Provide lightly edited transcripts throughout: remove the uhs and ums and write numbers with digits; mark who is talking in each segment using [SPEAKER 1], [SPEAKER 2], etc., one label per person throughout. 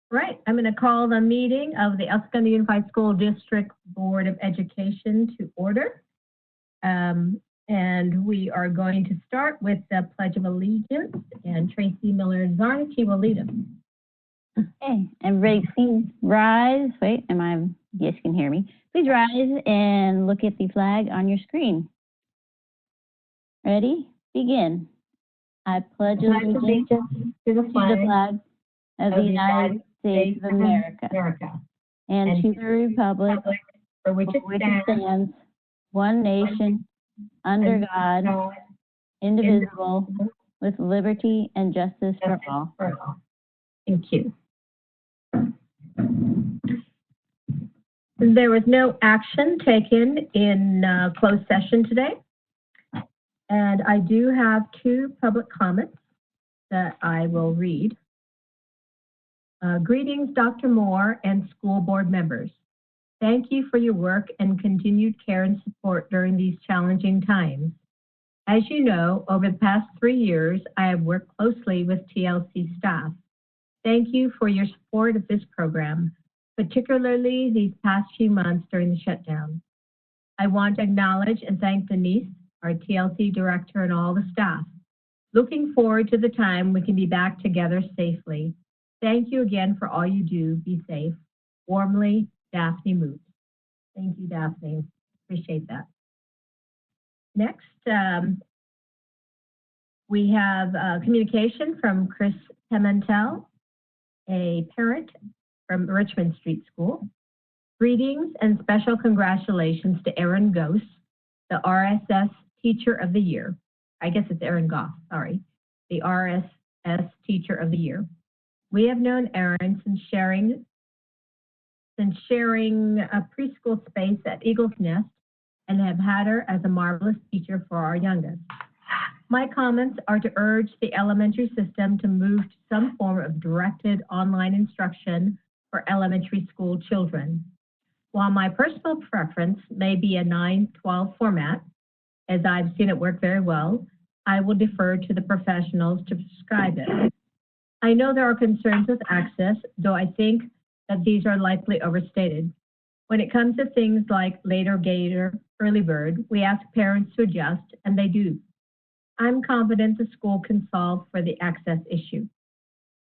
[SPEAKER 1] Right, I'm going to call the meeting of the El Segundo Unified School District Board of Education to order. And we are going to start with the Pledge of Allegiance, and Tracy Miller-Zarnicki will lead us.
[SPEAKER 2] Okay, everybody please rise. Wait, yes, you can hear me. Please rise and look at the flag on your screen. Ready? Begin. I pledge allegiance
[SPEAKER 1] to the flag
[SPEAKER 2] of the United States of America and to the republic
[SPEAKER 1] for which it
[SPEAKER 2] stands, one nation, under God, indivisible, with liberty and justice for all.
[SPEAKER 1] Thank you. There was no action taken in closed session today. And I do have two public comments that I will read. Greetings, Dr. Moore and school board members. Thank you for your work and continued care and support during these challenging times. As you know, over the past 3 years, I have worked closely with TLC staff. Thank you for your support of this program, particularly these past few months during the shutdown. I want to acknowledge and thank Denise, our TLC director, and all the staff. Looking forward to the time we can be back together safely. Thank you again for all you do. Be safe. Warmly, Daphne Moot. Thank you, Daphne. Appreciate that. Next, we have communication from Chris Pimentel, a parent from Richmond Street School. Greetings and special congratulations to Erin Goss, the RSS Teacher of the Year. I guess it's Erin Goff, sorry. The RSS Teacher of the Year. We have known Erin since sharing a preschool space at Eagle's Nest and have had her as a marvelous teacher for our youngest. My comments are to urge the elementary system to move to some form of directed online instruction for elementary school children. While my personal preference may be a 9-12 format, as I've seen it work very well, I will defer to the professionals to prescribe it. I know there are concerns with access, though I think that these are likely overstated. When it comes to things like later gator, early bird, we ask parents to adjust, and they do. I'm confident the school can solve for the access issue.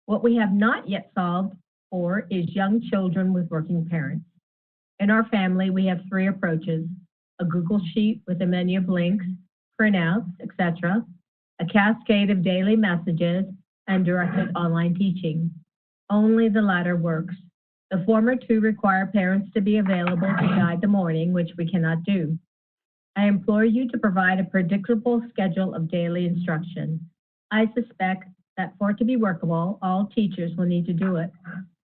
[SPEAKER 1] What we have not yet solved for is young children with working parents. In our family, we have 3 approaches: a Google Sheet with a menu of links, printouts, etc., a cascade of daily messages, and directed online teaching. Only the latter works. The former 2 require parents to be available to guide the morning, which we cannot do. I implore you to provide a predictable schedule of daily instruction. I suspect that for it to be workable, all teachers will need to do it,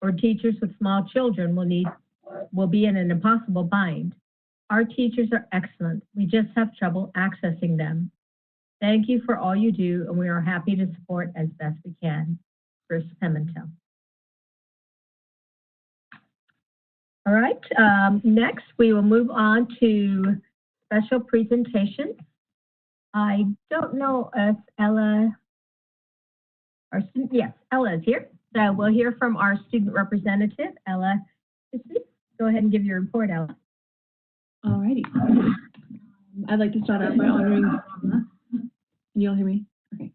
[SPEAKER 1] or teachers with small children will be in an impossible bind. Our teachers are excellent. We just have trouble accessing them. Thank you for all you do, and we are happy to support as best we can. Chris Pimentel. All right, next we will move on to special presentation. I don't know if Ella, yes, Ella is here. So we'll hear from our student representative, Ella. Go ahead and give your report, Ella.
[SPEAKER 3] All righty. I'd like to start out by honoring, can you all hear me? Okay.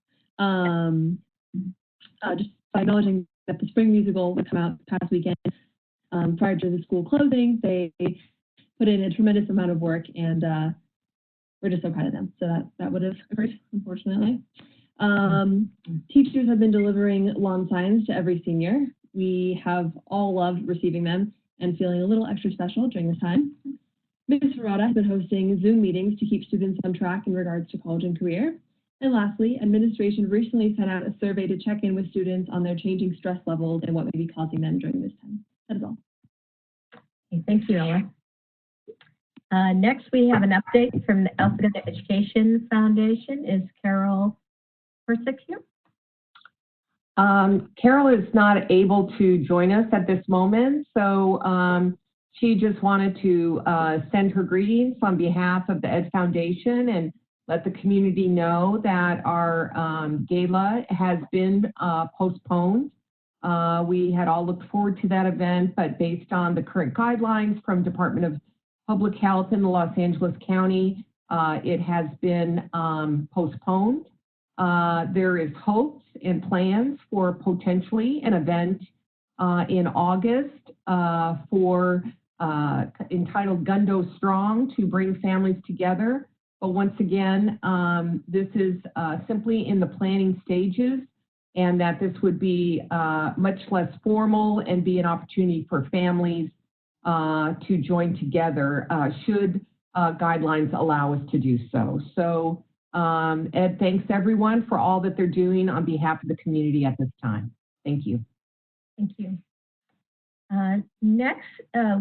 [SPEAKER 3] Just by acknowledging that the spring musical would come out this past weekend. Prior to the school closing, they put in a tremendous amount of work, and we're just so proud of them. So that would have occurred, unfortunately. Teachers have been delivering lawn signs to every senior. We have all loved receiving them and feeling a little extra special during this time. Ms. Ferrata has been hosting Zoom meetings to keep students on track in regards to college and career. And lastly, administration recently sent out a survey to check in with students on their changing stress levels and what may be causing them during this time. That is all.
[SPEAKER 1] Okay, thank you, Ella. Next, we have an update from the El Segundo Education Foundation. Is Carol Persick here?
[SPEAKER 4] Carol is not able to join us at this moment, so she just wanted to send her greetings on behalf of the Ed Foundation and let the community know that our gala has been postponed We had all looked forward to that event, but based on the current guidelines from Department of Public Health in the Los Angeles County, it has been postponed. There is hopes and plans for potentially an event in August for entitled Gundo Strong to bring families together. But once again, this is simply in the planning stages, and that this would be much less formal and be an opportunity for families to join together should guidelines allow us to do so. So Ed, thanks everyone for all that they're doing on behalf of the community at this time. Thank you.
[SPEAKER 1] Thank you. Next,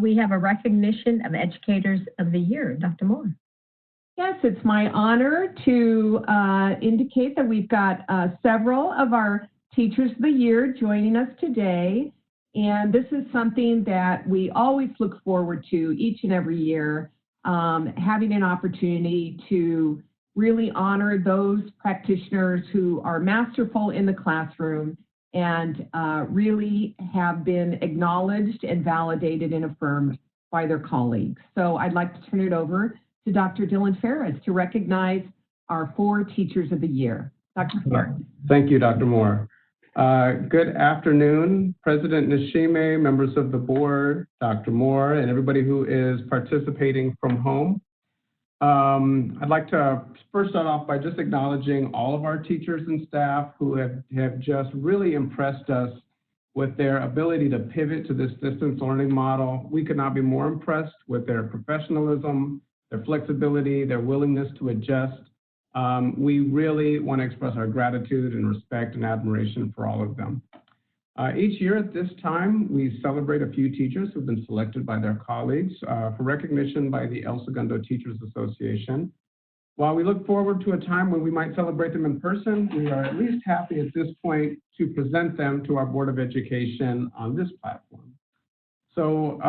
[SPEAKER 1] we have a recognition of Educators of the Year. Dr. Moore.
[SPEAKER 4] Yes, it's my honor to indicate that we've got several of our Teachers of the Year joining us today. And this is something that we always look forward to each and every year, having an opportunity to really honor those practitioners who are masterful in the classroom and really have been acknowledged and validated and affirmed by their colleagues. So I'd like to turn it over to Dr. Dylan Ferris to recognize our 4 Teachers of the Year. Dr. Ferris.
[SPEAKER 5] Thank you, Dr. Moore. Good afternoon, President Nishime, members of the board, Dr. Moore, and everybody who is participating from home. I'd like to first start off by just acknowledging all of our teachers and staff who have just really impressed us with their ability to pivot to this distance learning model. We could not be more impressed with their professionalism, their flexibility, their willingness to adjust. We really want to express our gratitude and respect and admiration for all of them. Each year at this time, we celebrate a few teachers who've been selected by their colleagues for recognition by the El Segundo Teachers Association. While we look forward to a time when we might celebrate them in person, we are at least happy at this point to present them to our Board of Education on this platform. So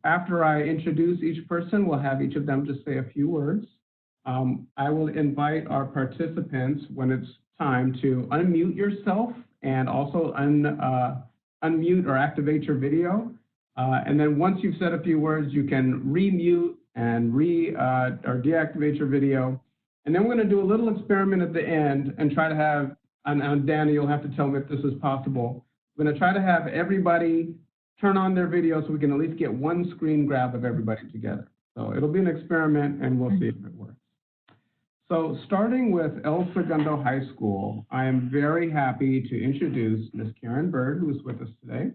[SPEAKER 5] after I introduce each person, we'll have each of them just say a few words. I will invite our participants when it's time to unmute yourself and also unmute or activate your video. And then once you've said a few words, you can remute and or deactivate your video. And then we're going to do a little experiment at the end and try to have, and Danny, you'll have to tell me if this is possible. We're going to try to have everybody turn on their video so we can at least get one screen grab of everybody together. So it'll be an experiment and we'll see if it works. So starting with El Segundo High School, I am very happy to introduce Ms. Karen Bird, who is with us today.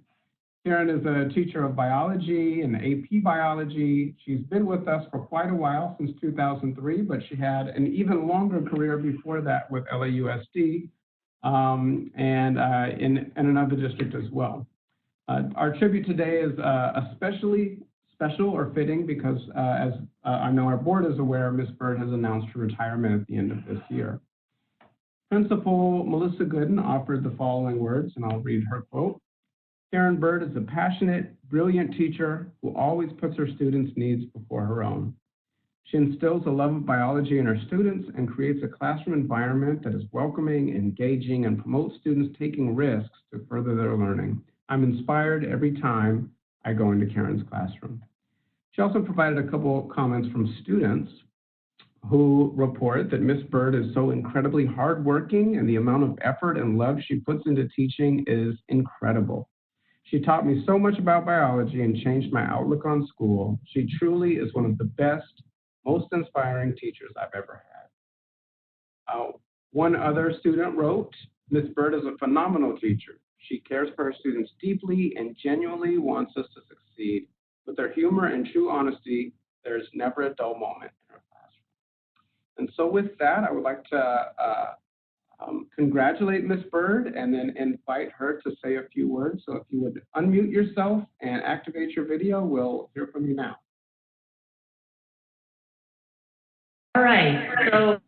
[SPEAKER 5] Karen is a teacher of biology and AP biology. She's been with us for quite a while, since 2003, but she had an even longer career before that with LAUSD and in another district as well. Our tribute today is especially special or fitting because as I know our board is aware, Ms. Bird has announced her retirement at the end of this year. Principal Melissa Gooden offered the following words, and I'll read her quote. Karen Bird is a passionate, brilliant teacher who always puts her students' needs before her own. She instills a love of biology in her students and creates a classroom environment that is welcoming, engaging, and promotes students taking risks to further their learning. I'm inspired every time I go into Karen's classroom. She also provided a couple comments from students who report that Ms. Bird is so incredibly hardworking and the amount of effort and love she puts into teaching is incredible. She taught me so much about biology and changed my outlook on school. She truly is one of the best, most inspiring teachers I've ever had. One other student wrote, Ms. Bird is a phenomenal teacher. She cares for her students deeply and genuinely wants us to succeed. With her humor and true honesty, there's never a dull moment in her classroom. And so with that, I would like to congratulate Ms. Bird and then invite her to say a few words. So if you would unmute yourself and activate your video, we'll hear from you now.
[SPEAKER 6] All right, so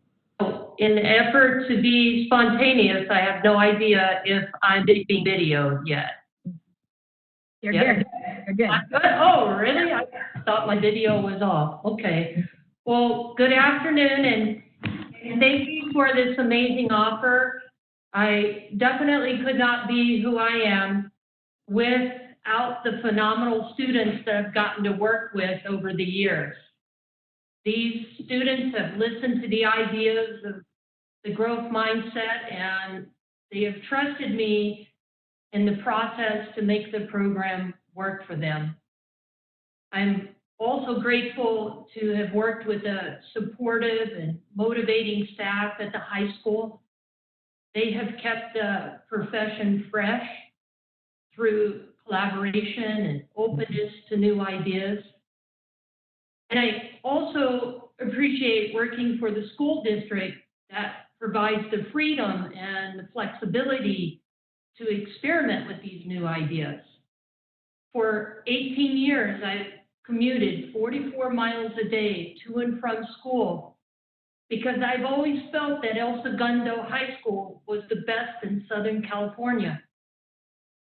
[SPEAKER 6] in the effort to be spontaneous, I have no idea if I'm being videoed yet.
[SPEAKER 1] You're
[SPEAKER 6] Yeah.
[SPEAKER 1] good. You're good.
[SPEAKER 6] I'm good. Oh, really? I thought my video was off. Okay. Well, good afternoon, and thank you for this amazing offer. I definitely could not be who I am without the phenomenal students that I've gotten to work with over the years. These students have listened to the ideas of the growth mindset, and they have trusted me in the process to make the program work for them. I'm also grateful to have worked with a supportive and motivating staff at the high school. They have kept the profession fresh through collaboration and openness to new ideas. And I also appreciate working for the school district that provides the freedom and the flexibility to experiment with these new ideas. For 18 years, I've commuted 44 miles a day to and from school because I've always felt that El Segundo High School was the best in Southern California.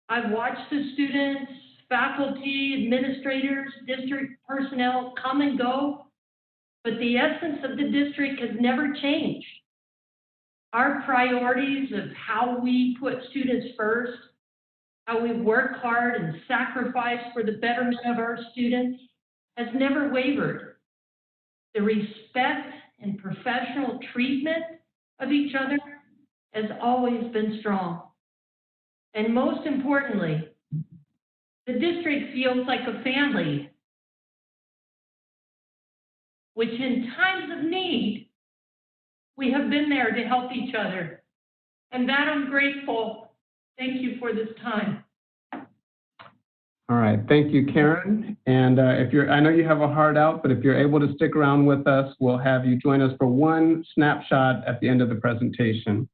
[SPEAKER 6] I've watched the students, faculty, administrators, district personnel come and go, but the essence of the district has never changed. Our priorities of how we put students first, how we work hard and sacrifice for the betterment of our students has never wavered. The respect and professional treatment of each other has always been strong. And most importantly, the district feels like a family, which in times of need, we have been there to help each other. And that I'm grateful. Thank you for this time.
[SPEAKER 5] All right, thank you, Karen. And I know you have a hard out, but if you're able to stick around with us, we'll have you join us for one snapshot at the end of the presentation.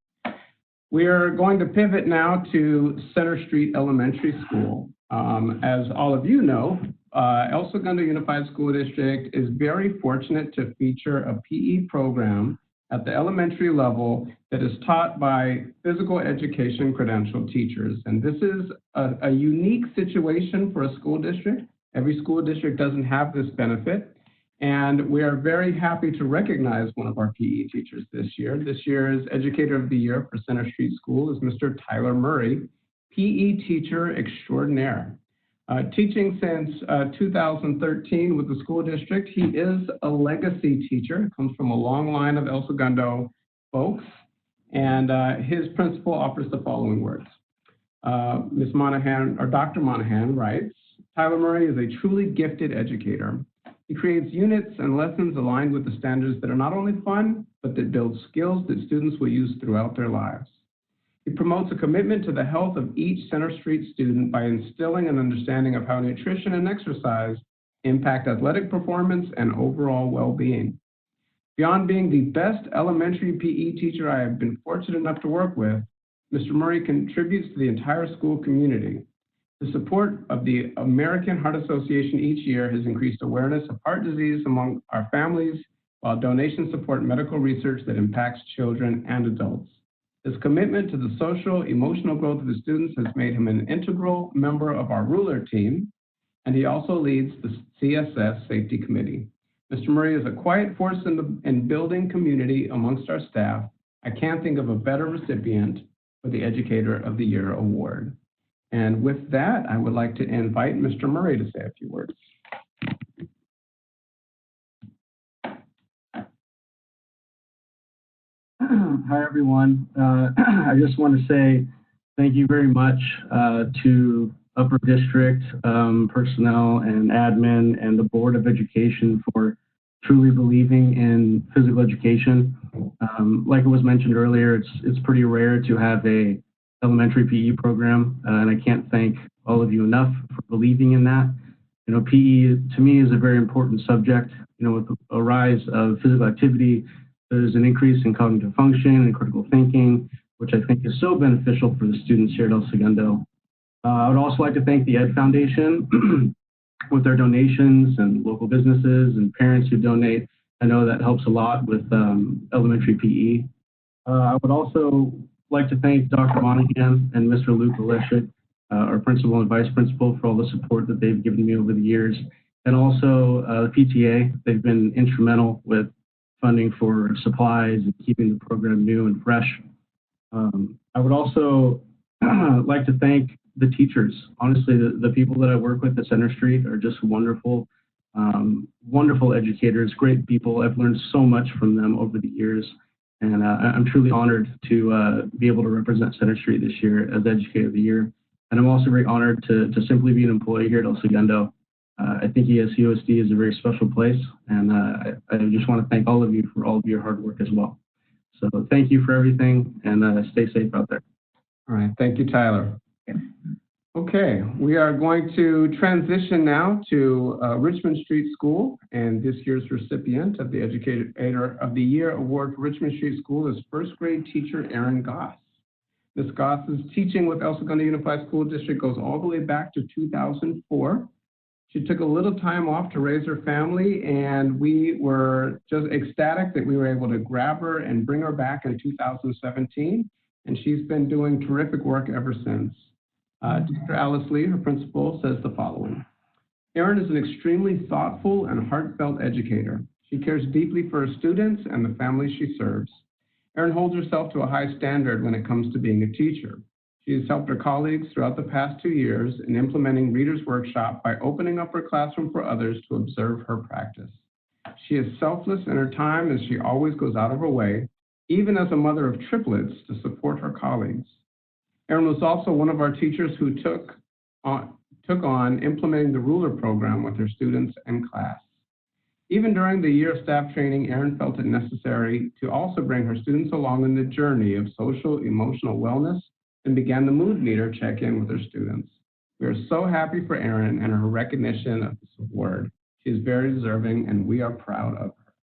[SPEAKER 5] We are going to pivot now to Center Street Elementary School. As all of you know, El Segundo Unified School District is very fortunate to feature a PE program at the elementary level that is taught by physical education credentialed teachers. And this is a unique situation for a school district. Every school district doesn't have this benefit. And we are very happy to recognize one of our PE teachers this year. This year's Educator of the Year for Center Street School is Mr. Tyler Murray, PE teacher extraordinaire. Teaching since 2013 with the school district, he is a legacy teacher, comes from a long line of El Segundo folks, and his principal offers the following words. Ms. Monahan, or Dr. Monahan writes, Tyler Murray is a truly gifted educator. He creates units and lessons aligned with the standards that are not only fun, but that build skills that students will use throughout their lives. He promotes a commitment to the health of each Center Street student by instilling an understanding of how nutrition and exercise impact athletic performance and overall well-being. Beyond being the best elementary PE teacher I have been fortunate enough to work with, Mr. Murray contributes to the entire school community. The support of the American Heart Association each year has increased awareness of heart disease among our families, while donations support medical research that impacts children and adults. His commitment to the social, emotional growth of his students has made him an integral member of our ruler team, and he also leads the CSS Safety Committee. Mr. Murray is a quiet force in building community amongst our staff. I can't think of a better recipient for the Educator of the Year award. And with that, I would like to invite Mr. Murray to say a few words.
[SPEAKER 7] Hi, everyone. I just want to say thank you very much to Upper District personnel and admin and the Board of Education for truly believing in physical education. Like it was mentioned earlier, it's pretty rare to have a elementary PE program, and I can't thank all of you enough for believing in that. You know, PE to me is a very important subject. You know, with the rise of physical activity, there's an increase in cognitive function and critical thinking, which I think is so beneficial for the students here at El Segundo. I would also like to thank the Ed Foundation with their donations and local businesses and parents who donate. I know that helps a lot with elementary PE. I would also like to thank Dr. Monahan and Mr. Luke Oleshik, our principal and vice principal, for all the support that they've given me over the years. And also the PTA, they've been instrumental with funding for supplies and keeping the program new and fresh. I would also like to thank the teachers. Honestly, the people that I work with at Center Street are just wonderful, wonderful educators, great people. I've learned so much from them over the years, and I'm truly honored to be able to represent Center Street this year as Educator of the Year. And I'm also very honored to simply be an employee here at El Segundo. I think ESUSD is a very special place, and I just want to thank all of you for all of your hard work as well. So thank you for everything, and stay safe out there.
[SPEAKER 5] All right, thank you, Tyler. Okay, we are going to transition now to Richmond Street School, and this year's recipient of the Educator of the Year Award for Richmond Street School is first grade teacher Erin Goss. Ms. Goss's teaching with El Segundo Unified School District goes all the way back to 2004. She took a little time off to raise her family, and we were just ecstatic that we were able to grab her and bring her back in 2017, and she's been doing terrific work ever since. Dr. Alice Lee, her principal, says the following. Erin is an extremely thoughtful and heartfelt educator. She cares deeply for her students and the families she serves. Erin holds herself to a high standard when it comes to being a teacher. She has helped her colleagues throughout the past 2 years in implementing Reader's Workshop by opening up her classroom for others to observe her practice. She is selfless in her time as she always goes out of her way, even as a mother of triplets, to support her colleagues. Erin was also one of our teachers who took on implementing the ruler program with her students and class. Even during the year of staff training, Erin felt it necessary to also bring her students along in the journey of social emotional wellness and began the mood meter check-in with her students. We are so happy for Erin and her recognition of this award. She is very deserving, and we are proud of her.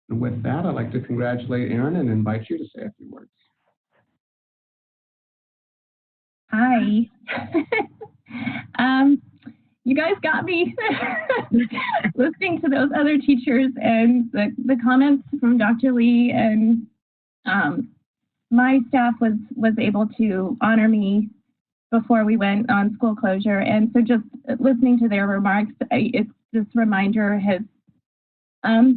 [SPEAKER 5] And with that, I'd like to congratulate Erin and invite you to say a few words.
[SPEAKER 8] Hi. You guys got me listening to those other teachers and the comments from Dr. Lee, and my staff was able to honor me before we went on school closure. And so just listening to their remarks, this reminder has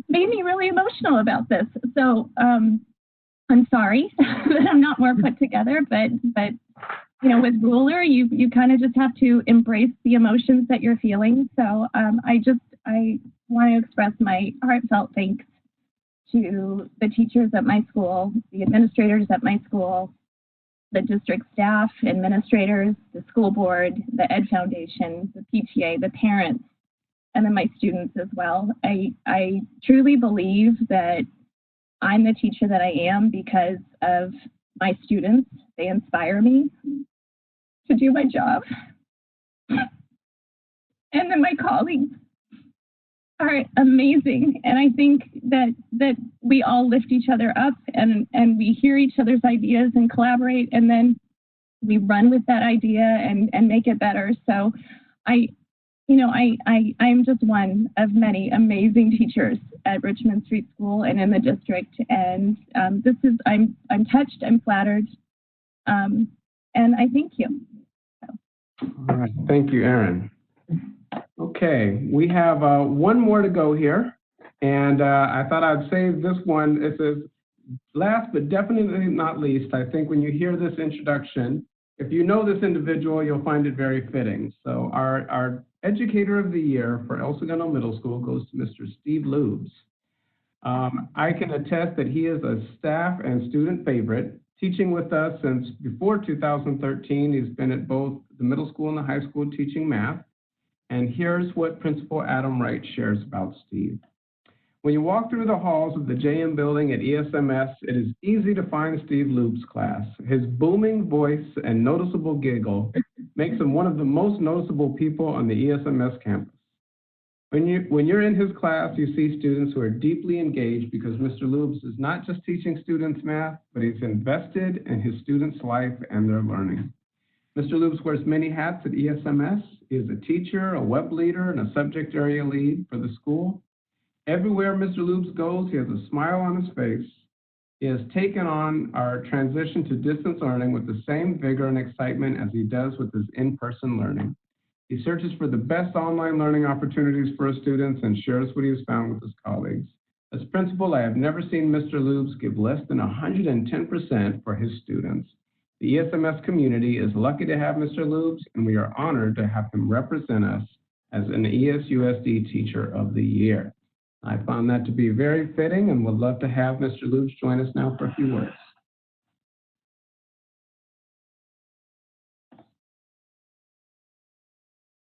[SPEAKER 8] made me really emotional about this. So I'm sorry that I'm not more put together, but you know, with ruler, you kind of just have to embrace the emotions that you're feeling. So I want to express my heartfelt thanks to the teachers at my school, the administrators at my school, the district staff, administrators, the school board, the Ed Foundation, the PTA, the parents, and then my students as well. I truly believe that I'm the teacher that I am because of my students. They inspire me to do my job. And then my colleagues are amazing. And I think that we all lift each other up and we hear each other's ideas and collaborate, and then we run with that idea and make it better. So I'm just one of many amazing teachers at Richmond Street School and in the district. And I'm touched, I'm flattered, and I thank you.
[SPEAKER 5] All right, thank you, Erin. Okay, we have one more to go here, and I thought I'd save this one. It says, last but definitely not least, I think when you hear this introduction, if you know this individual, you'll find it very fitting. So our Educator of the Year for El Segundo Middle School goes to Mr. Steve Lubes. I can attest that he is a staff and student favorite, teaching with us since before 2013. He's been at both the middle school and the high school teaching math. And here's what Principal Adam Wright shares about Steve. When you walk through the halls of the JM building at ESMS, it is easy to find Steve Lubes' class. His booming voice and noticeable giggle makes him one of the most noticeable people on the ESMS campus. When you're in his class, you see students who are deeply engaged because Mr. Lubes is not just teaching students math, but he's invested in his students' life and their learning. Mr. Lubes wears many hats at ESMS. He is a teacher, a web leader, and a subject area lead for the school. Everywhere Mr. Lubes goes, he has a smile on his face. He has taken on our transition to distance learning with the same vigor and excitement as he does with his in-person learning. He searches for the best online learning opportunities for his students and shares what he has found with his colleagues. As principal, I have never seen Mr. Lubes give less than 110% for his students. The ESMS community is lucky to have Mr. Lubes, and we are honored to have him represent us as an ESUSD Teacher of the Year. I found that to be very fitting and would love to have Mr. Lubes join us now for a few words.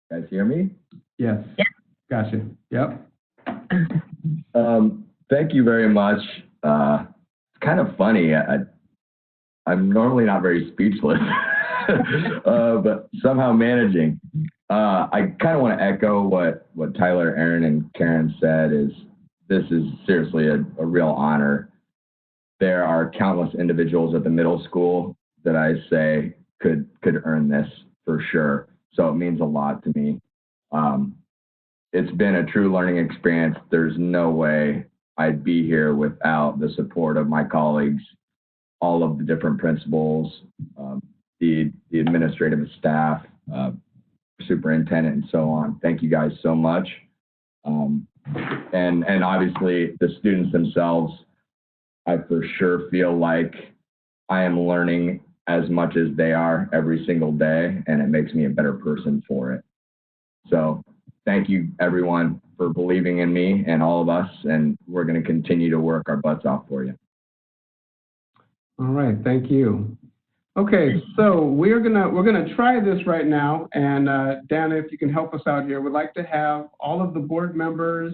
[SPEAKER 9] Guys hear me?
[SPEAKER 5] Yes.
[SPEAKER 1] Yeah.
[SPEAKER 5] Gotcha. Yep.
[SPEAKER 9] Thank you very much. It's kind of funny. I'm normally not very speechless, but somehow managing. I kind of want to echo what Tyler, Aaron, and Karen said. This is seriously a real honor. There are countless individuals at the middle school that I say could earn this for sure. So it means a lot to me. It's been a true learning experience. There's no way I'd be here without the support of my colleagues, all of the different principals, the administrative staff, superintendent, and so on. Thank you guys so much. And obviously the students themselves, I for sure feel like I am learning as much as they are every single day, and it makes me a better person for it. So thank you everyone for believing in me and all of us, and we're going to continue to work our butts off for you.
[SPEAKER 5] All right, thank you. Okay, so we're gonna try this right now, and Dana, if you can help us out here, we'd like to have all of the board members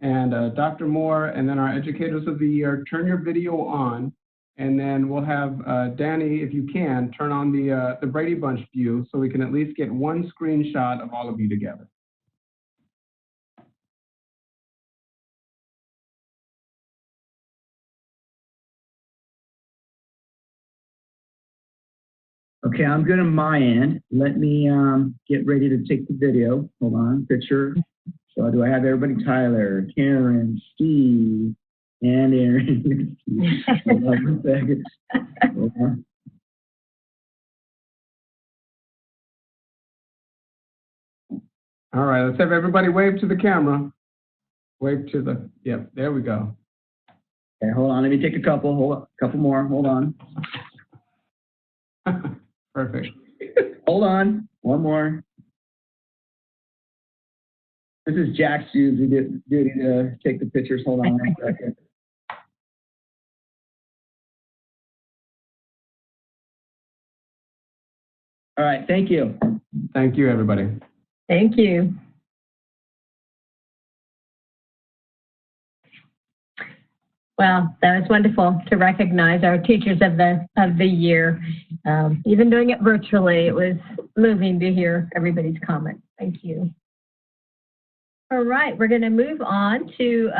[SPEAKER 5] and Dr. Moore, and then our educators of the year turn your video on, and then we'll have Danny, if you can, turn on the Brady Bunch view so we can at least get one screenshot of all of you together.
[SPEAKER 10] Okay, I'm good on my end. Let me get ready to take the video. Hold on, picture. So do I have everybody? Tyler, Karen, Steve, and Aaron. Hold on a second. Hold on.
[SPEAKER 5] All right, let's have everybody wave to the camera. Wave to the, yep, there we go.
[SPEAKER 10] Okay, hold on, let me take a couple. Hold on, a couple more, hold on.
[SPEAKER 5] Perfect.
[SPEAKER 10] Hold on, one more. This is Jack's duty to take the pictures. Hold on one second. All right, thank you.
[SPEAKER 5] Thank you, everybody.
[SPEAKER 1] Thank you. Well, that was wonderful to recognize our teachers of the year. Even doing it virtually, it was moving to hear everybody's comments. Thank you. All right, we're going to move on to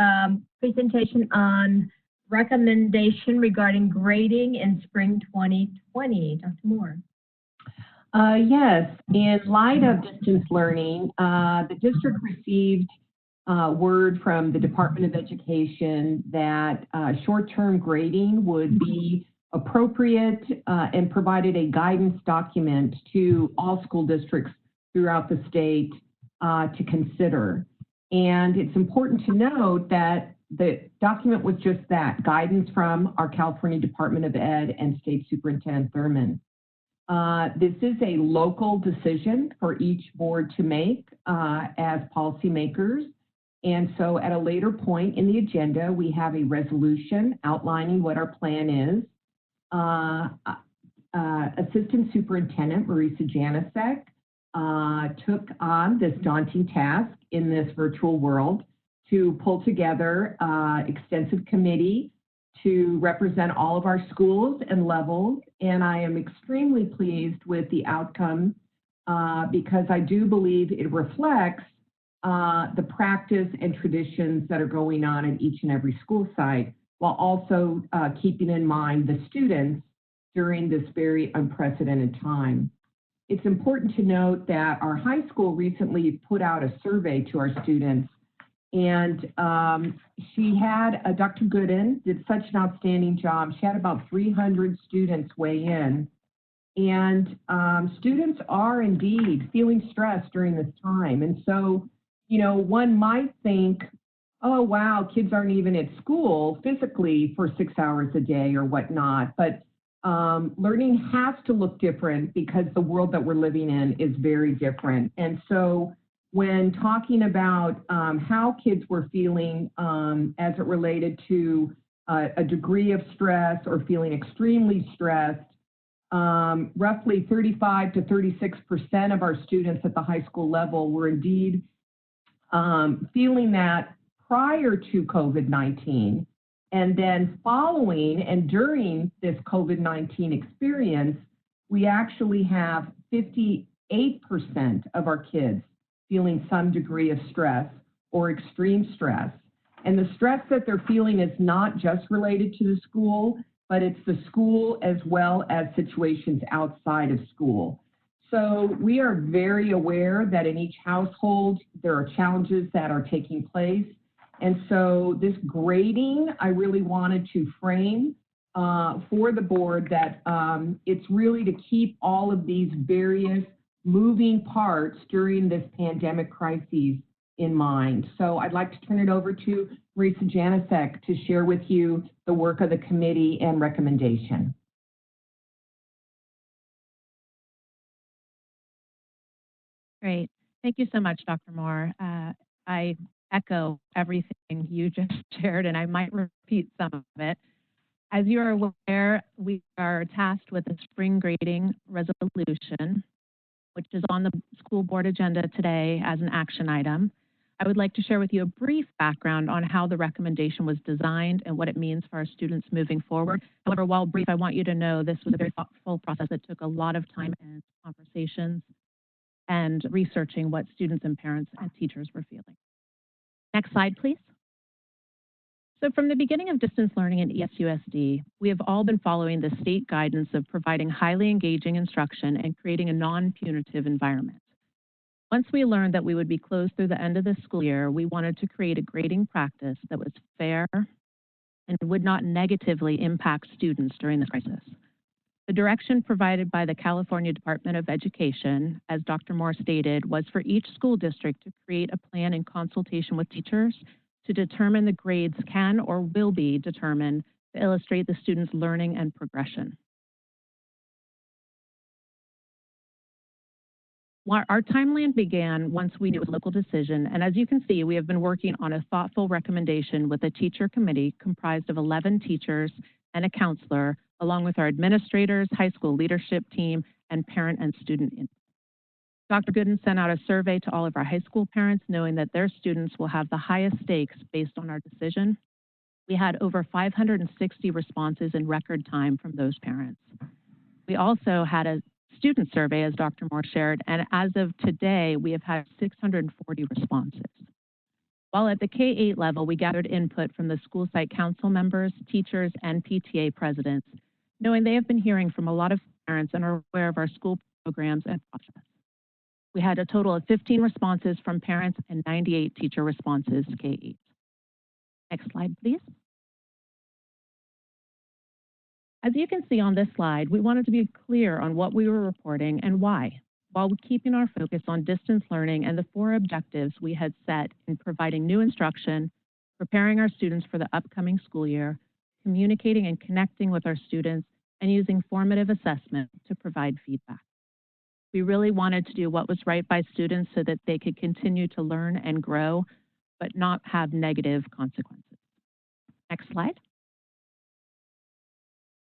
[SPEAKER 1] presentation on recommendation regarding grading in spring 2020. Dr. Moore.
[SPEAKER 4] Yes, in light of distance learning, the district received word from the Department of Education that short-term grading would be appropriate and provided a guidance document to all school districts throughout the state to consider. And it's important to note that the document was just that, guidance from our California Department of Ed and State Superintendent Thurman. This is a local decision for each board to make as policymakers. And so at a later point in the agenda, we have a resolution outlining what our plan is. Assistant Superintendent Marisa Janicek took on this daunting task in this virtual world to pull together extensive committee to represent all of our schools and levels. And I am extremely pleased with the outcome because I do believe it reflects the practice and traditions that are going on in each and every school site, while also keeping in mind the students during this very unprecedented time. It's important to note that our high school recently put out a survey to our students, and she had, Dr. Gooden did such an outstanding job. She had about 300 students weigh in, and students are indeed feeling stressed during this time. And so, you know, one might think, oh, wow, kids aren't even at school physically for 6 hours a day or whatnot. But learning has to look different because the world that we're living in is very different. And so when talking about how kids were feeling as it related to a degree of stress or feeling extremely stressed, roughly 35 to 36% of our students at the high school level were indeed feeling that prior to COVID-19. And then following and during this COVID-19 experience, we actually have 58% of our kids feeling some degree of stress or extreme stress. And the stress that they're feeling is not just related to the school, but it's the school as well as situations outside of school. So we are very aware that in each household, there are challenges that are taking place. And so this grading, I really wanted to frame for the board that it's really to keep all of these various moving parts during this pandemic crisis in mind. So I'd like to turn it over to Marisa Janicek to share with you the work of the committee and recommendation.
[SPEAKER 11] Great. Thank you so much, Dr. Moore. I echo everything you just shared, and I might repeat some of it. As you are aware, we are tasked with a spring grading resolution, which is on the school board agenda today as an action item. I would like to share with you a brief background on how the recommendation was designed and what it means for our students moving forward. However, while brief, I want you to know this was a very thoughtful process that took a lot of time and conversations and researching what students and parents and teachers were feeling. Next slide, please. So from the beginning of distance learning in ESUSD, we have all been following the state guidance of providing highly engaging instruction and creating a non-punitive environment. Once we learned that we would be closed through the end of the school year, we wanted to create a grading practice that was fair and would not negatively impact students during the crisis. The direction provided by the California Department of Education, as Dr. Moore stated, was for each school district to create a plan in consultation with teachers to determine the grades can or will be determined to illustrate the student's learning and progression. Our timeline began once we knew it was a local decision, and as you can see, we have been working on a thoughtful recommendation with a teacher committee comprised of 11 teachers and a counselor, along with our administrators, high school leadership team, and parent and student input. Dr. Gooden sent out a survey to all of our high school parents, knowing that their students will have the highest stakes based on our decision. We had over 560 responses in record time from those parents. We also had a student survey, as Dr. Moore shared, and as of today, we have had 640 responses. While at the K-8 level, we gathered input from the school site council members, teachers, and PTA presidents, knowing they have been hearing from a lot of parents and are aware of our school programs and process. We had a total of 15 responses from parents and 98 teacher responses to K-8. Next slide, please. As you can see on this slide, we wanted to be clear on what we were reporting and why, while keeping our focus on distance learning and the 4 objectives we had set in providing new instruction, preparing our students for the upcoming school year, communicating and connecting with our students, and using formative assessment to provide feedback. We really wanted to do what was right by students so that they could continue to learn and grow, but not have negative consequences. Next slide.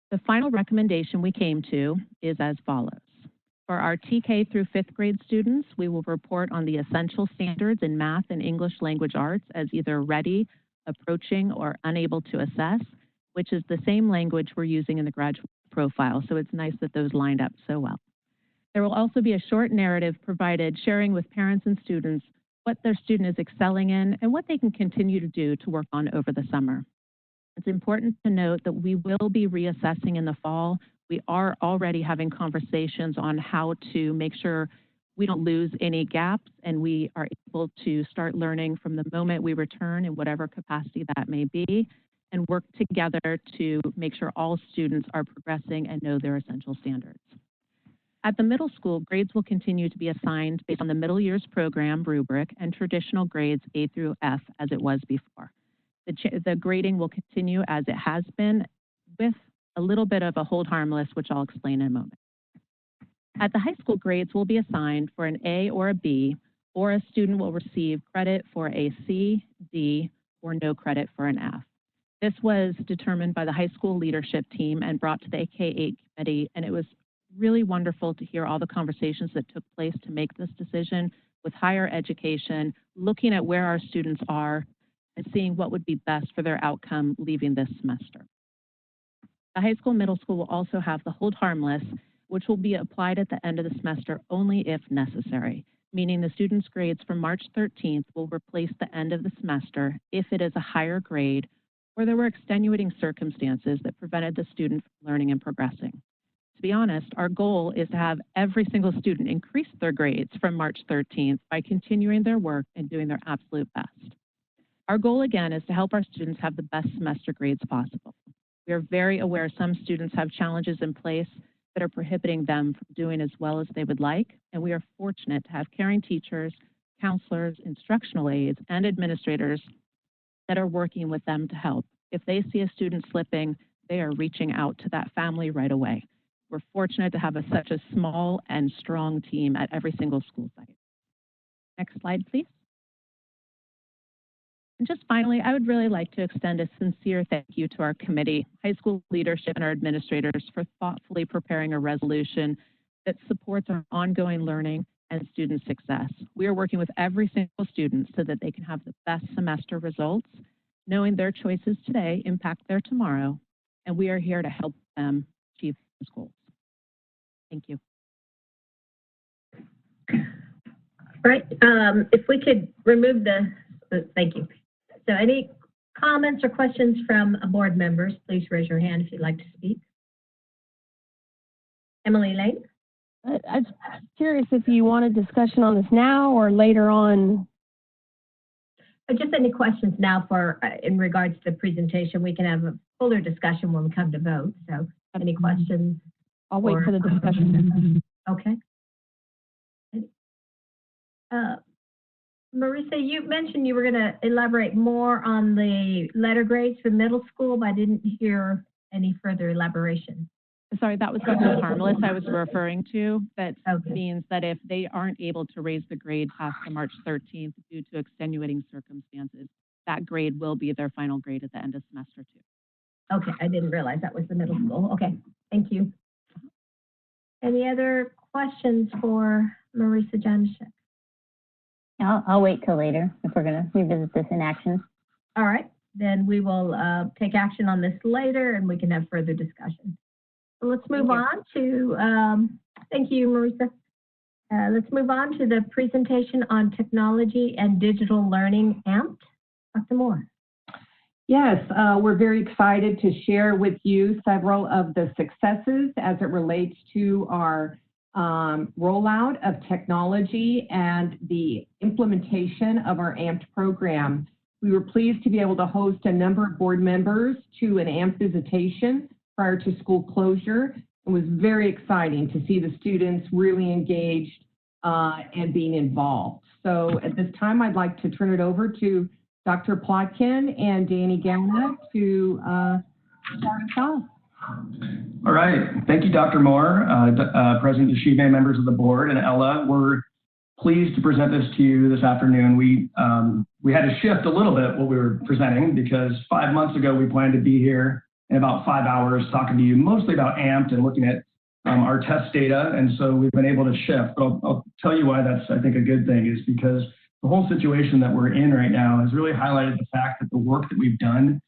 [SPEAKER 11] The final recommendation we came to is as follows. For our TK through 5th grade students, we will report on the essential standards in math and English language arts as either ready, approaching, or unable to assess, which is the same language we're using in the graduate profile, so it's nice that those lined up so well. There will also be a short narrative provided sharing with parents and students what their student is excelling in and what they can continue to do to work on over the summer. It's important to note that we will be reassessing in the fall. We are already having conversations on how to make sure we don't lose any gaps and we are able to start learning from the moment we return in whatever capacity that may be, and work together to make sure all students are progressing and know their essential standards. At the middle school, grades will continue to be assigned based on the middle year's program rubric and traditional grades A through F as it was before. The grading will continue as it has been with a little bit of a hold harmless, which I'll explain in a moment. At the high school, grades will be assigned for an A or a B, or a student will receive credit for a C, D, or no credit for an F. This was determined by the high school leadership team and brought to the K-8 committee, and it was really wonderful to hear all the conversations that took place to make this decision with higher education, looking at where our students are and seeing what would be best for their outcome leaving this semester. The high school, middle school will also have the hold harmless, which will be applied at the end of the semester only if necessary, meaning the student's grades from March 13th will replace the end of the semester if it is a higher grade or there were extenuating circumstances that prevented the student from learning and progressing. To be honest, our goal is to have every single student increase their grades from March 13th by continuing their work and doing their absolute best. Our goal, again, is to help our students have the best semester grades possible. We are very aware some students have challenges in place that are prohibiting them from doing as well as they would like, and we are fortunate to have caring teachers, counselors, instructional aides, and administrators that are working with them to help. If they see a student slipping, they are reaching out to that family right away. We're fortunate to have such a small and strong team at every single school site. Next slide, please. And just finally, I would really like to extend a sincere thank you to our committee, high school leadership, and our administrators for thoughtfully preparing a resolution that supports our ongoing learning and student success. We are working with every single student so that they can have the best semester results, knowing their choices today impact their tomorrow, and we are here to help them achieve those goals. Thank you.
[SPEAKER 1] Right. If we could remove thank you. So any comments or questions from board members, please raise your hand if you'd like to speak. Emily Lane?
[SPEAKER 12] I'm curious if you want a discussion on this now or later on.
[SPEAKER 1] Just any questions now for in regards to the presentation. We can have a fuller discussion when we come to vote. So any questions?
[SPEAKER 12] I'll wait for the discussion.
[SPEAKER 1] Okay. Marissa, you mentioned you were going to elaborate more on the letter grades for middle school, but I didn't hear any further elaboration.
[SPEAKER 11] Sorry, that was the hold harmless I was referring to. That
[SPEAKER 1] Okay.
[SPEAKER 11] means that if they aren't able to raise the grade past the March 13th due to extenuating circumstances, that grade will be their final grade at the end of semester 2.
[SPEAKER 1] Okay, I didn't realize that was the middle school. Okay, thank you. Any other questions for Marissa Janishek?
[SPEAKER 2] I'll wait till later if we're going to revisit this in action.
[SPEAKER 1] All right, then we will take action on this later and we can have further discussion. So let's move on to, thank you, Marissa. Let's move on to the presentation on technology and digital learning AMPed. Dr. Moore.
[SPEAKER 4] Yes, we're very excited to share with you several of the successes as it relates to our rollout of technology and the implementation of our AMPed program. We were pleased to be able to host a number of board members to an AMPed visitation prior to school closure. It was very exciting to see the students really engaged and being involved. So at this time, I'd like to turn it over to Dr. Plotkin and Danny Gowna to start us off.
[SPEAKER 13] All right. Thank you, Dr. Moore, President Yoshime, members of the board, and Ella. We're pleased to present this to you this afternoon. We had to shift a little bit what we were presenting because 5 months ago we planned to be here in about 5 hours talking to you mostly about AMPed and looking at our test data, and so we've been able to shift. But I'll tell you why that's, I think, a good thing is because the whole situation that we're in right now has really highlighted the fact that the work that we've done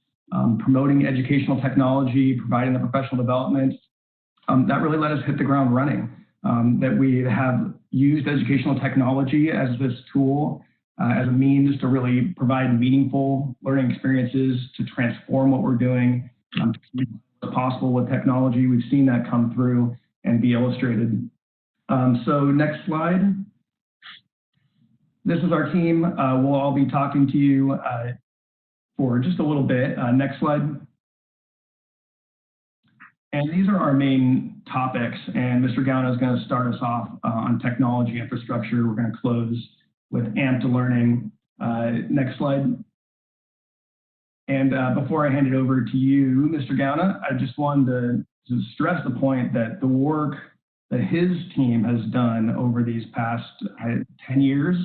[SPEAKER 13] promoting educational technology, providing the professional development, that really let us hit the ground running. That we have used educational technology as this tool, as a means to really provide meaningful learning experiences, to transform what we're doing, as possible with technology. We've seen that come through and be illustrated. So next slide. This is our team. We'll all be talking to you for just a little bit. Next slide. And these are our main topics. And Mr. Gowna is going to start us off on technology infrastructure. We're going to close with AMPed learning. Next slide. And before I hand it over to you, Mr. Gauna, I just wanted to stress the point that the work that his team has done over these past 10 years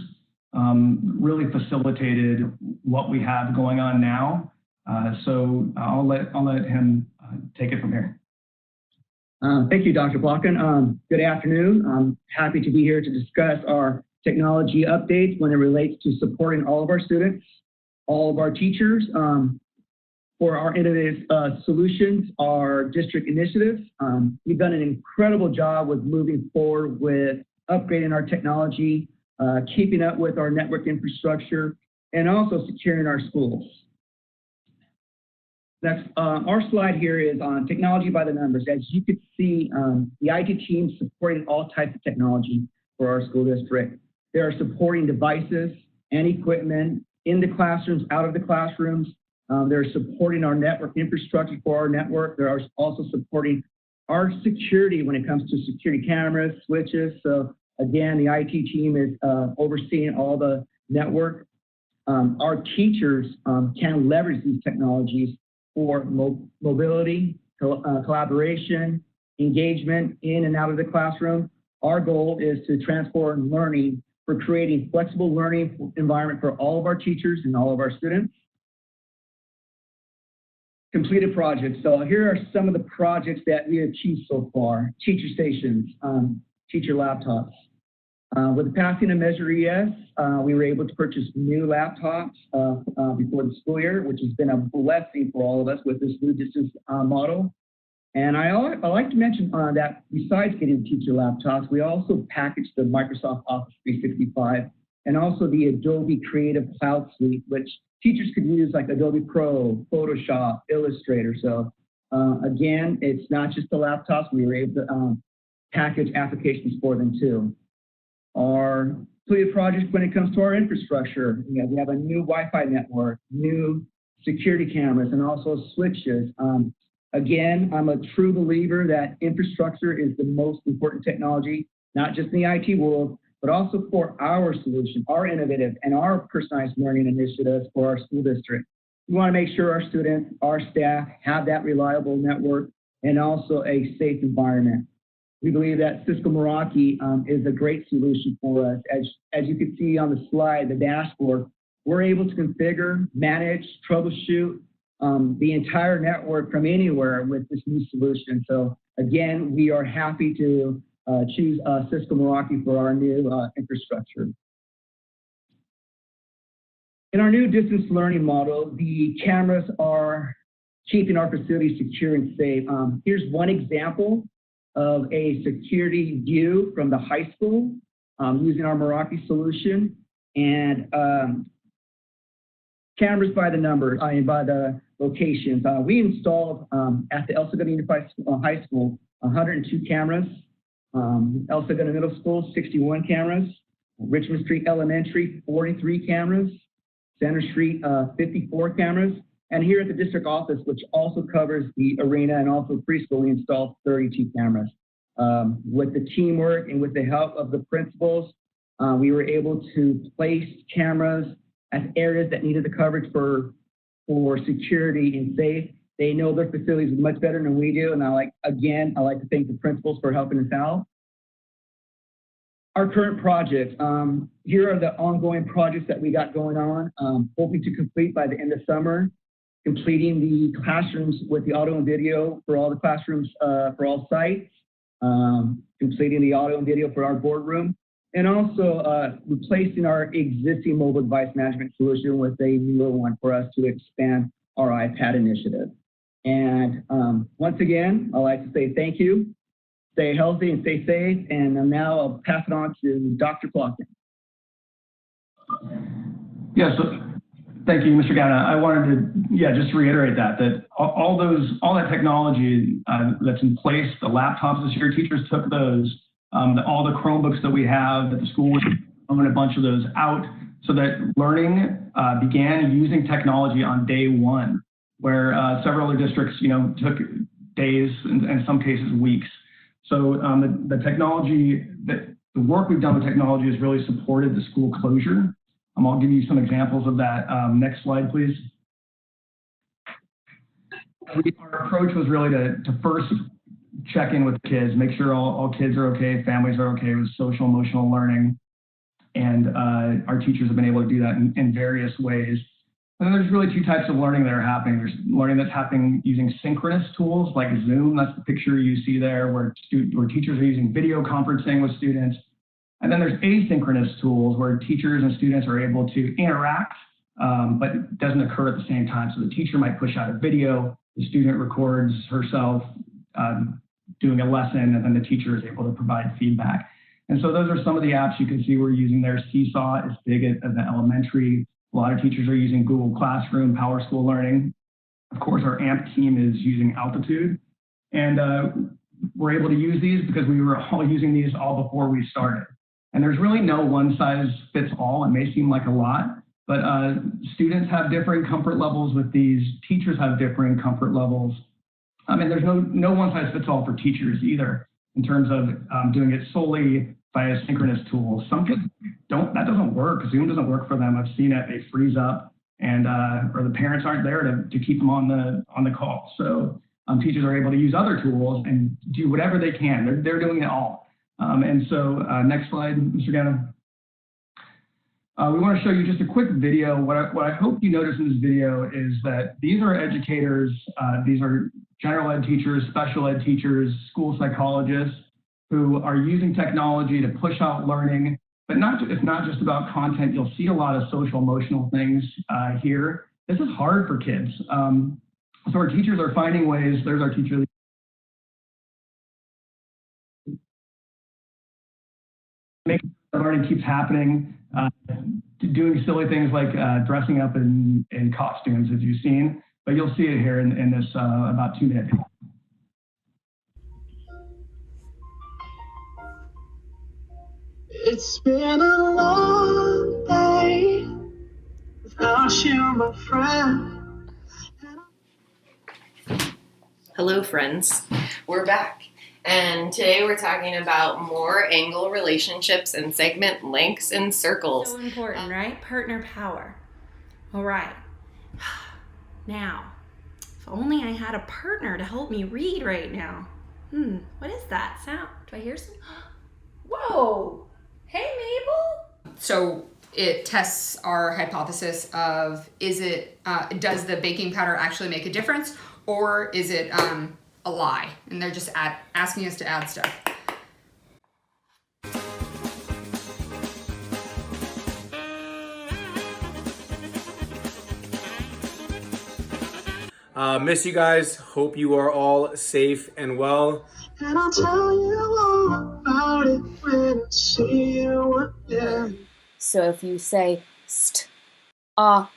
[SPEAKER 13] really facilitated what we have going on now. So I'll let him take it from here.
[SPEAKER 10] Thank you, Dr. Plotkin. Good afternoon. I'm happy to be here to discuss our technology updates when it relates to supporting all of our students, all of our teachers, for our innovative solutions, our district initiatives. We've done an incredible job with moving forward with upgrading our technology, keeping up with our network infrastructure, and also securing our schools. Next, our slide here is on technology by the numbers. As you can see, the IT team is supporting all types of technology for our school district. They are supporting devices and equipment in the classrooms, out of the classrooms. They're supporting our network infrastructure for our network. They're also supporting our security when it comes to security cameras, switches. So again, the IT team is overseeing all the network. Our teachers can leverage these technologies for mobility, collaboration, engagement in and out of the classroom. Our goal is to transform learning for creating flexible learning environment for all of our teachers and all of our students. Completed projects. So here are some of the projects that we achieved so far. Teacher stations, teacher laptops. With the passing of Measure ES, we were able to purchase new laptops before the school year, which has been a blessing for all of us with this new distance model. And I like to mention that besides getting teacher laptops, we also packaged the Microsoft Office 365 and also the Adobe Creative Cloud Suite, which teachers could use like Adobe Pro, Photoshop, Illustrator. So again, it's not just the laptops, we were able to package applications for them too. Our completed projects when it comes to our infrastructure, we have a new Wi-Fi network, new security cameras, and also switches. Again, I'm a true believer that infrastructure is the most important technology, not just in the IT world, but also for our solution, our innovative and our personalized learning initiatives for our school district. We want to make sure our students, our staff have that reliable network and also a safe environment. We believe that Cisco Meraki is a great solution for us. As you can see on the slide, the dashboard, we're able to configure, manage, troubleshoot the entire network from anywhere with this new solution. So again, we are happy to choose Cisco Meraki for our new infrastructure. In our new distance learning model, the cameras are keeping our facilities secure and safe. Here's one example of a security view from the high school using our Meraki solution, and cameras by the numbers, by the locations. We installed at the El Segundo Unified High School 102 cameras, El Segundo Middle School 61 cameras, Richmond Street Elementary 43 cameras, Center Street 54 cameras, and here at the district office, which also covers the arena and also preschool, we installed 32 cameras. With the teamwork and with the help of the principals, we were able to place cameras at areas that needed the coverage for security and safe. They know their facilities much better than we do, and I like to thank the principals for helping us out. Our current projects, here are the ongoing projects that we got going on, hoping to complete by the end of summer. Completing the classrooms with the audio and video for all the classrooms for all sites, completing the audio and video for our boardroom, and also replacing our existing mobile device management solution with a newer one for us to expand our iPad initiative. And once again, I'd like to say thank you, stay healthy and stay safe, and now I'll pass it on to Dr. Plotkin.
[SPEAKER 13] Yes. Thank you, Mr. Gauna. I wanted to, just reiterate that all that technology that's in place, the laptops this year, teachers took those, all the Chromebooks that we have, that the school was throwing a bunch of those out, so that learning began using technology on day one, where several other districts, took days and in some cases weeks. So the technology, the work we've done with technology has really supported the school closure. I'll give you some examples of that. Next slide, please. our approach was really to first check in with kids, make sure all kids are okay, families are okay with social emotional learning. And our teachers have been able to do that in various ways. And then there's really two types of learning that are happening. There's learning that's happening using synchronous tools like Zoom. That's the picture you see there where teachers are using video conferencing with students. And then there's asynchronous tools where teachers and students are able to interact, but it doesn't occur at the same time. So the teacher might push out a video, the student records herself doing a lesson, and then the teacher is able to provide feedback. And so those are some of the apps you can see we're using there. Seesaw is big at the elementary. A lot of teachers are using Google Classroom, PowerSchool Learning. Of course, our AMP team is using Altitude. And we're able to use these because we were all using these all before we started. And there's really no one size fits all. It may seem like a lot, but students have different comfort levels with these. Teachers have differing comfort levels. I mean, there's no one size fits all for teachers either in terms of doing it solely via synchronous tools. Some kids that doesn't work. Zoom doesn't work for them. I've seen it, they freeze up and or the parents aren't there to keep them on the call. So teachers are able to use other tools and do whatever they can. They're doing it all. And so next slide, Mr. Gannon. We want to show you just a quick video. What I hope you notice in this video is that these are educators, these are general ed teachers, special ed teachers, school psychologists who are using technology to push out learning, but it's not just about content. You'll see a lot of social emotional things here. This is hard for kids. So our teachers are finding ways, there's our teacher. Making sure the learning keeps happening, doing silly things like dressing up in costumes, as you've seen, but you'll see it here in this about 2 minutes.
[SPEAKER 14] It's been a long day without you, my friend.
[SPEAKER 15] Hello, friends. We're back. And today we're talking about more angle relationships and segment lengths and circles.
[SPEAKER 16] So important, right? Partner power. All right. Now, if only I had a partner to help me read right now. What is that sound? Do I hear some? Whoa! Hey, Mabel!
[SPEAKER 17] So it tests our hypothesis of does the baking powder actually make a difference, or is it a lie? And they're just asking us to add stuff.
[SPEAKER 18] Miss you guys. Hope you are all safe and well.
[SPEAKER 14] And I'll tell you all about it when I see you again.
[SPEAKER 19] So if you say stop,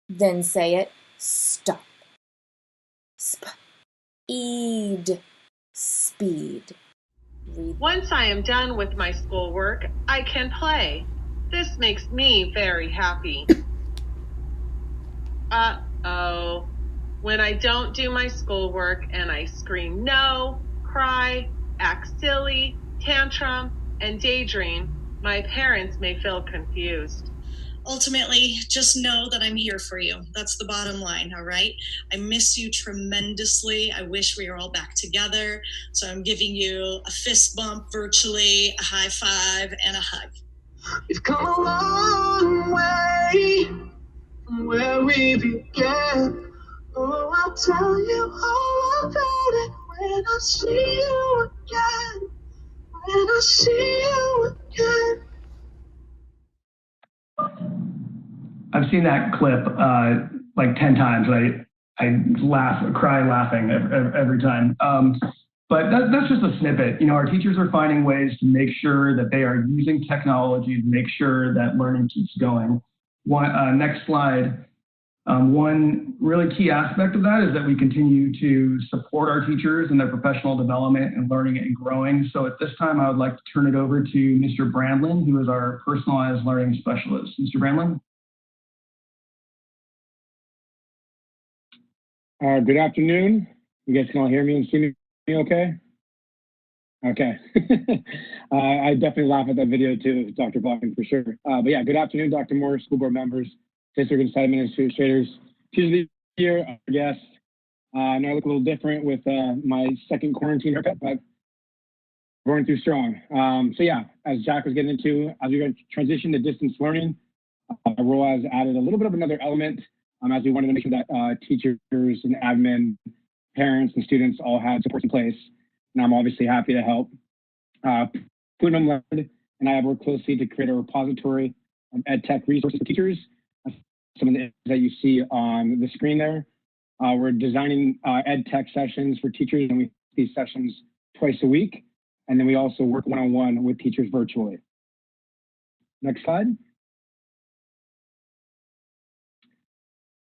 [SPEAKER 19] then say it stop. Speed.
[SPEAKER 20] Once I am done with my schoolwork, I can play. This makes me very happy. Uh-oh. When I don't do my schoolwork and I scream no, cry, act silly, tantrum, and daydream, my parents may feel confused.
[SPEAKER 21] Ultimately, just know that I'm here for you. That's the bottom line, all right? I miss you tremendously. I wish we were all back together. So I'm giving you a fist bump virtually, a high five, and a hug.
[SPEAKER 14] We've come a long way from where we began. Oh, I'll tell you all about it when I see you again. When I see you again.
[SPEAKER 13] I've seen that clip like 10 times. I cry laughing every time. But that's just a snippet. You know, our teachers are finding ways to make sure that they are using technology to make sure that learning keeps going. Next slide. One really key aspect of that is that we continue to support our teachers in their professional development and learning and growing. So at this time, I would like to turn it over to Mr. Brandlin, who is our personalized learning specialist. Mr. Brandlin?
[SPEAKER 22] Good afternoon. You guys can all hear me and see me okay? Okay. I definitely laugh at that video too, Dr. Blocking for sure. But yeah, good afternoon, Dr. Moore, school board members, district and site administrators, teachers of the year, our guests, Now I look a little different with my second quarantine haircut, but going through strong. So yeah, as Jack was getting into, as we transition to distance learning, our role has added a little bit of another element as we wanted to make sure that teachers and admin, parents and students all had supports in place. And I'm obviously happy to help. Poonam led and I have worked closely to create a repository of ed tech resources for teachers. Some of the that you see on the screen there. We're designing ed tech sessions for teachers, and we do these sessions twice a week. And then we also work one-on-one with teachers virtually. Next slide.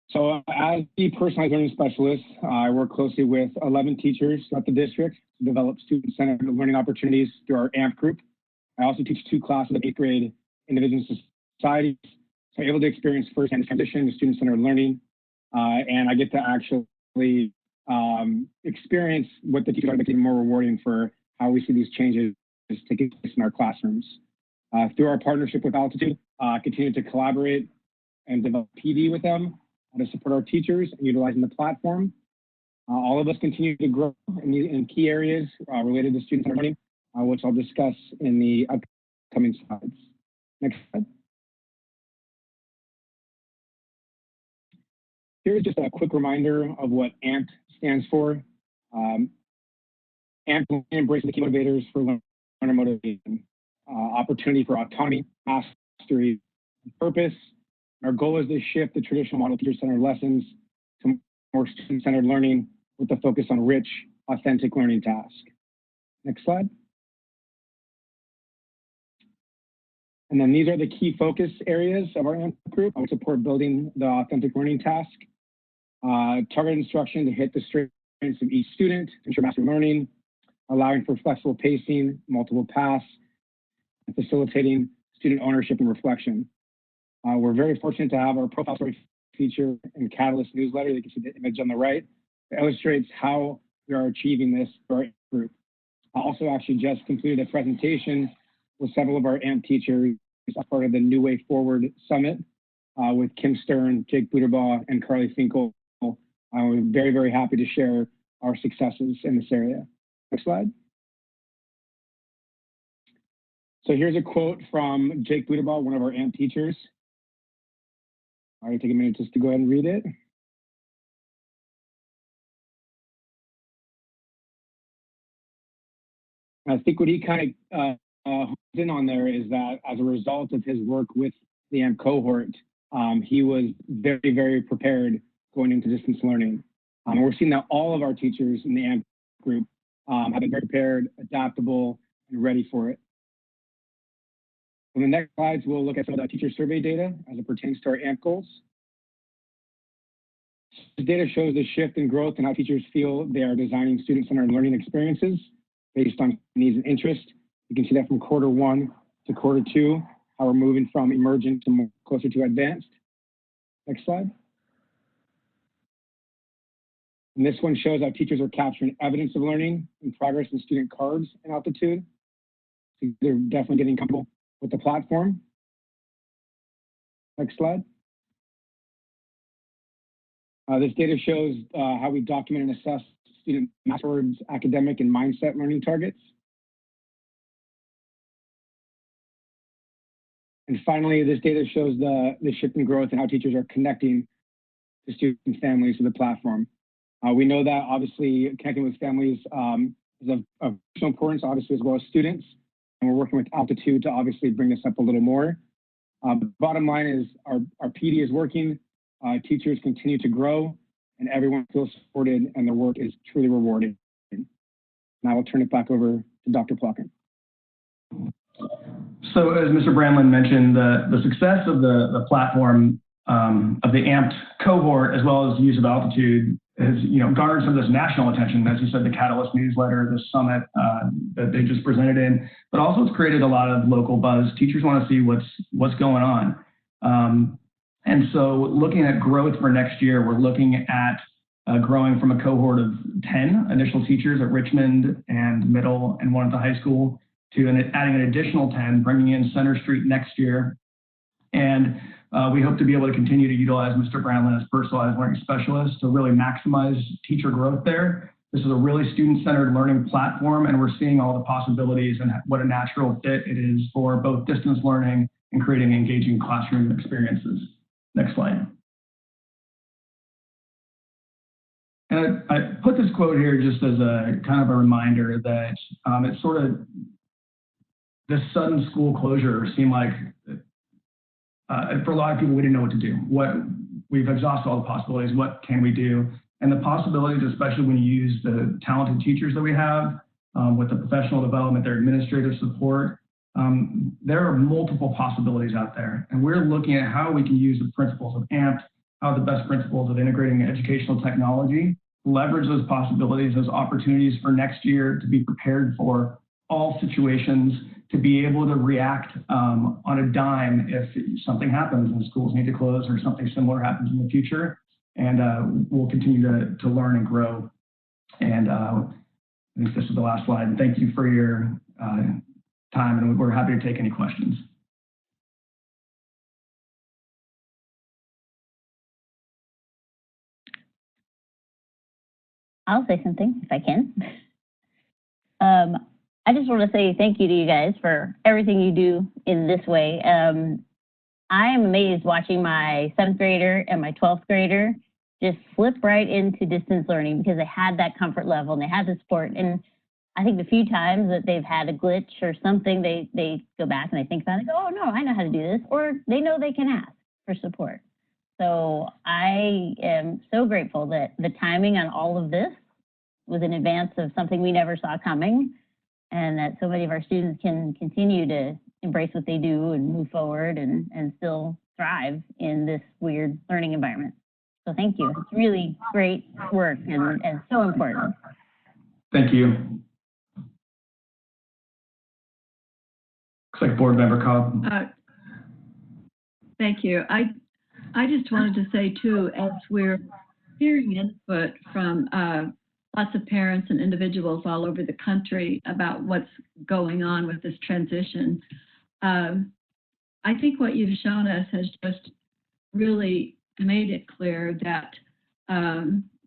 [SPEAKER 22] So as the personalized learning specialist, I work closely with 11 teachers throughout the district to develop student-centered learning opportunities through our AMP group. I also teach 2 classes of 8th grade individual societies. So I'm able to experience firsthand transition to student-centered learning. And I get to actually experience what the teachers are making more rewarding for how we see these changes taking place in our classrooms. Through our partnership with Altitude, continue to collaborate and develop PD with them to support our teachers and utilizing the platform. All of us continue to grow in key areas related to student-centered learning, which I'll discuss in the upcoming slides. Next slide. Here's just a quick reminder of what AMP stands for. AMP embraces the key motivators for learner motivation, opportunity for autonomy, mastery, and purpose. Our goal is to shift the traditional model of teacher-centered lessons to more student-centered learning with a focus on rich, authentic learning tasks. Next slide. And then these are the key focus areas of our AMP group. I would support building the authentic learning task, targeted instruction to hit the strengths of each student, ensure mastery learning, allowing for flexible pacing, multiple paths, and facilitating student ownership and reflection. We're very fortunate to have our profile story feature in Catalyst newsletter. You can see the image on the right. It illustrates how we are achieving this for our group. I also actually just completed a presentation with several of our AMP teachers as part of the New Way Forward Summit with Kim Stern, Jake Buterbaugh, and Carly Finkel. We're very, very happy to share our successes in this area. Next slide. So here's a quote from Jake Buterbaugh, one of our AMP teachers. All right, take a minute just to go ahead and read it. I think what he kind of hones in on there is that as a result of his work with the AMP cohort, he was very, very prepared going into distance learning. We're seeing that all of our teachers in the AMP group have been very prepared, adaptable, and ready for it. In the next slides, we'll look at some of the teacher survey data as it pertains to our AMP goals. This data shows the shift in growth and how teachers feel they are designing student-centered learning experiences based on needs and interest. You can see that from Q1 to Q2, how we're moving from emergent to more closer to advanced. Next slide. And this one shows how teachers are capturing evidence of learning and progress in student cards in Altitude. So they're definitely getting comfortable with the platform. Next slide. This data shows how we document and assess student math towards academic and mindset learning targets. And finally, this data shows the shift in growth and how teachers are connecting to students and families to the platform. We know that obviously connecting with families is of crucial importance, obviously, as well as students. And we're working with Altitude to obviously bring this up a little more. Bottom line is our PD is working, teachers continue to grow, and everyone feels supported, and their work is truly rewarding. Now I'll turn it back over to Dr. Plotkin.
[SPEAKER 13] So as Mr. Bramlin mentioned, the success of the platform of the AMPed cohort, as well as use of Altitude, has garnered some of this national attention. As you said, the Catalyst newsletter, the summit that they just presented in, but also it's created a lot of local buzz. Teachers want to see what's going on. And so looking at growth for next year, we're looking at growing from a cohort of 10 initial teachers at Richmond and middle and one at the high school to adding an additional 10, bringing in Center Street next year. And we hope to be able to continue to utilize Mr. Brandlin as personalized learning specialist to really maximize teacher growth there. This is a really student-centered learning platform, and we're seeing all the possibilities and what a natural fit it is for both distance learning and creating engaging classroom experiences. Next slide. And I put this quote here just as a kind of a reminder that it's sort of this sudden school closure seemed like, for a lot of people, we didn't know what to do. We've exhausted all the possibilities. What can we do? And the possibilities, especially when you use the talented teachers that we have with the professional development, their administrative support, there are multiple possibilities out there. And we're looking at how we can use the principles of AMP, how the best principles of integrating educational technology, leverage those possibilities as opportunities for next year to be prepared for all situations, to be able to react on a dime if something happens and schools need to close or something similar happens in the future. And we'll continue to learn and grow. And I think this is the last slide. And thank you for your time, and we're happy to take any questions.
[SPEAKER 2] I'll say something if I can. I just want to say thank you to you guys for everything you do in this way. I am amazed watching my 7th grader and my 12th grader just slip right into distance learning because they had that comfort level and they had the support. And I think the few times that they've had a glitch or something, they go back and they think about it, oh no, I know how to do this, or they know they can ask for support. So I am so grateful that the timing on all of this was in advance of something we never saw coming, and that so many of our students can continue to embrace what they do and move forward and still thrive in this weird learning environment. So thank you. It's really great work and so important.
[SPEAKER 13] Thank you. Looks like Board Member Cobb.
[SPEAKER 3] Thank you. I just wanted to say too, as we're hearing input from lots of parents and individuals all over the country about what's going on with this transition, I think what you've shown us has just really made it clear that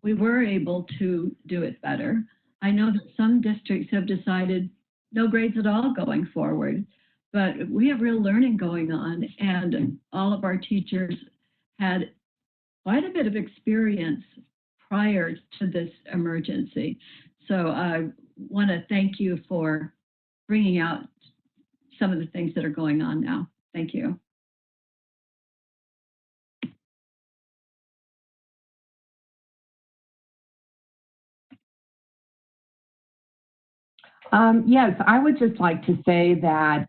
[SPEAKER 3] we were able to do it better. I know that some districts have decided no grades at all going forward, but we have real learning going on, and all of our teachers had quite a bit of experience prior to this emergency. So I want to thank you for bringing out some of the things that are going on now. Thank you.
[SPEAKER 4] Yes, I would just like to say that,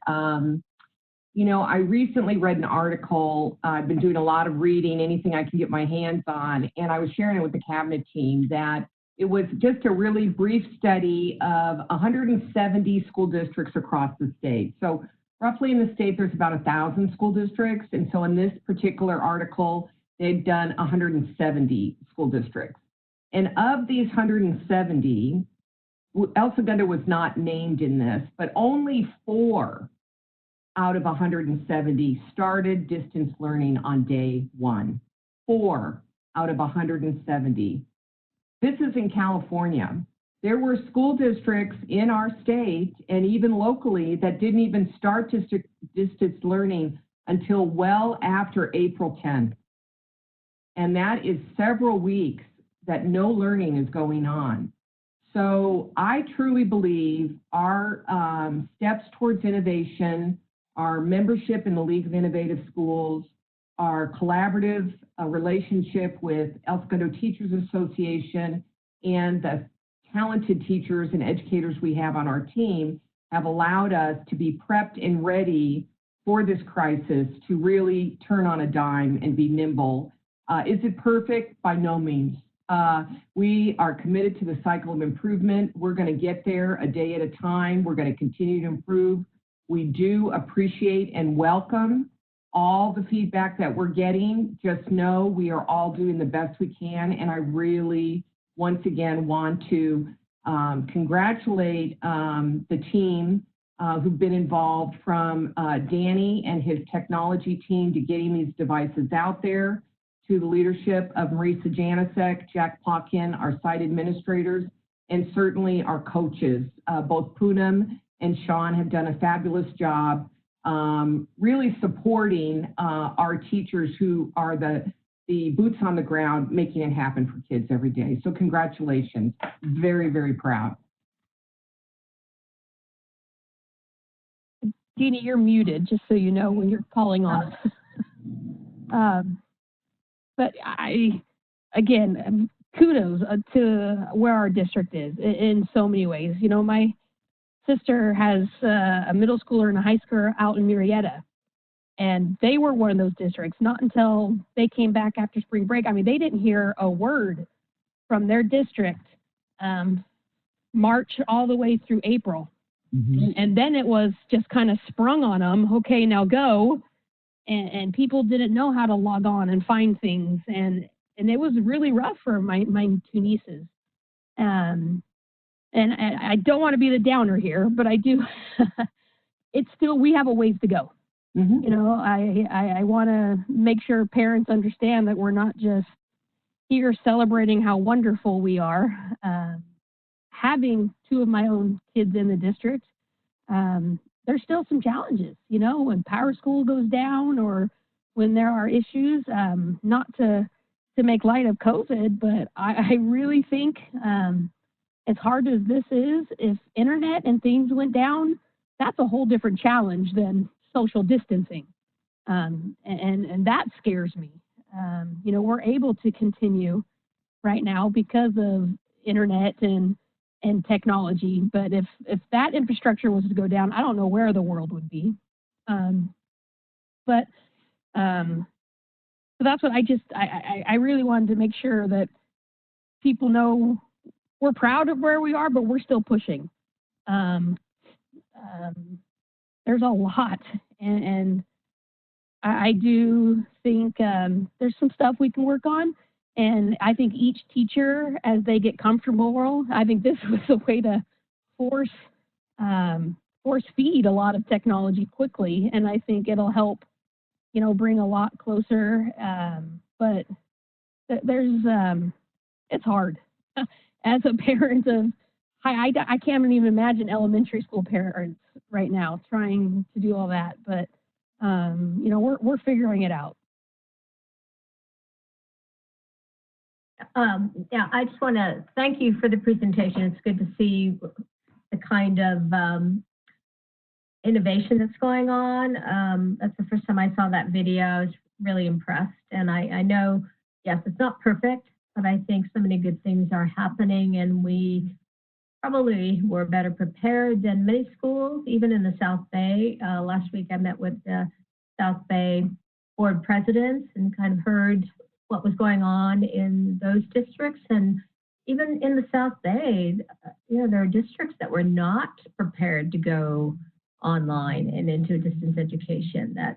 [SPEAKER 4] you know, I recently read an article. I've been doing a lot of reading, anything I can get my hands on, and I was sharing it with the cabinet team that it was just a really brief study of 170 school districts across the state. So roughly in the state, there's about 1,000 school districts. And so in this particular article, they've done 170 school districts. And of these 170, El Segundo was not named in this, but only 4 out of 170 started distance learning on day 1. 4 out of 170. This is in California. There were school districts in our state and even locally that didn't even start distance learning until well after April 10th. And that is several weeks that no learning is going on. So I truly believe our steps towards innovation, our membership in the League of Innovative Schools, our collaborative relationship with El Segundo Teachers Association, and the talented teachers and educators we have on our team have allowed us to be prepped and ready for this crisis to really turn on a dime and be nimble. Is it perfect? By no means. We are committed to the cycle of improvement. We're going to get there a day at a time. We're going to continue to improve. We do appreciate and welcome all the feedback that we're getting. Just know we are all doing the best we can. And I really, once again, want to congratulate the team who've been involved, from Danny and his technology team to getting these devices out there, to the leadership of Marisa Janicek, Jack Plotkin, our site administrators, and certainly our coaches. Both Poonam and Sean have done a fabulous job really supporting our teachers who are the boots on the ground, making it happen for kids every day. So congratulations. Very, very proud.
[SPEAKER 12] Jeannie, you're muted, just so you know when you're calling on us. But again, kudos to where our district is in so many ways. You know, my sister has a middle schooler and a high schooler out in Murrieta, and they were one of those districts. Not until they came back after spring break. I mean, they didn't hear a word from their district March all the way through April. Mm-hmm. And then it was just kind of sprung on them, okay, now go. And people didn't know how to log on and find things. And it was really rough for my two nieces. And I don't want to be the downer here, but I do. It's still, we have a ways to go. Mm-hmm. You know, I want to make sure parents understand that we're not just here celebrating how wonderful we are. Having two of my own kids in the district, there's still some challenges, you know, when Power School goes down or when there are issues, not to make light of COVID, but I really think as hard as this is, if internet and things went down, that's a whole different challenge than social distancing. And that scares me. You know, we're able to continue right now because of internet and technology, but if that infrastructure was to go down, I don't know where the world would be. So that's what I really wanted to make sure that people know we're proud of where we are, but we're still pushing. There's a lot, and I do think there's some stuff we can work on. And I think each teacher, as they get comfortable, I think this was a way to force feed a lot of technology quickly. And I think it'll help, you know, bring a lot closer. But there's, it's hard. As a parent of, I can't even imagine elementary school parents right now trying to do all that. But, you know, we're figuring it out.
[SPEAKER 1] Yeah, I just want to thank you for the presentation. It's good to see the kind of innovation that's going on. That's the first time I saw that video. I was really impressed. And I know, yes, it's not perfect, but I think so many good things are happening, and we probably were better prepared than many schools, even in the South Bay. Last week I met with the South Bay board presidents and kind of heard what was going on in those districts. And even in the South Bay, you know, there are districts that were not prepared to go online and into distance education, that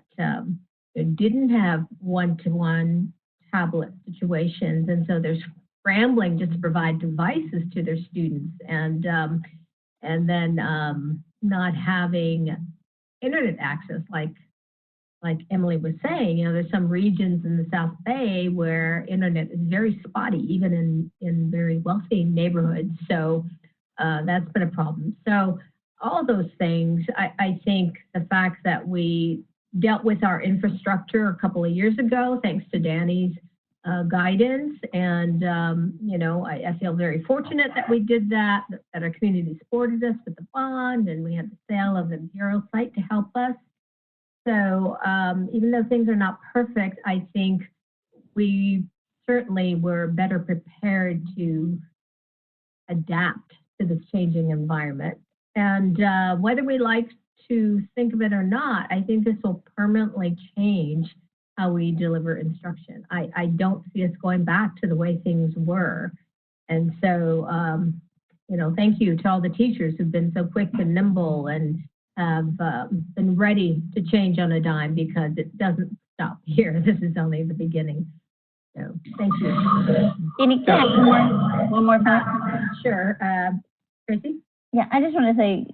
[SPEAKER 1] didn't have one-to-one tablet situations. And so they're scrambling just to provide devices to their students, and then not having internet access like Emily was saying. You know, there's some regions in the South Bay where internet is very spotty, even in very wealthy neighborhoods. So that's been a problem. So all those things, I think the fact that we dealt with our infrastructure a couple of years ago, thanks to Danny's guidance. And, you know, I feel very fortunate that we did that our community supported us with the bond, and we had the sale of the Bureau site to help us. So even though things are not perfect, I think we certainly were better prepared to adapt to this changing environment. And whether we like to think of it or not, I think this will permanently change how we deliver instruction. I don't see us going back to the way things were. And so, you know, thank you to all the teachers who've been so quick and nimble and have been ready to change on a dime, because it doesn't stop here. This is only the beginning. So thank you.
[SPEAKER 2] Any one more time?
[SPEAKER 1] Sure. Tracy?
[SPEAKER 2] Yeah, I just want to say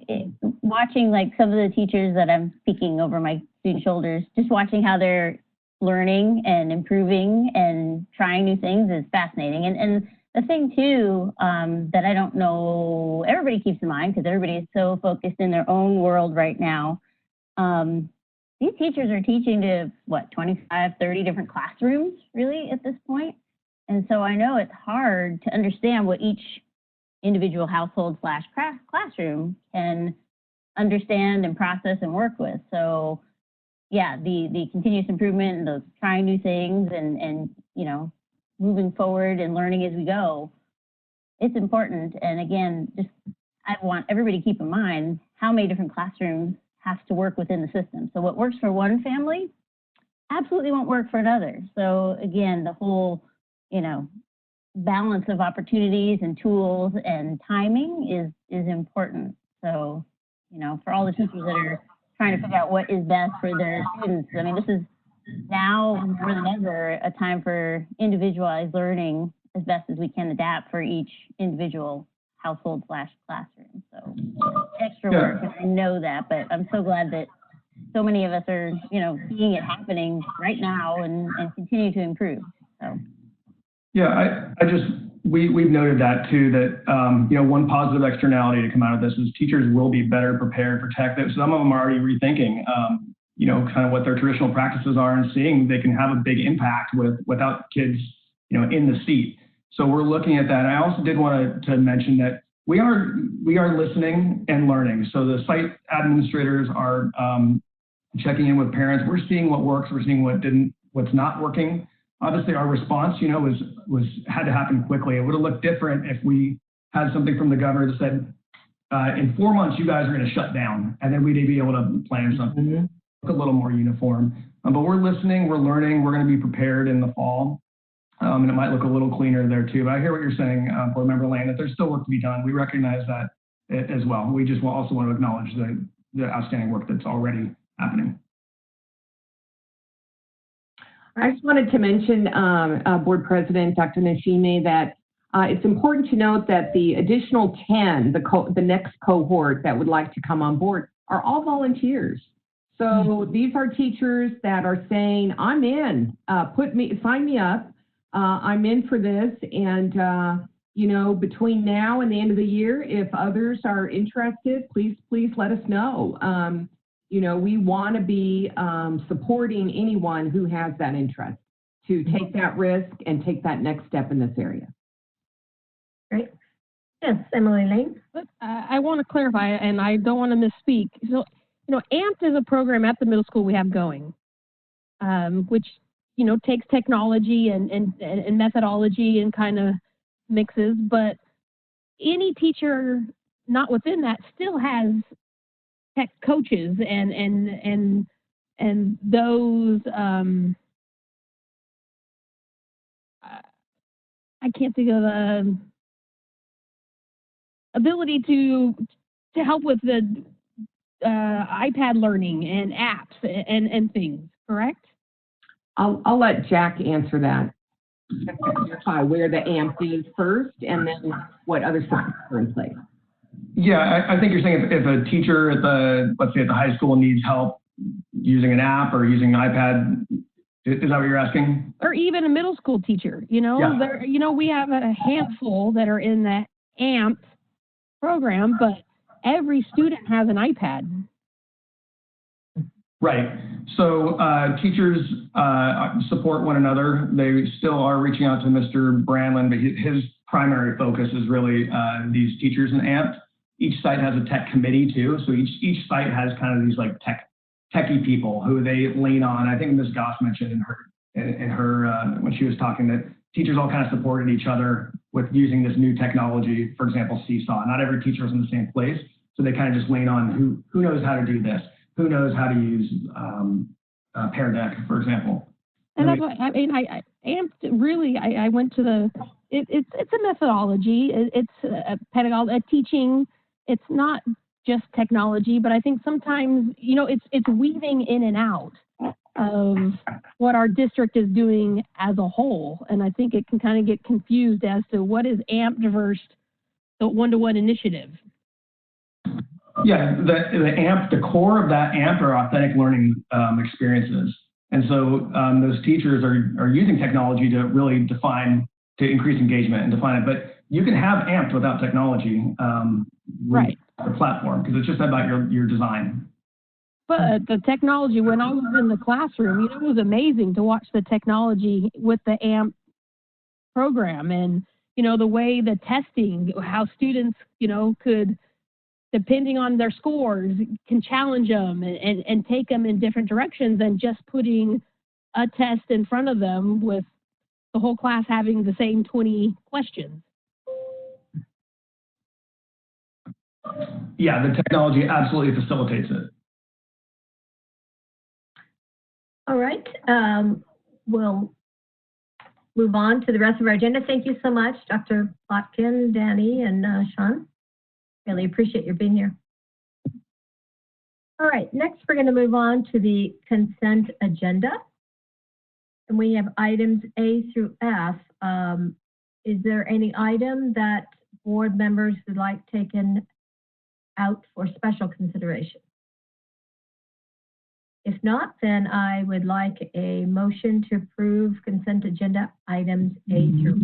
[SPEAKER 2] watching like some of the teachers that I'm speaking over my student shoulders, just watching how they're learning and improving and trying new things is fascinating. And the thing too, that I don't know everybody keeps in mind, because everybody is so focused in their own world right now. These teachers are teaching to, what, 25, 30 different classrooms, really, at this point. And so I know it's hard to understand what each individual household / classroom can understand and process and work with. So yeah, the continuous improvement and those trying new things and you know, moving forward and learning as we go, it's important. And again, just I want everybody to keep in mind how many different classrooms has to work within the system. So what works for one family absolutely won't work for another. So again, the whole, you know, balance of opportunities and tools and timing is important. So, you know, for all the teachers that are trying to figure out what is best for their students, I mean, this is now more than ever a time for individualized learning as best as we can adapt for each individual household / classroom. So extra work, and I know that, but I'm so glad that so many of us are, you know, seeing it happening right now and continue to improve. So.
[SPEAKER 13] Yeah, we've noted that too, that, you know, one positive externality to come out of this is teachers will be better prepared for tech. Some of them are already rethinking, you know, kind of what their traditional practices are and seeing they can have a big impact without kids, you know, in the seat. So we're looking at that. I also did want to mention that we are listening and learning. So the site administrators are checking in with parents. We're seeing what works. We're seeing what's not working. Obviously, our response, you know, had to happen quickly. It would have looked different if we had something from the governor that said, in 4 months, you guys are going to shut down, and then we'd be able to plan something look a little more uniform. But we're listening, we're learning, we're going to be prepared in the fall, and it might look a little cleaner there too. But I hear what you're saying, Board Member Lane, that there's still work to be done. We recognize that as well. We just also want to acknowledge the outstanding work that's already happening.
[SPEAKER 4] I just wanted to mention, Board President Dr. Nishime, that it's important to note that the additional 10, the next cohort that would like to come on board, are all volunteers. So these are teachers that are saying, I'm in, sign me up, I'm in for this. And, you know, between now and the end of the year, if others are interested, please let us know. You know, we want to be supporting anyone who has that interest to take that risk and take that next step in this area.
[SPEAKER 1] Great. Yes, Emily Lane.
[SPEAKER 12] I want to clarify, and I don't want to misspeak. So, you know, AMPT is a program at the middle school we have going, which, you know, takes technology and methodology and kind of mixes, but any teacher not within that still has tech coaches and those I can't think of the ability to help with the iPad learning and apps and things, correct?
[SPEAKER 4] I'll let Jack answer that. Just to clarify where the AMP is first and then what other supports are in place.
[SPEAKER 13] Yeah, I think you're saying if a teacher let's say at the high school needs help using an app or using an iPad, is that what you're asking?
[SPEAKER 12] Or even a middle school teacher, you know,
[SPEAKER 13] yeah.
[SPEAKER 12] You know, we have a handful that are in the AMP program, but every student has an iPad.
[SPEAKER 13] Right. So teachers support one another. They still are reaching out to Mr. Brandlin, but his primary focus is really these teachers in AMP. Each site has a tech committee too. So each site has kind of these like techie people who they lean on. I think Ms. Goss mentioned in her when she was talking that teachers all kind of supported each other with using this new technology, for example, Seesaw. Not every teacher is in the same place. So they kind of just lean on who knows how to do this. Who knows how to use Pear Deck, for example?
[SPEAKER 12] And that's what I mean. I AMP really. I went to it's a methodology. It's a pedagogy, a teaching. It's not just technology, but I think sometimes, you know, it's weaving in and out of what our district is doing as a whole, and I think it can kind of get confused as to what is AMP versus the one-to-one initiative.
[SPEAKER 13] Yeah, the AMP, the core of that AMP are authentic learning experiences. And so those teachers are using technology to really to increase engagement and define it. But you can have AMP without technology,
[SPEAKER 12] right?
[SPEAKER 13] The platform, because it's just about your design.
[SPEAKER 12] But the technology, when I was in the classroom, it was amazing to watch the technology with the AMP program, and the way the testing, how students could, depending on their scores, can challenge them and take them in different directions than just putting a test in front of them with the whole class having the same 20 questions.
[SPEAKER 13] Yeah, the technology absolutely facilitates it.
[SPEAKER 1] All right, we'll move on to the rest of our agenda. Thank you so much, Dr. Plotkin, Danny, and Sean. Really appreciate your being here. All right, next we're going to move on to the consent agenda. And we have items A through F. Is there any item that board members would like taken out for special consideration? If not, then I would like a motion to approve consent agenda items A through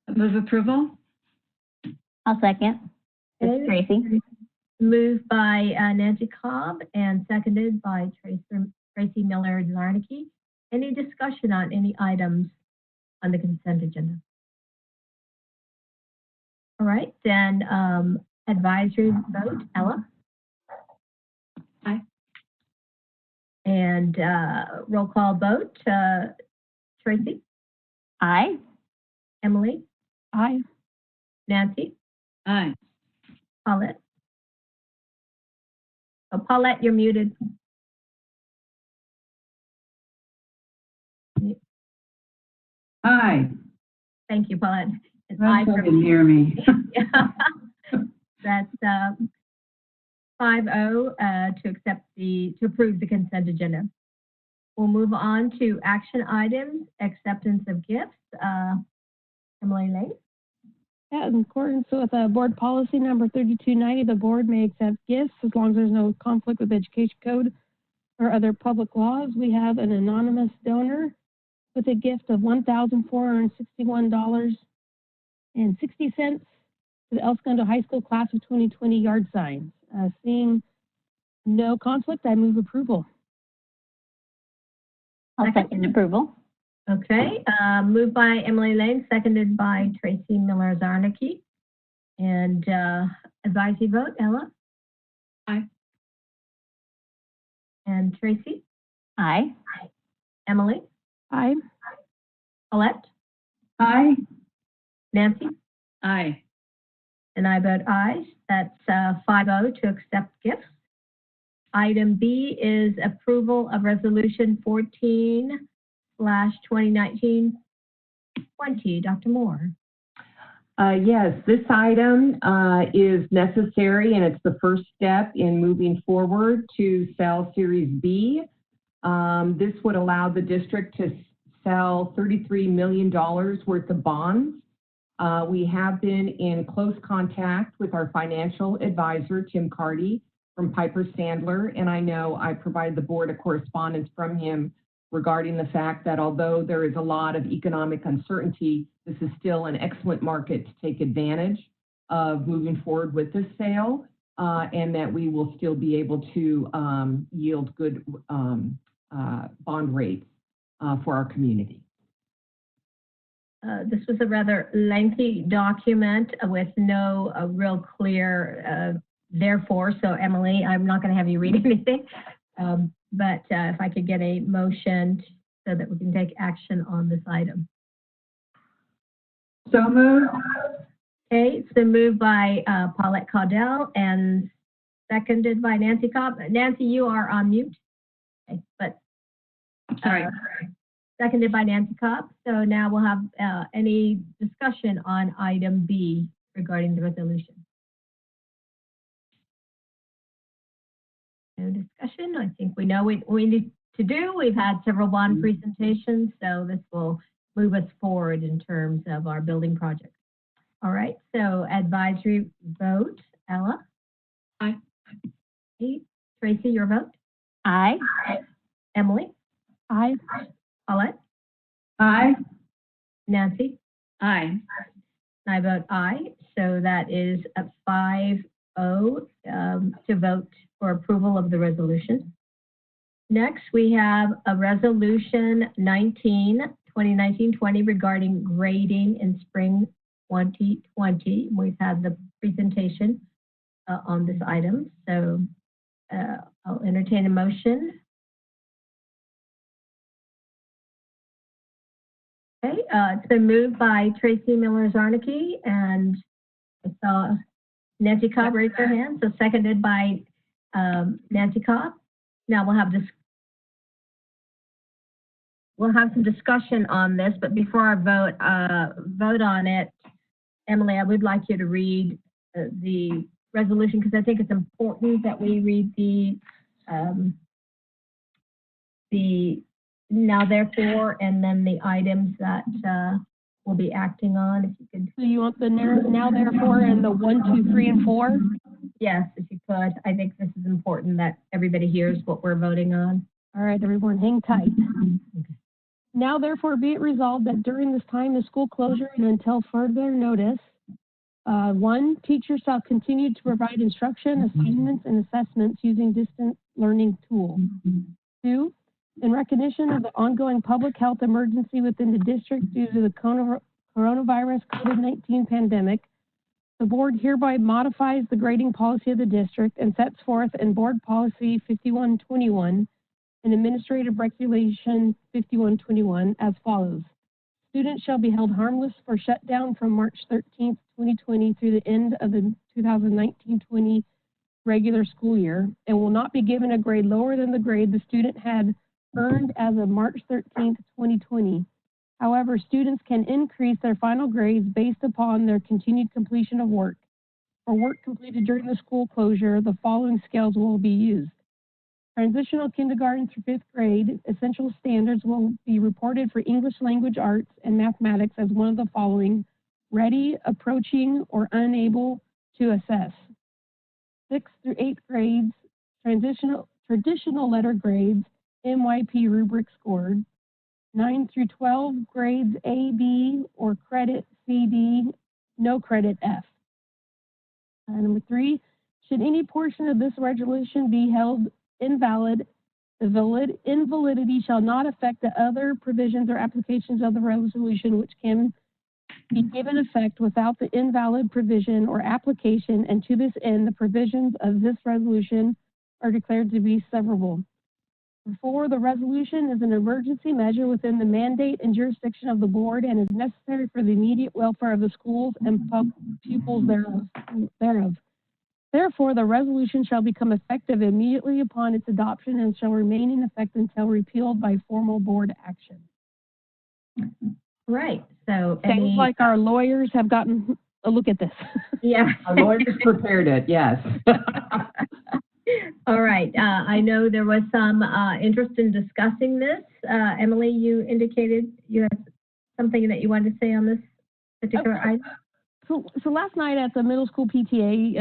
[SPEAKER 1] F.
[SPEAKER 3] Move approval.
[SPEAKER 2] I'll second. It's Tracy.
[SPEAKER 1] Moved by Nancy Cobb and seconded by Tracy Miller-Zarnicki. Any discussion on any items on the consent agenda? All right, then advisory vote, Ella.
[SPEAKER 3] Aye.
[SPEAKER 1] And roll call vote, Tracy.
[SPEAKER 2] Aye.
[SPEAKER 1] Emily.
[SPEAKER 12] Aye.
[SPEAKER 1] Nancy.
[SPEAKER 3] Aye.
[SPEAKER 1] Paulette. Oh, Paulette, you're muted.
[SPEAKER 3] Aye.
[SPEAKER 1] Thank you, Paulette. And
[SPEAKER 3] I can hear me.
[SPEAKER 1] That's 5-0 to approve the consent agenda. We'll move on to action items, acceptance of gifts. Emily Lane.
[SPEAKER 12] Yeah, in accordance with board policy number 3290, the board may accept gifts as long as there's no conflict with education code or other public laws. We have an anonymous donor with a gift of $1,461.60 to the El Segundo High School class of 2020 yard signs. Seeing no conflict, I move approval.
[SPEAKER 2] I'll second approval.
[SPEAKER 1] Okay, moved by Emily Lane, seconded by Tracy Miller-Zarnicki. And advisory vote, Ella?
[SPEAKER 3] Aye.
[SPEAKER 1] And Tracy?
[SPEAKER 2] Aye.
[SPEAKER 1] Emily?
[SPEAKER 12] Aye.
[SPEAKER 1] Paulette?
[SPEAKER 3] Aye.
[SPEAKER 1] Nancy?
[SPEAKER 3] Aye.
[SPEAKER 1] And I vote aye. That's 5-0 to accept gifts. Item B is approval of resolution 14/2019-20. Dr. Moore.
[SPEAKER 4] Yes, this item is necessary, and it's the first step in moving forward to sell Series B. This would allow the district to sell $33 million worth of bonds. We have been in close contact with our financial advisor, Tim Carty, from Piper Sandler, and I know I provided the board a correspondence from him regarding the fact that although there is a lot of economic uncertainty, this is still an excellent market to take advantage of moving forward with this sale, and that we will still be able to yield good bond rates for our community.
[SPEAKER 1] This was a rather lengthy document with no real clear therefore. So Emily, I'm not going to have you read anything, but if I could get a motion so that we can take action on this item.
[SPEAKER 3] So moved.
[SPEAKER 1] Okay, it's been moved by Paulette Caudell and seconded by Nancy Cobb. Nancy, you are on mute. Okay, but
[SPEAKER 3] Sorry.
[SPEAKER 1] Seconded by Nancy Cobb. So now we'll have any discussion on item B regarding the resolution. No discussion. I think we know what we need to do. We've had several bond presentations, so this will move us forward in terms of our building project. All right, so advisory vote, Ella? Aye. Okay. Tracy, your vote?
[SPEAKER 2] Aye.
[SPEAKER 1] Emily?
[SPEAKER 12] Aye.
[SPEAKER 1] Paulette?
[SPEAKER 12] Aye.
[SPEAKER 1] Nancy?
[SPEAKER 3] Aye.
[SPEAKER 1] I vote aye. So that is a 5-0 to vote for approval of the resolution. Next, we have a resolution 2019-20 regarding grading in spring 2020. We've had the presentation on this item. So I'll entertain a motion. Okay, it's been moved by Tracy Miller-Zarnicki, and I saw Nancy Cobb raise her hand, so seconded by Nancy Cobb. Now we'll have some discussion on this, but before I vote on it, Emily, I would like you to read the resolution, because I think it's important that we read the now therefore, and then the items that we'll be acting on. If you could.
[SPEAKER 12] So you want the now therefore and the 1, 2, 3, and 4?
[SPEAKER 1] Yes, if you could. I think this is important that everybody hears what we're voting on.
[SPEAKER 12] All right, everyone, hang tight. Okay. Now therefore be it resolved that during this time of school closure and until further notice, 1, teachers shall continue to provide instruction, assignments, and assessments using distance learning tools. 2, in recognition of the ongoing public health emergency within the district due to the coronavirus COVID-19 pandemic, the board hereby modifies the grading policy of the district and sets forth in Board Policy 5121 and Administrative Regulation 5121 as follows. Students shall be held harmless for shutdown from March 13th, 2020 through the end of the 2019-20 regular school year and will not be given a grade lower than the grade the student had earned as of March 13th, 2020. However, students can increase their final grades based upon their continued completion of work. For work completed during the school closure, the following scales will be used. Transitional kindergarten through 5th grade, essential standards will be reported for English language arts and mathematics as one of the following: ready, approaching, or unable to assess. 6th through 8th grades, traditional letter grades, MYP rubric scored. 9 through 12 grades A, B, or credit C, D, no credit F. Number 3, should any portion of this resolution be held invalid, the invalidity shall not affect the other provisions or applications of the resolution which can be given effect without the invalid provision or application, and to this end, the provisions of this resolution are declared to be severable. 4, the resolution is an emergency measure within the mandate and jurisdiction of the board and is necessary for the immediate welfare of the schools and pupils thereof. Therefore, the resolution shall become effective immediately upon its adoption and shall remain in effect until repealed by formal board action.
[SPEAKER 1] Right. So
[SPEAKER 12] sounds like our lawyers have gotten a look at this.
[SPEAKER 1] Yeah.
[SPEAKER 4] Our lawyers prepared it, yes.
[SPEAKER 1] All right. I know there was some interest in discussing this. Emily, you indicated you had something that you wanted to say on this particular item.
[SPEAKER 12] So last night at the middle school PTA,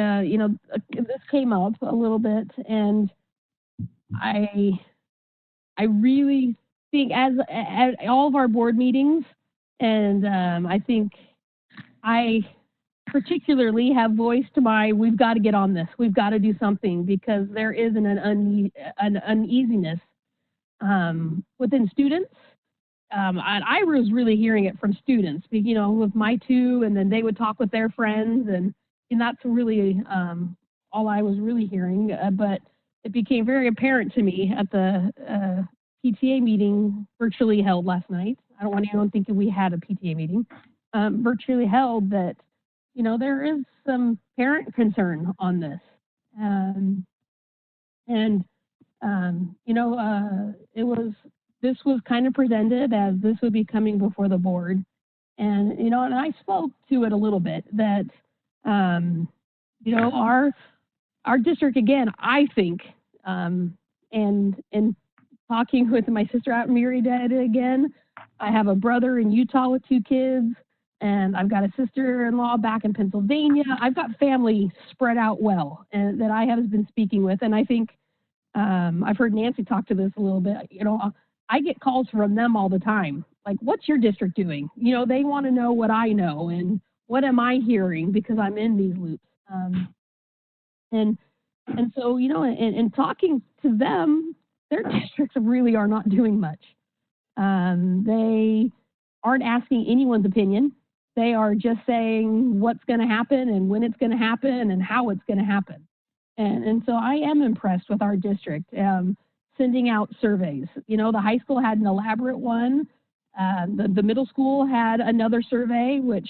[SPEAKER 12] this came up a little bit, and I really think as at all of our board meetings, and I think I particularly have voiced we've got to get on this. We've got to do something because there is an uneasiness within students. And I was really hearing it from students, with my 2, and then they would talk with their friends, and that's really all I was really hearing. But it became very apparent to me at the PTA meeting virtually held last night. I don't want anyone thinking we had a PTA meeting, virtually held, that there is some parent concern on this. This was kind of presented as this would be coming before the board. And, and I spoke to it a little bit that, our district, again, I think, and talking with my sister out in Murrieta again, I have a brother in Utah with 2 kids. And I've got a sister-in-law back in Pennsylvania. I've got family spread out well and that I have been speaking with. And I think I've heard Nancy talk to this a little bit. You know, I get calls from them all the time. Like, what's your district doing? You know, they want to know what I know and what am I hearing because I'm in these loops. And so, you know, and talking to them, their districts really are not doing much. They aren't asking anyone's opinion. They are just saying what's going to happen and when it's going to happen and how it's going to happen. And so I am impressed with our district sending out surveys. You know, the high school had an elaborate one. The middle school had another survey, which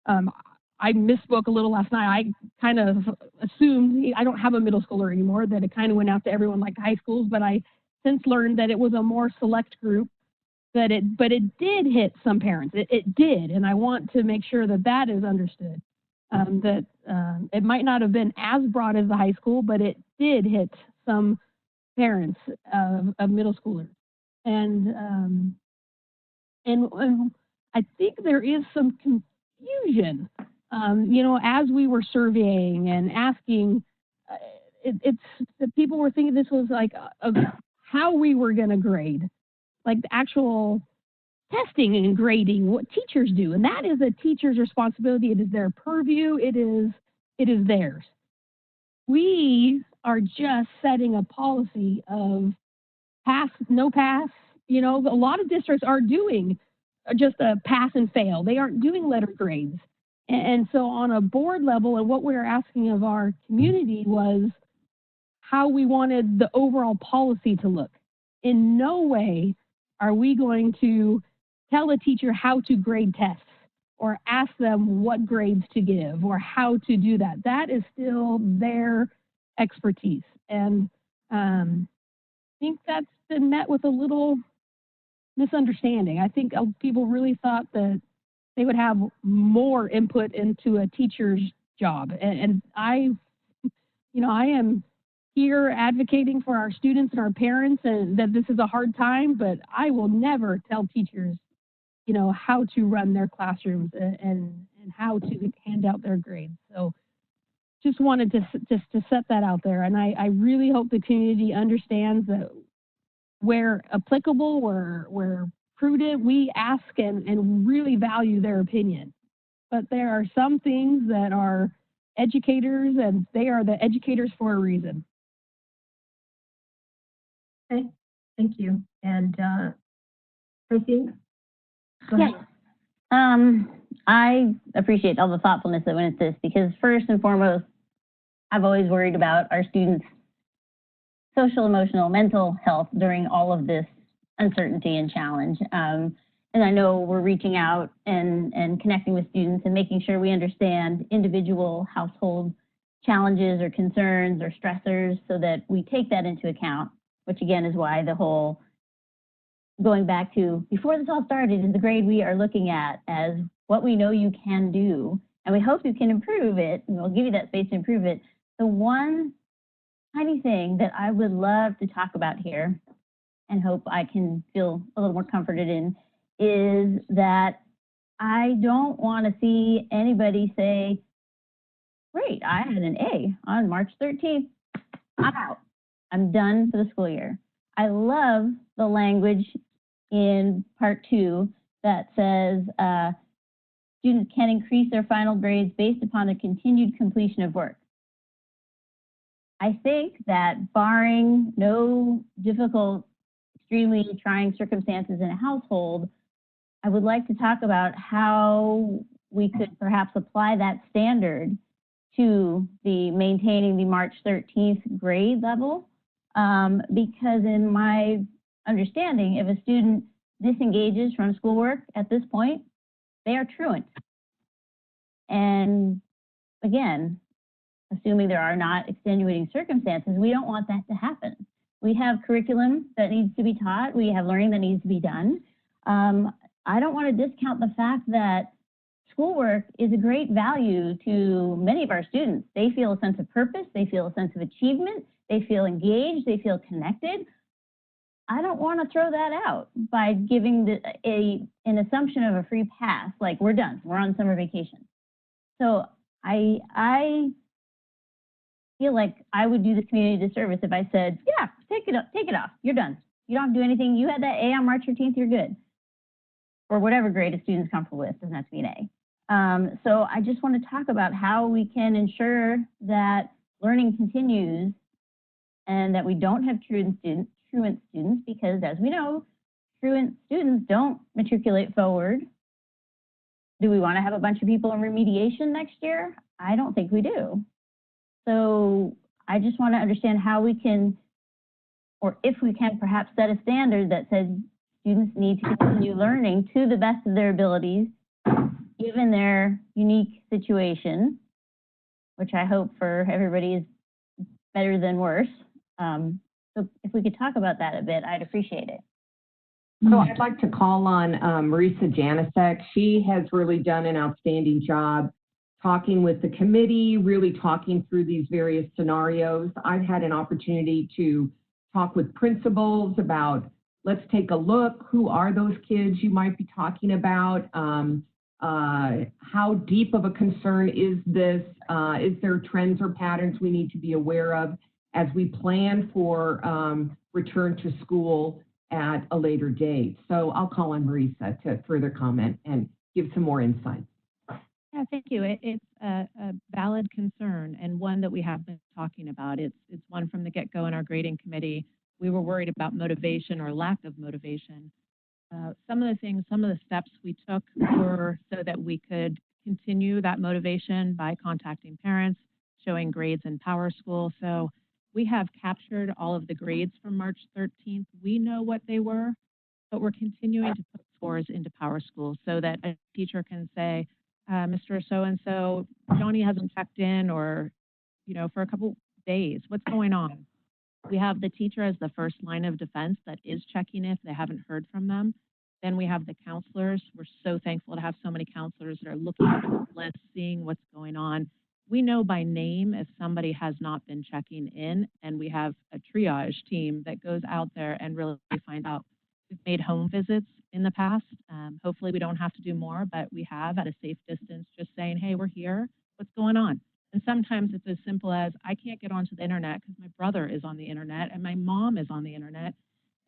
[SPEAKER 12] I misspoke a little last night. I kind of assumed, I don't have a middle schooler anymore, that it kind of went out to everyone like high schools, but I since learned that it was a more select group. But it did hit some parents. It did, and I want to make sure that that is understood. That it might not have been as broad as the high school, but it did hit some parents of middle schoolers. And I think there is some confusion. You know, as we were surveying and asking, it's the people were thinking this was like how we were going to grade. Like the actual testing and grading, what teachers do. And that is a teacher's responsibility. It is their purview. It is theirs. We are just setting a policy of pass, no pass. You know, a lot of districts are doing just a pass and fail. They aren't doing letter grades. And so on a board level, and what we were asking of our community was how we wanted the overall policy to look. In no way are we going to tell a teacher how to grade tests or ask them what grades to give or how to do that. That is still their expertise. And I think that's been met with a little misunderstanding. I think people really thought that they would have more input into a teacher's job. And I am here advocating for our students and our parents and that this is a hard time, but I will never tell teachers, you know, how to run their classrooms and how to hand out their grades. So just wanted to set that out there. And I really hope the community understands that where applicable, where prudent, we ask and really value their opinion. But there are some things that are educators and they are the educators for a reason.
[SPEAKER 1] Okay, thank you. And Tracy?
[SPEAKER 2] Yes. I appreciate all the thoughtfulness that went into this because first and foremost, I've always worried about our students' social, emotional, mental health during all of this uncertainty and challenge. And I know we're reaching out and connecting with students and making sure we understand individual household challenges or concerns or stressors so that we take that into account, which again is why the whole going back to before this all started is the grade we are looking at as what we know you can do, and we hope you can improve it, and we'll give you that space to improve it. The one tiny thing that I would love to talk about here and hope I can feel a little more comforted in is that I don't want to see anybody say, great, I had an A on March 13th, I'm out. I'm done for the school year. I love the language in part 2 that says students can increase their final grades based upon the continued completion of work. I think that barring no difficult, extremely trying circumstances in a household, I would like to talk about how we could perhaps apply that standard to the maintaining the March 13th grade level. Because in my understanding, if a student disengages from schoolwork at this point, they are truant. And again, assuming there are not extenuating circumstances, we don't want that to happen. We have curriculum that needs to be taught. We have learning that needs to be done. I don't want to discount the fact that schoolwork is a great value to many of our students. They feel a sense of purpose. They feel a sense of achievement. They feel engaged. They feel connected. I don't want to throw that out by giving an assumption of a free pass, like we're done, we're on summer vacation. So I feel like I would do this community a disservice if I said, yeah, take it off, you're done. You don't have to do anything. You had that A on March 13th, you're good. Or whatever grade a student's comfortable with, doesn't have to be an A. So I just want to talk about how we can ensure that learning continues and that we don't have truant students, because as we know, truant students don't matriculate forward. Do we want to have a bunch of people in remediation next year? I don't think we do. So I just want to understand how we can, or if we can perhaps set a standard that says students need to continue learning to the best of their abilities, given their unique situation, which I hope for everybody is better than worse. So if we could talk about that a bit, I'd appreciate it.
[SPEAKER 4] So I'd like to call on Marisa Janicek. She has really done an outstanding job talking with the committee, really talking through these various scenarios. I've had an opportunity to talk with principals about, let's take a look, who are those kids you might be talking about? How deep of a concern is this? Is there trends or patterns we need to be aware of as we plan for return to school at a later date? So I'll call on Marisa to further comment and give some more insight.
[SPEAKER 11] Yeah, thank you. It's a valid concern and one that we have been talking about. It's one from the get-go in our grading committee. We were worried about motivation or lack of motivation. Some of the steps we took were so that we could continue that motivation by contacting parents, showing grades in PowerSchool. So we have captured all of the grades from March 13th. We know what they were, but we're continuing to put scores into PowerSchool so that a teacher can say, Mr. So-and-so, Johnny hasn't checked in, or, for a couple days, what's going on? We have the teacher as the first line of defense that is checking if they haven't heard from them. Then we have the counselors. We're so thankful to have so many counselors that are looking at the list, seeing what's going on. We know by name if somebody has not been checking in, and we have a triage team that goes out there and really find out. We've made home visits in the past. Hopefully we don't have to do more, but we have at a safe distance, just saying, hey, we're here, what's going on? And sometimes it's as simple as, I can't get onto the internet because my brother is on the internet and my mom is on the internet.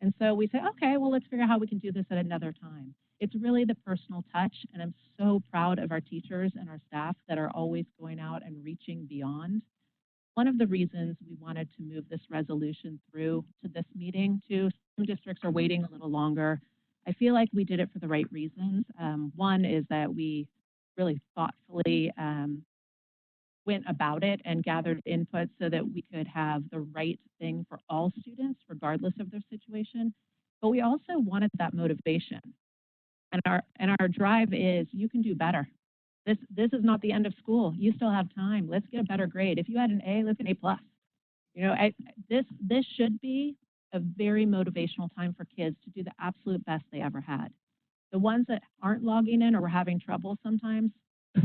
[SPEAKER 11] And so we say, okay, well, let's figure out how we can do this at another time. It's really the personal touch, and I'm so proud of our teachers and our staff that are always going out and reaching beyond. One of the reasons we wanted to move this resolution through to this meeting, too, some districts are waiting a little longer. I feel like we did it for the right reasons. One is that we really thoughtfully went about it and gathered input so that we could have the right thing for all students, regardless of their situation. But we also wanted that motivation. And our drive is, you can do better. This is not the end of school. You still have time. Let's get a better grade. If you had an A, let's get an A+. This should be a very motivational time for kids to do the absolute best they ever had. The ones that aren't logging in or were having trouble sometimes,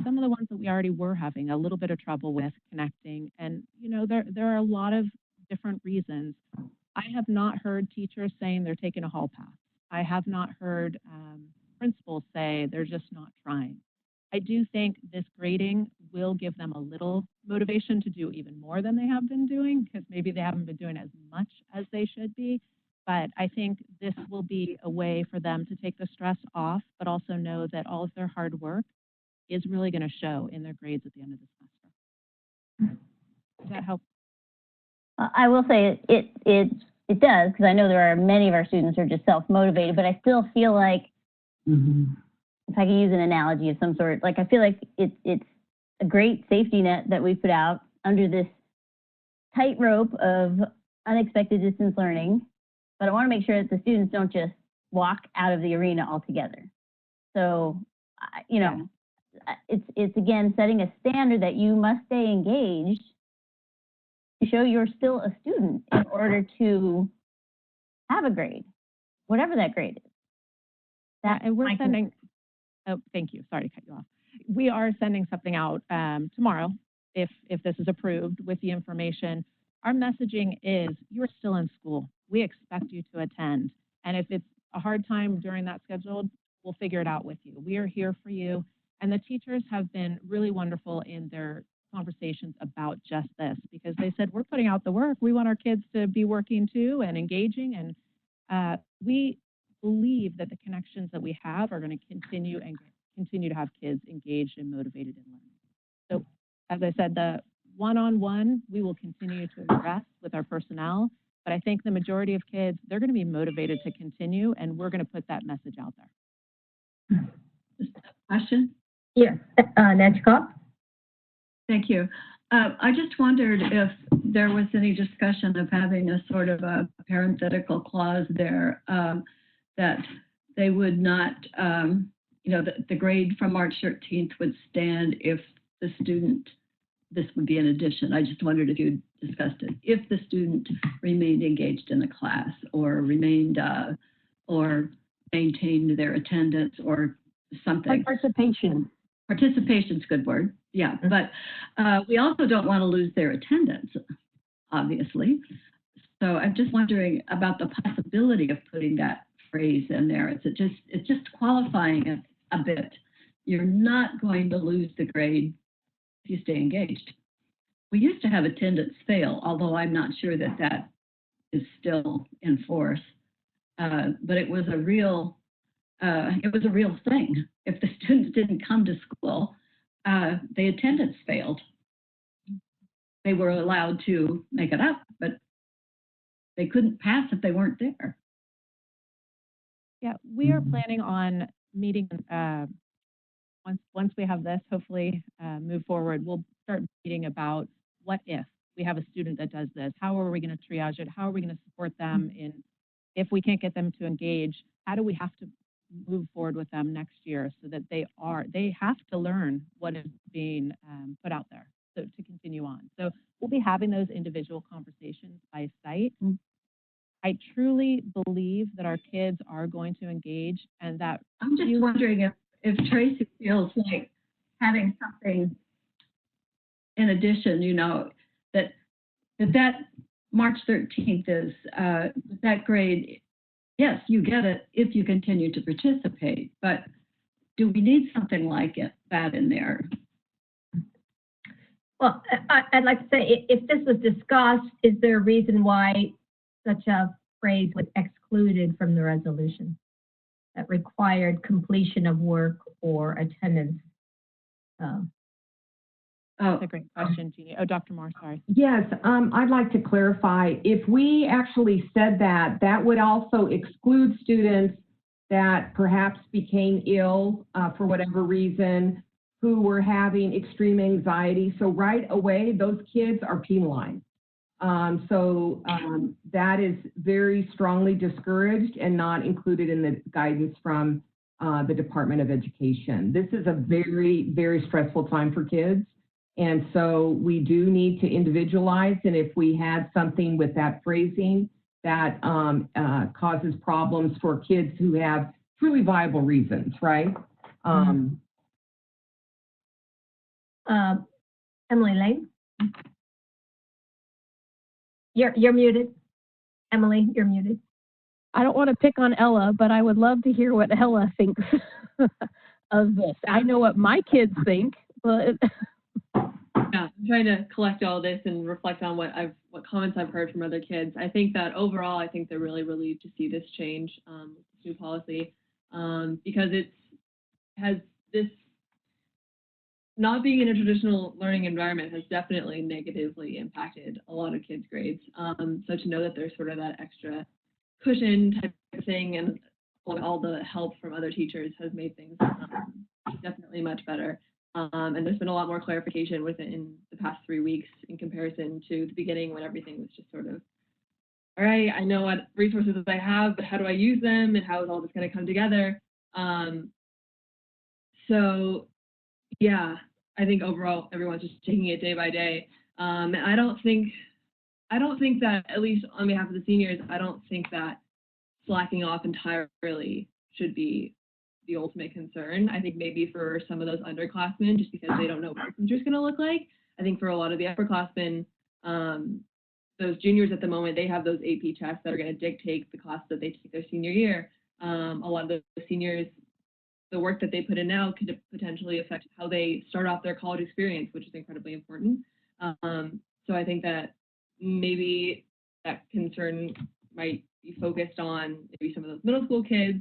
[SPEAKER 11] some of the ones that we already were having a little bit of trouble with connecting. And, there are a lot of different reasons. I have not heard teachers saying they're taking a hall pass. I have not heard principals say they're just not trying. I do think this grading will give them a little motivation to do even more than they have been doing, because maybe they haven't been doing as much as they should be. But I think this will be a way for them to take the stress off, but also know that all of their hard work is really going to show in their grades at the end of the semester. Does that help?
[SPEAKER 2] I will say it does, because I know there are many of our students who are just self-motivated, but I still feel like, if I could use an analogy of some sort, like I feel like it's a great safety net that we put out under this tightrope of unexpected distance learning, but I want to make sure that the students don't just walk out of the arena altogether. So, it's again setting a standard that you must stay engaged to show you're still a student in order to have a grade, whatever that grade is.
[SPEAKER 11] And we're sending, oh, thank you, sorry to cut you off. We are sending something out tomorrow, if this is approved, with the information. Our messaging is, you're still in school. we expect you to attend. And if it's a hard time during that schedule, we'll figure it out with you. We are here for you. And the teachers have been really wonderful in their conversations about just this, because they said, we're putting out the work. We want our kids to be working too and engaging. And we believe that the connections that we have are going to continue to have kids engaged and motivated in learning. So as I said, the one-on-one, we will continue to address with our personnel, but I think the majority of kids, they're going to be motivated to continue, and we're going to put that message out there.
[SPEAKER 3] Question?
[SPEAKER 1] Yes, Nancy Cobb?
[SPEAKER 3] Thank you. I just wondered if there was any discussion of having a sort of a parenthetical clause there that they would not, the grade from March 13th would stand if the student, this would be an addition. I just wondered if you discussed it. If the student remained engaged in the class or remained or maintained their attendance or something.
[SPEAKER 12] Participation.
[SPEAKER 3] Participation's a good word. Yeah, but we also don't want to lose their attendance, obviously. So I'm just wondering about the possibility of putting that phrase in there. It's just qualifying it a bit. You're not going to lose the grade if you stay engaged. We used to have attendance fail, although I'm not sure that that is still in force. But it was a real thing. If the students didn't come to school, the attendance failed. They were allowed to make it up, but they couldn't pass if they weren't there.
[SPEAKER 11] Yeah, we are planning on meeting, once we have this, hopefully move forward, we'll start meeting about what if we have a student that does this, how are we going to triage it, how are we going to support them in, if we can't get them to engage, how do we have to move forward with them next year so that they have to learn what is being put out there so to continue on. So we'll be having those individual conversations by site. I truly believe that our kids are going to engage, and that
[SPEAKER 3] I'm just wondering if Tracy feels like having something in addition, that March 13th is that grade. Yes, you get it if you continue to participate, but do we need something like that in there?
[SPEAKER 1] Well, I'd like to say, if this was discussed, is there a reason why such a phrase was excluded from the resolution that required completion of work or attendance?
[SPEAKER 11] That's a great question, Jeannie. Oh, Dr. Moore, sorry.
[SPEAKER 4] Yes, I'd like to clarify. If we actually said that, that would also exclude students that perhaps became ill for whatever reason, who were having extreme anxiety. So right away, those kids are penalized. That is very strongly discouraged and not included in the guidance from the Department of Education. This is a very, very stressful time for kids. And so we do need to individualize. And if we had something with that phrasing that causes problems for kids who have truly viable reasons, right?
[SPEAKER 1] Emily Lane? You're muted. Emily, you're muted.
[SPEAKER 12] I don't want to pick on Ella, but I would love to hear what Ella thinks of this. I know what my kids think, but
[SPEAKER 6] yeah, I'm trying to collect all this and reflect on what comments I've heard from other kids. I think that overall, I think they're really relieved to see this change, this new policy, because this not being in a traditional learning environment has definitely negatively impacted a lot of kids' grades. So to know that there's sort of that extra cushion type of thing and all the help from other teachers has made things definitely much better. And there's been a lot more clarification within the past 3 weeks in comparison to the beginning when everything was just sort of, all right, I know what resources I have, but how do I use them and how is all this going to come together? So yeah, I think overall everyone's just taking it day by day. And I don't think that, at least on behalf of the seniors, I don't think that slacking off entirely should be the ultimate concern. I think maybe for some of those underclassmen, just because they don't know what the future's going to look like. I think for a lot of the upperclassmen, those juniors at the moment, they have those AP tests that are going to dictate the class that they take their senior year. A lot of the seniors, the work that they put in now could potentially affect how they start off their college experience, which is incredibly important. So I think that maybe that concern might be focused on maybe some of those middle school kids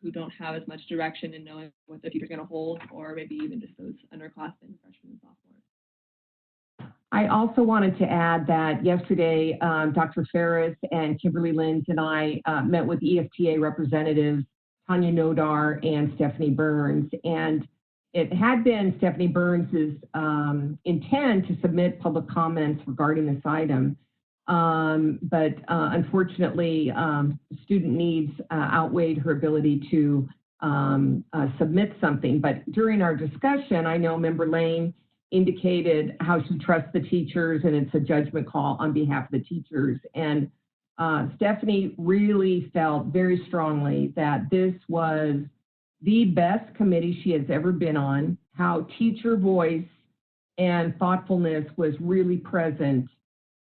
[SPEAKER 6] who don't have as much direction in knowing what their future is going to hold, or maybe even just those underclassmen, freshmen and sophomores.
[SPEAKER 4] I also wanted to add that yesterday, Dr. Ferris and Kimberly Lins and I met with ESTA representatives, Tanya Nodar and Stephanie Burns. And it had been Stephanie Burns's intent to submit public comments regarding this item. But unfortunately, student needs outweighed her ability to submit something. But during our discussion, I know Member Lane indicated how she trusts the teachers, and it's a judgment call on behalf of the teachers. And Stephanie really felt very strongly that this was the best committee she has ever been on, how teacher voice and thoughtfulness was really present,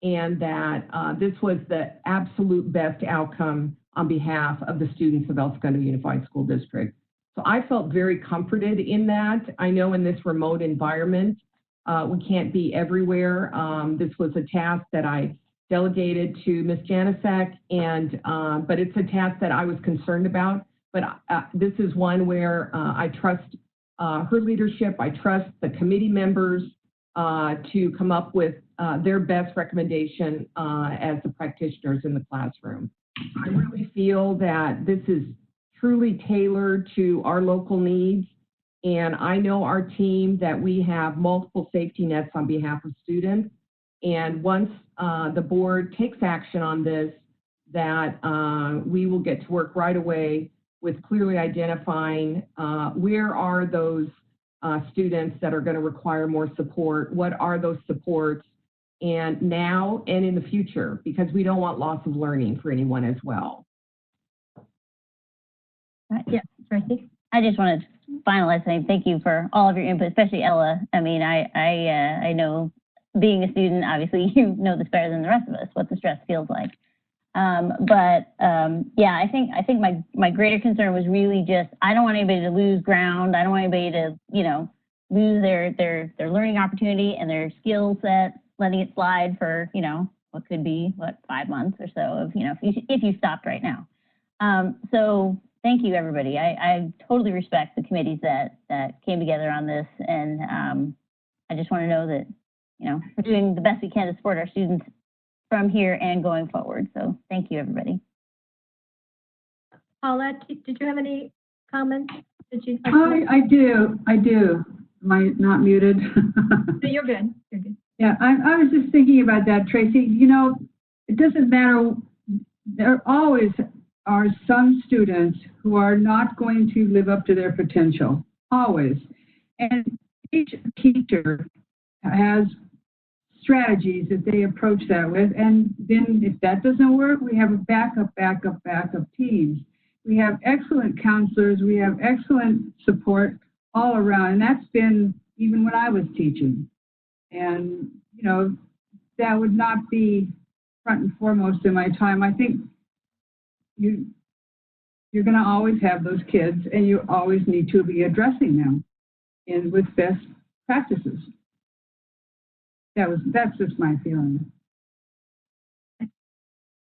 [SPEAKER 4] and that this was the absolute best outcome on behalf of the students of El Segundo Unified School District. So I felt very comforted in that. I know in this remote environment, we can't be everywhere. This was a task that I delegated to Ms. Janasek, and but it's a task that I was concerned about. But this is one where I trust her leadership. I trust the committee members to come up with their best recommendation as the practitioners in the classroom. I really feel that this is truly tailored to our local needs. And I know our team that we have multiple safety nets on behalf of students. And once the board takes action on this, that we will get to work right away with clearly identifying where are those students that are going to require more support, what are those supports, and now and in the future, because we don't want loss of learning for anyone as well.
[SPEAKER 2] Yeah, Tracy? I just wanted to finalize saying thank you for all of your input, especially Ella. I mean, I know being a student, obviously you know this better than the rest of us, what the stress feels like. Yeah, I think my greater concern was really just, I don't want anybody to lose ground. I don't want anybody to, you know, lose their learning opportunity and their skill set, letting it slide for, you know, what could be, 5 months or so of, you know, if you stopped right now. So thank you, everybody. I totally respect the committees that came together on this. And I just want to know that, you know, we're doing the best we can to support our students from here and going forward. So thank you, everybody.
[SPEAKER 1] Paulette, did you have any comments?
[SPEAKER 7] I do. Am I not muted?
[SPEAKER 1] No, you're good. You're good.
[SPEAKER 7] Yeah, I was just thinking about that, Tracy. You know, it doesn't matter. There always are some students who are not going to live up to their potential, always. And each teacher has strategies that they approach that with. And then if that doesn't work, we have a backup teams. We have excellent counselors. We have excellent support all around. And that's been even when I was teaching. And, you know, that would not be front and foremost in my time. I think you're going to always have those kids, and you always need to be addressing them with best practices. That's just my feeling.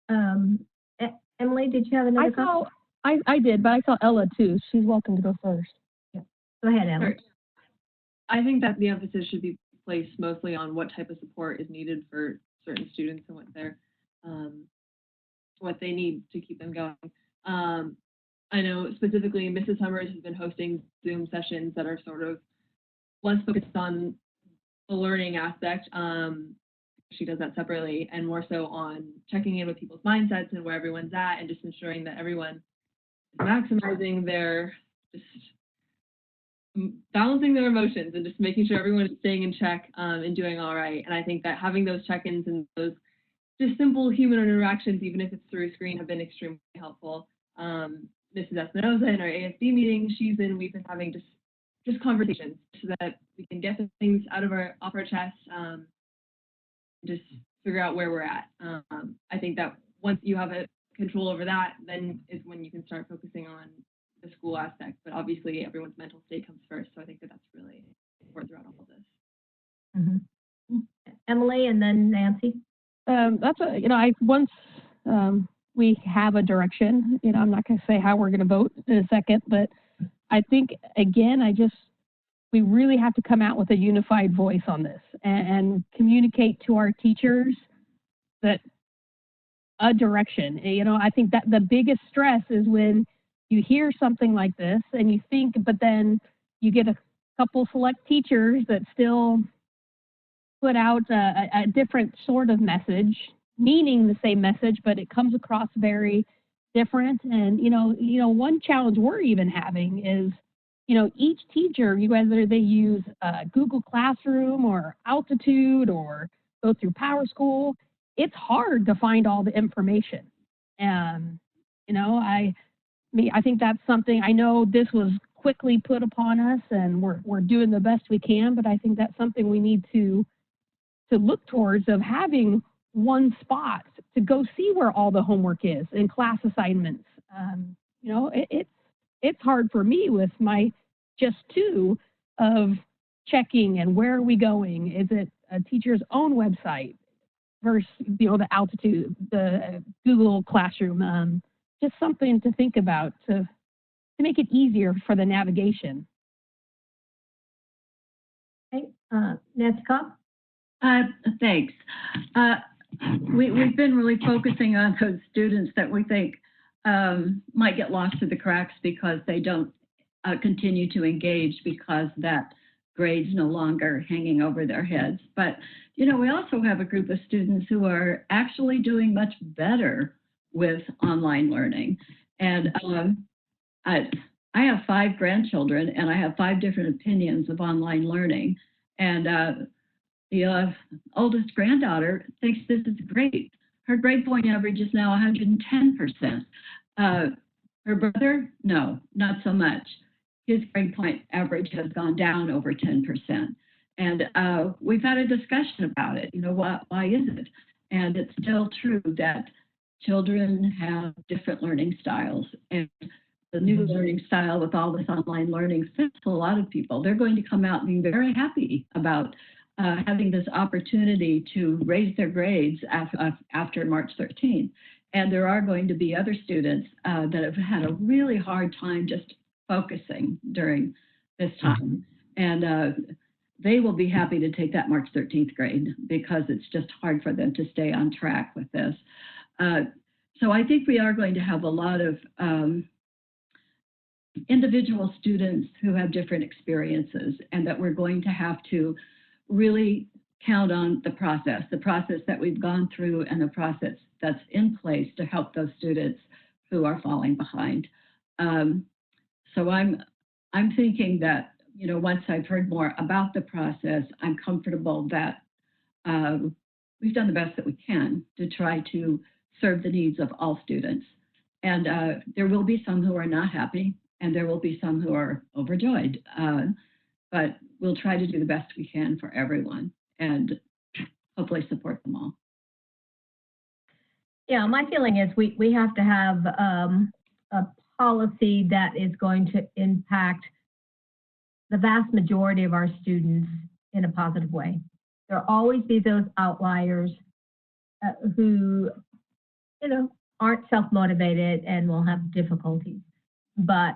[SPEAKER 1] Emily, did you have another comment?
[SPEAKER 12] I did, but I saw Ella too. She's welcome to go first.
[SPEAKER 1] Yeah. Go ahead, Emily.
[SPEAKER 6] I think that the emphasis should be placed mostly on what type of support is needed for certain students and what they need to keep them going. I know specifically Mrs. Summers has been hosting Zoom sessions that are sort of less focused on the learning aspect. She does that separately, and more so on checking in with people's mindsets and where everyone's at, and just ensuring that everyone is maximizing just balancing their emotions and just making sure everyone is staying in check and doing all right. And I think that having those check-ins and those just simple human interactions, even if it's through a screen, have been extremely helpful. Mrs. Espinoza in our ASD meeting we've been having just conversations so that we can get the things off our chests, just figure out where we're at. I think that once you have a control over that, then is when you can start focusing on the school aspect. But obviously, everyone's mental state comes first. So I think that that's really important throughout all of this.
[SPEAKER 1] Emily and then Nancy.
[SPEAKER 12] That's a, I once, we have a direction, I'm not going to say how we're going to vote in a second, but I think, again, we really have to come out with a unified voice on this and communicate to our teachers that a direction. I think that the biggest stress is when you hear something like this and you think, but then you get a couple select teachers that still put out a different sort of message, meaning the same message, but it comes across very different. And, one challenge we're even having is, each teacher, whether they use Google Classroom or Altitude or go through PowerSchool, it's hard to find all the information. I think that's something, I know this was quickly put upon us and we're doing the best we can, but I think that's something we need to look towards, of having one spot to go see where all the homework is and class assignments. It's hard for me with my just two of checking and where are we going? Is it a teacher's own website versus, the Altitude, the Google Classroom? Just something to think about to make it easier for the navigation.
[SPEAKER 1] Okay, Nancy Cobb?
[SPEAKER 3] Thanks. We've been really focusing on those students that we think might get lost through the cracks because they don't continue to engage because that grade's no longer hanging over their heads. But, we also have a group of students who are actually doing much better with online learning. And I have 5 grandchildren and I have 5 different opinions of online learning. And the oldest granddaughter thinks this is great. Her grade point average is now 110%. Her brother, no, not so much. His grade point average has gone down over 10%. And we've had a discussion about it. Why is it? And it's still true that children have different learning styles. And the new learning style with all this online learning fits a lot of people. They're going to come out being very happy about having this opportunity to raise their grades after March 13th. And there are going to be other students that have had a really hard time just focusing during this time. And they will be happy to take that March 13th grade because it's just hard for them to stay on track with this. So I think we are going to have a lot of individual students who have different experiences, and that we're going to have to really count on the process that we've gone through and the process that's in place to help those students who are falling behind. So I'm thinking that, once I've heard more about the process, I'm comfortable that we've done the best that we can to try to serve the needs of all students. And there will be some who are not happy, and there will be some who are overjoyed. But we'll try to do the best we can for everyone and hopefully support them all.
[SPEAKER 1] Yeah, my feeling is we have to have a policy that is going to impact the vast majority of our students in a positive way. There'll always be those outliers who, aren't self-motivated and will have difficulties. But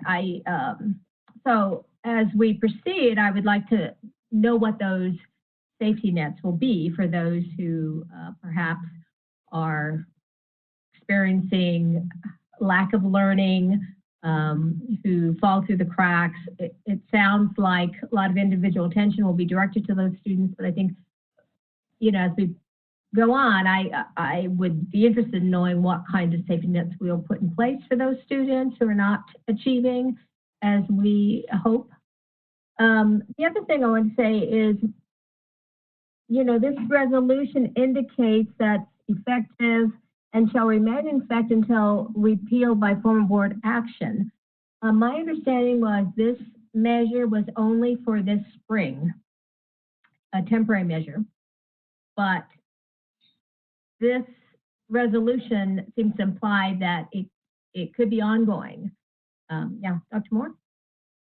[SPEAKER 1] so as we proceed, I would like to know what those safety nets will be for those who perhaps are experiencing lack of learning, who fall through the cracks. It sounds like a lot of individual attention will be directed to those students, but I think, as we go on, I would be interested in knowing what kind of safety nets we'll put in place for those students who are not achieving as we hope. The other thing I want to say is, this resolution indicates that effective and shall remain in effect until repealed by formal board action. My understanding was this measure was only for this spring, a temporary measure, but this resolution seems to imply that it could be ongoing. Yeah, Dr. Moore?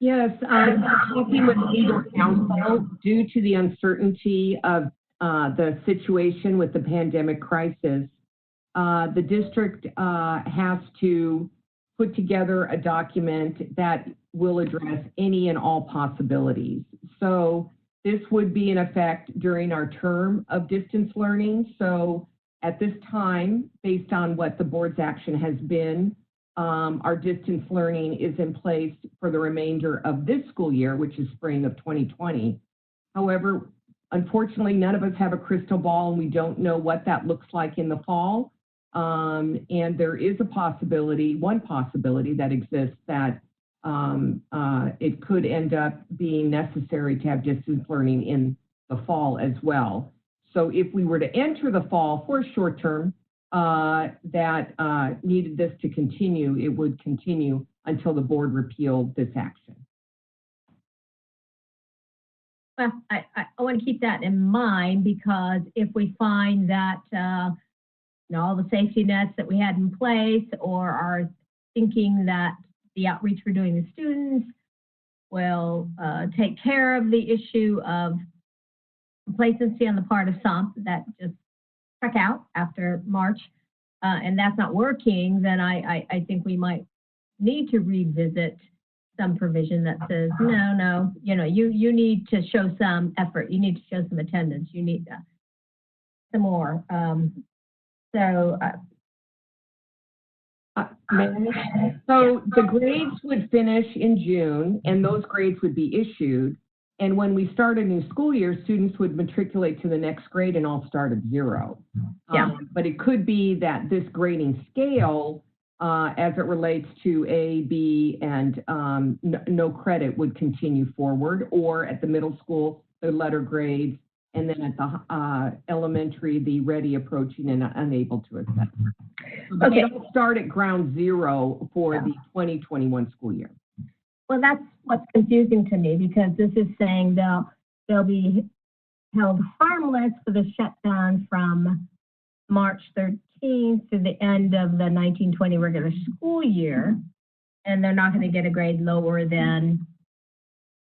[SPEAKER 4] Yes, talking with legal counsel, due to the uncertainty of the situation with the pandemic crisis, the district has to put together a document that will address any and all possibilities. So this would be in effect during our term of distance learning. So at this time, based on what the board's action has been, our distance learning is in place for the remainder of this school year, which is spring of 2020. However, unfortunately, none of us have a crystal ball and we don't know what that looks like in the fall. And there is a possibility, one possibility that exists, that it could end up being necessary to have distance learning in the fall as well. So if we were to enter the fall for a short term that needed this to continue, it would continue until the board repealed this action.
[SPEAKER 1] Well, I want to keep that in mind, because if we find that all the safety nets that we had in place, or are thinking that the outreach we're doing to students will take care of the issue of complacency on the part of some that just check out after March, and that's not working, then I think we might need to revisit some provision that says, no, you need to show some effort, you need to show some attendance, you need some more. So
[SPEAKER 4] the grades would finish in June, and those grades would be issued. And when we start a new school year, students would matriculate to the next grade and all start at 0.
[SPEAKER 1] Yeah.
[SPEAKER 4] But it could be that this grading scale, as it relates to A, B, and no credit, would continue forward, or at the middle school, the letter grades, and then at the elementary, the ready, approaching, and unable to assess. But they don't start at ground zero for the 2021 school year.
[SPEAKER 1] Well, that's what's confusing to me, because this is saying they'll be held harmless for the shutdown from March 13th to the end of the 1920 regular school year, and they're not going to get a grade lower than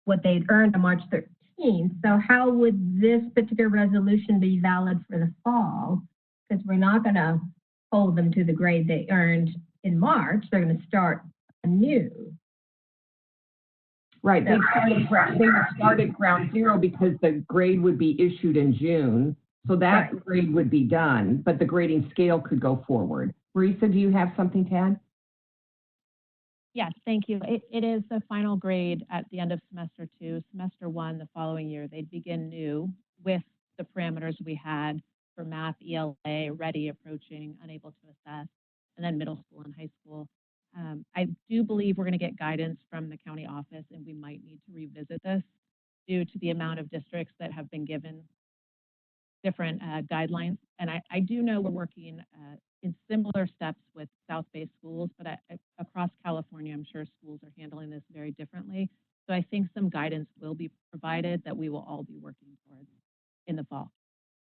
[SPEAKER 1] what they'd earned on March 13th. So how would this particular resolution be valid for the fall? Because we're not going to hold them to the grade they earned in March. They're going to start anew.
[SPEAKER 4] Right, they would start at ground zero because the grade would be issued in June. So that grade would be done, but the grading scale could go forward. Marisa, do you have something to add?
[SPEAKER 11] Yes, thank you. It is the final grade at the end of semester 2. Semester 1, the following year, they'd begin new with the parameters we had for math, ELA, ready, approaching, unable to assess, and then middle school and high school. I do believe we're going to get guidance from the county office, and we might need to revisit this due to the amount of districts that have been given different guidelines. And I do know we're working in similar steps with South-based schools, but across California, I'm sure schools are handling this very differently. So I think some guidance will be provided that we will all be working towards in the fall.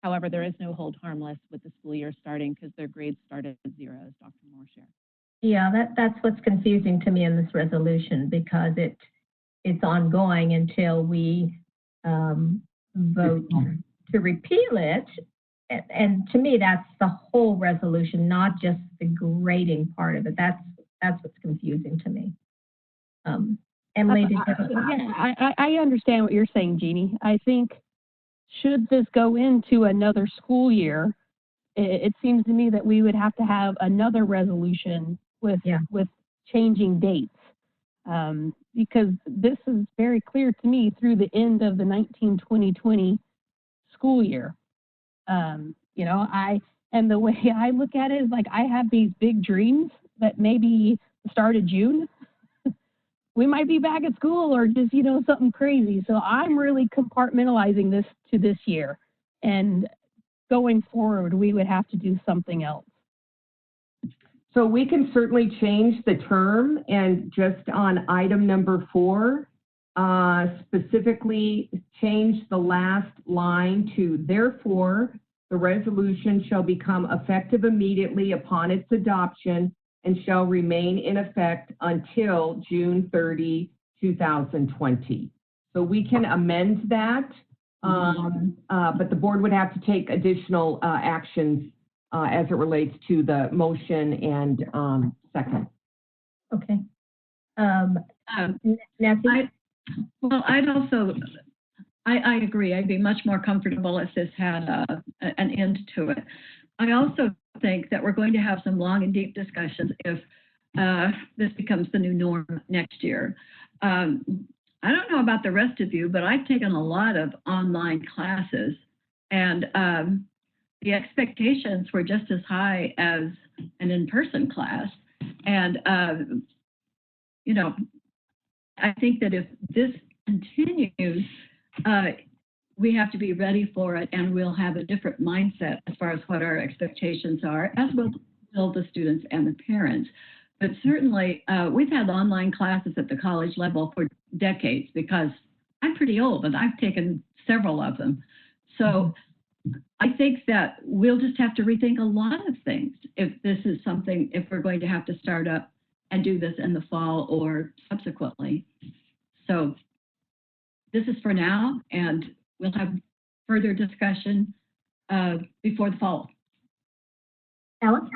[SPEAKER 11] However, there is no hold harmless with the school year starting, because their grades started at 0, as Dr. Moore shared.
[SPEAKER 1] Yeah, that's what's confusing to me in this resolution, because it's ongoing until we vote to repeal it. And to me, that's the whole resolution, not just the grading part of it. That's what's confusing to me. Emily, did you have
[SPEAKER 12] yeah, I understand what you're saying, Jeannie. I think, should this go into another school year, it seems to me that we would have to have another resolution with changing dates. Because this is very clear to me through the end of the 1920 school year. And the way I look at it is like, I have these big dreams that maybe start of June, we might be back at school, or just, something crazy. So I'm really compartmentalizing this to this year, and going forward, we would have to do something else.
[SPEAKER 4] So we can certainly change the term, and just on item number 4, specifically change the last line to, therefore, The resolution shall become effective immediately upon its adoption and shall remain in effect until June 30, 2020. So we can amend that, but the board would have to take additional actions as it relates to the motion and second.
[SPEAKER 1] Okay. Nancy?
[SPEAKER 3] I agree. I'd be much more comfortable if this had an end to it. I also think that we're going to have some long and deep discussions if this becomes the new norm next year. I don't know about the rest of you, but I've taken a lot of online classes, and the expectations were just as high as an in-person class. And, you know, I think that if this continues, we have to be ready for it, and we'll have a different mindset as far as what our expectations are, as will the students and the parents. But certainly, we've had online classes at the college level for decades because I'm pretty old and I've taken several of them. So I think that we'll just have to rethink a lot of things if this is something, if we're going to have to start up and do this in the fall or subsequently. So this is for now, and we'll have further discussion before the fall.
[SPEAKER 1] Ellen?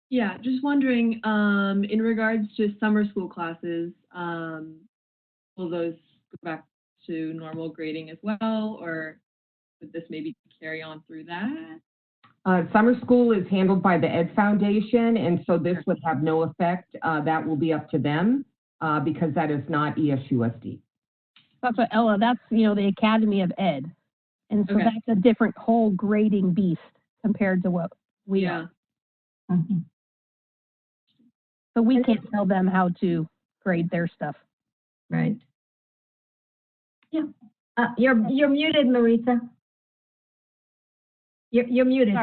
[SPEAKER 6] Yeah, just wondering, in regards to summer school classes, will those go back to normal grading as well, or would this maybe carry on through that?
[SPEAKER 4] Summer school is handled by the Ed Foundation, and so this would have no effect. That will be up to them because that is not ESUSD.
[SPEAKER 12] That's what Ella, that's, you know, the Academy of Ed. And so that's a different whole grading beast compared to what we are.
[SPEAKER 1] Mm-hmm.
[SPEAKER 12] So we can't tell them how to grade their stuff.
[SPEAKER 1] Right. Yeah. You're muted, Marisa. You're muted.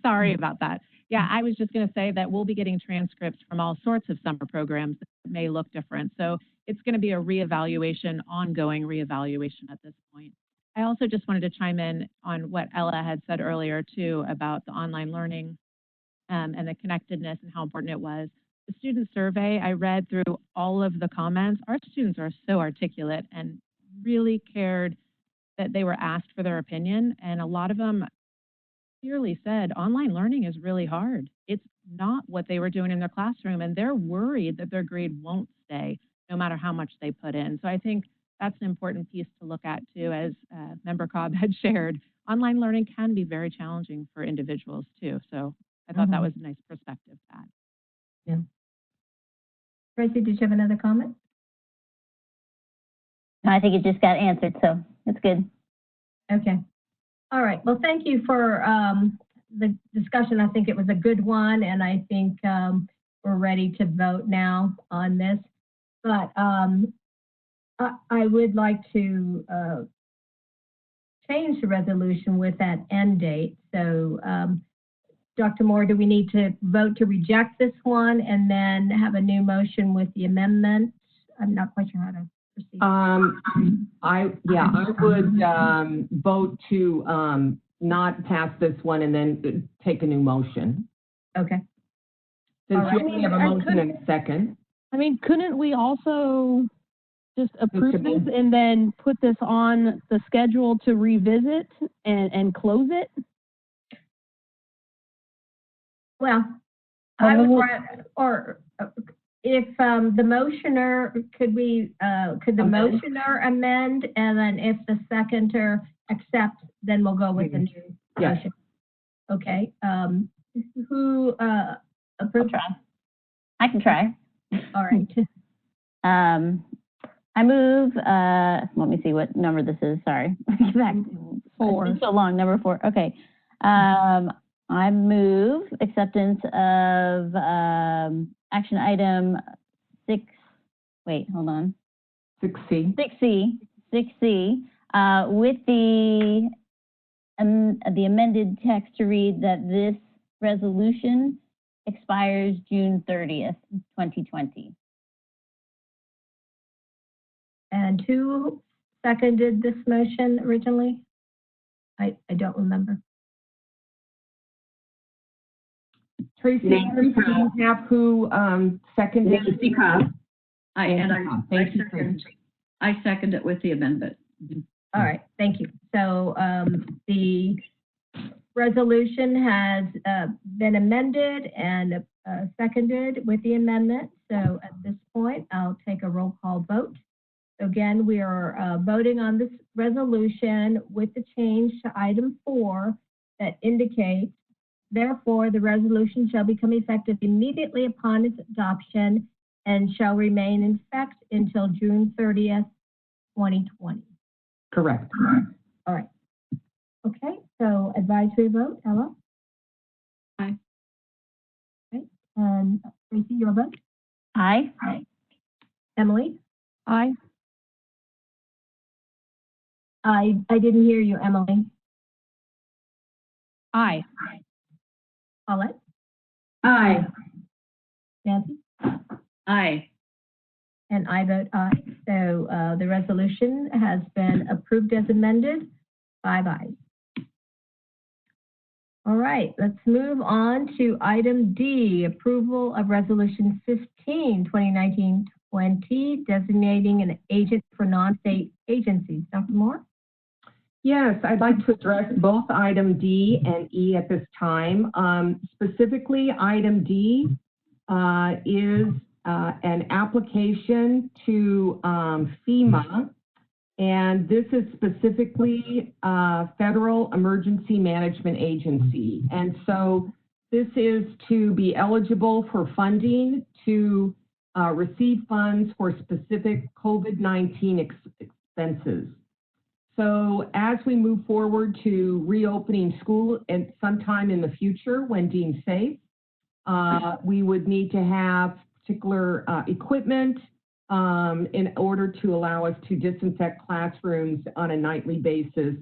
[SPEAKER 11] Sorry about that. Yeah, I was just going to say that we'll be getting transcripts from all sorts of summer programs that may look different. So it's going to be a reevaluation, ongoing reevaluation at this point. I also just wanted to chime in on what Ella had said earlier too about the online learning and the connectedness and how important it was. The student survey, I read through all of the comments. Our students are so articulate and really cared that they were asked for their opinion. And a lot of them clearly said online learning is really hard. It's not what they were doing in their classroom, and they're worried that their grade won't stay no matter how much they put in. So I think that's an important piece to look at too, as Member Cobb had shared. Online learning can be very challenging for individuals too. So I thought that was a nice perspective to add.
[SPEAKER 1] Yeah. Tracy, did you have another comment?
[SPEAKER 2] No, I think it just got answered, so it's good.
[SPEAKER 1] Okay. All right. Well, thank you for the discussion. I think it was a good one, and I think we're ready to vote now on this. But I would like to change the resolution with that end date. So, Dr. Moore, do we need to vote to reject this one and then have a new motion with the amendment? I'm not quite sure how to proceed.
[SPEAKER 4] I would vote to not pass this one and then take a new motion.
[SPEAKER 1] Okay.
[SPEAKER 4] Since you only have a motion and a second.
[SPEAKER 12] I mean, couldn't we also just approve this and then put this on the schedule to revisit and close it?
[SPEAKER 1] Well, I would, or if the motioner, could the motioner amend, and then if the seconder accepts, then we'll go with the new motion. Okay. Who approves?
[SPEAKER 2] I can try.
[SPEAKER 1] All right.
[SPEAKER 2] I move, let me see what number this is, sorry. Back. 4. It's so long, number 4, okay. I move acceptance of action item 6, wait, hold on.
[SPEAKER 4] 6C.
[SPEAKER 2] 6C, with the amended text to read that this resolution expires June 30th, 2020.
[SPEAKER 1] And who seconded this motion originally? I don't remember.
[SPEAKER 4] Tracy, do you have who seconded?
[SPEAKER 3] Nancy Cobb.
[SPEAKER 4] Thank you, Tracy.
[SPEAKER 3] I second it with the amendment.
[SPEAKER 1] All right, thank you. So the resolution has been amended and seconded with the amendment. So at this point, I'll take a roll call vote. Again, we are voting on this resolution with the change to item 4 that indicates, therefore, the resolution shall become effective immediately upon its adoption and shall remain in effect until June 30th, 2020.
[SPEAKER 4] Correct.
[SPEAKER 1] All right. Okay, so advisory vote, Ella?
[SPEAKER 3] Aye.
[SPEAKER 1] Okay, and Tracy, your vote?
[SPEAKER 2] Aye.
[SPEAKER 1] Aye. Emily?
[SPEAKER 12] Aye.
[SPEAKER 1] I didn't hear you, Emily.
[SPEAKER 12] Aye.
[SPEAKER 1] Paulette?
[SPEAKER 7] Aye.
[SPEAKER 1] Nancy?
[SPEAKER 3] Aye.
[SPEAKER 1] And I vote aye. So the resolution has been approved as amended. 5 ayes. All right, let's move on to item D, approval of resolution 15, 2019-20, designating an agent for non-state agencies. Dr. Moore?
[SPEAKER 4] Yes, I'd like to address both item D and E at this time. Specifically, item D is an application to FEMA, and this is specifically Federal Emergency Management Agency. And so this is to be eligible for funding to receive funds for specific COVID-19 expenses. So as we move forward to reopening school at sometime in the future when deemed safe, we would need to have particular equipment in order to allow us to disinfect classrooms on a nightly basis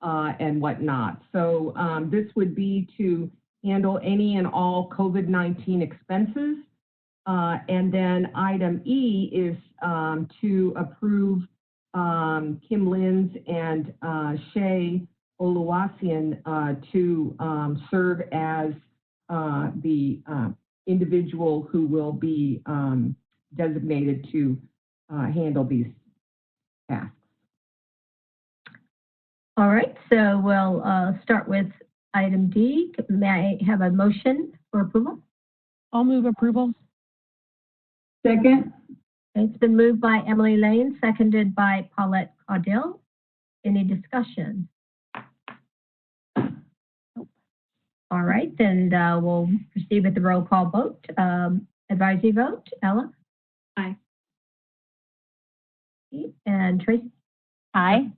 [SPEAKER 4] and whatnot. So this would be to handle any and all COVID-19 expenses. And then item E is to approve Kim Lins and Shay Oluwasian to serve as the individual who will be designated to handle these tasks.
[SPEAKER 1] All right, so we'll start with item D. May I have a motion for approval?
[SPEAKER 12] I'll move approval.
[SPEAKER 7] Second.
[SPEAKER 1] It's been moved by Emily Lane, seconded by Paulette Caudill. Any discussion? All right, then we'll proceed with the roll call vote. Advisory vote, Ella?
[SPEAKER 3] Aye.
[SPEAKER 1] And Tracy?
[SPEAKER 2] Aye.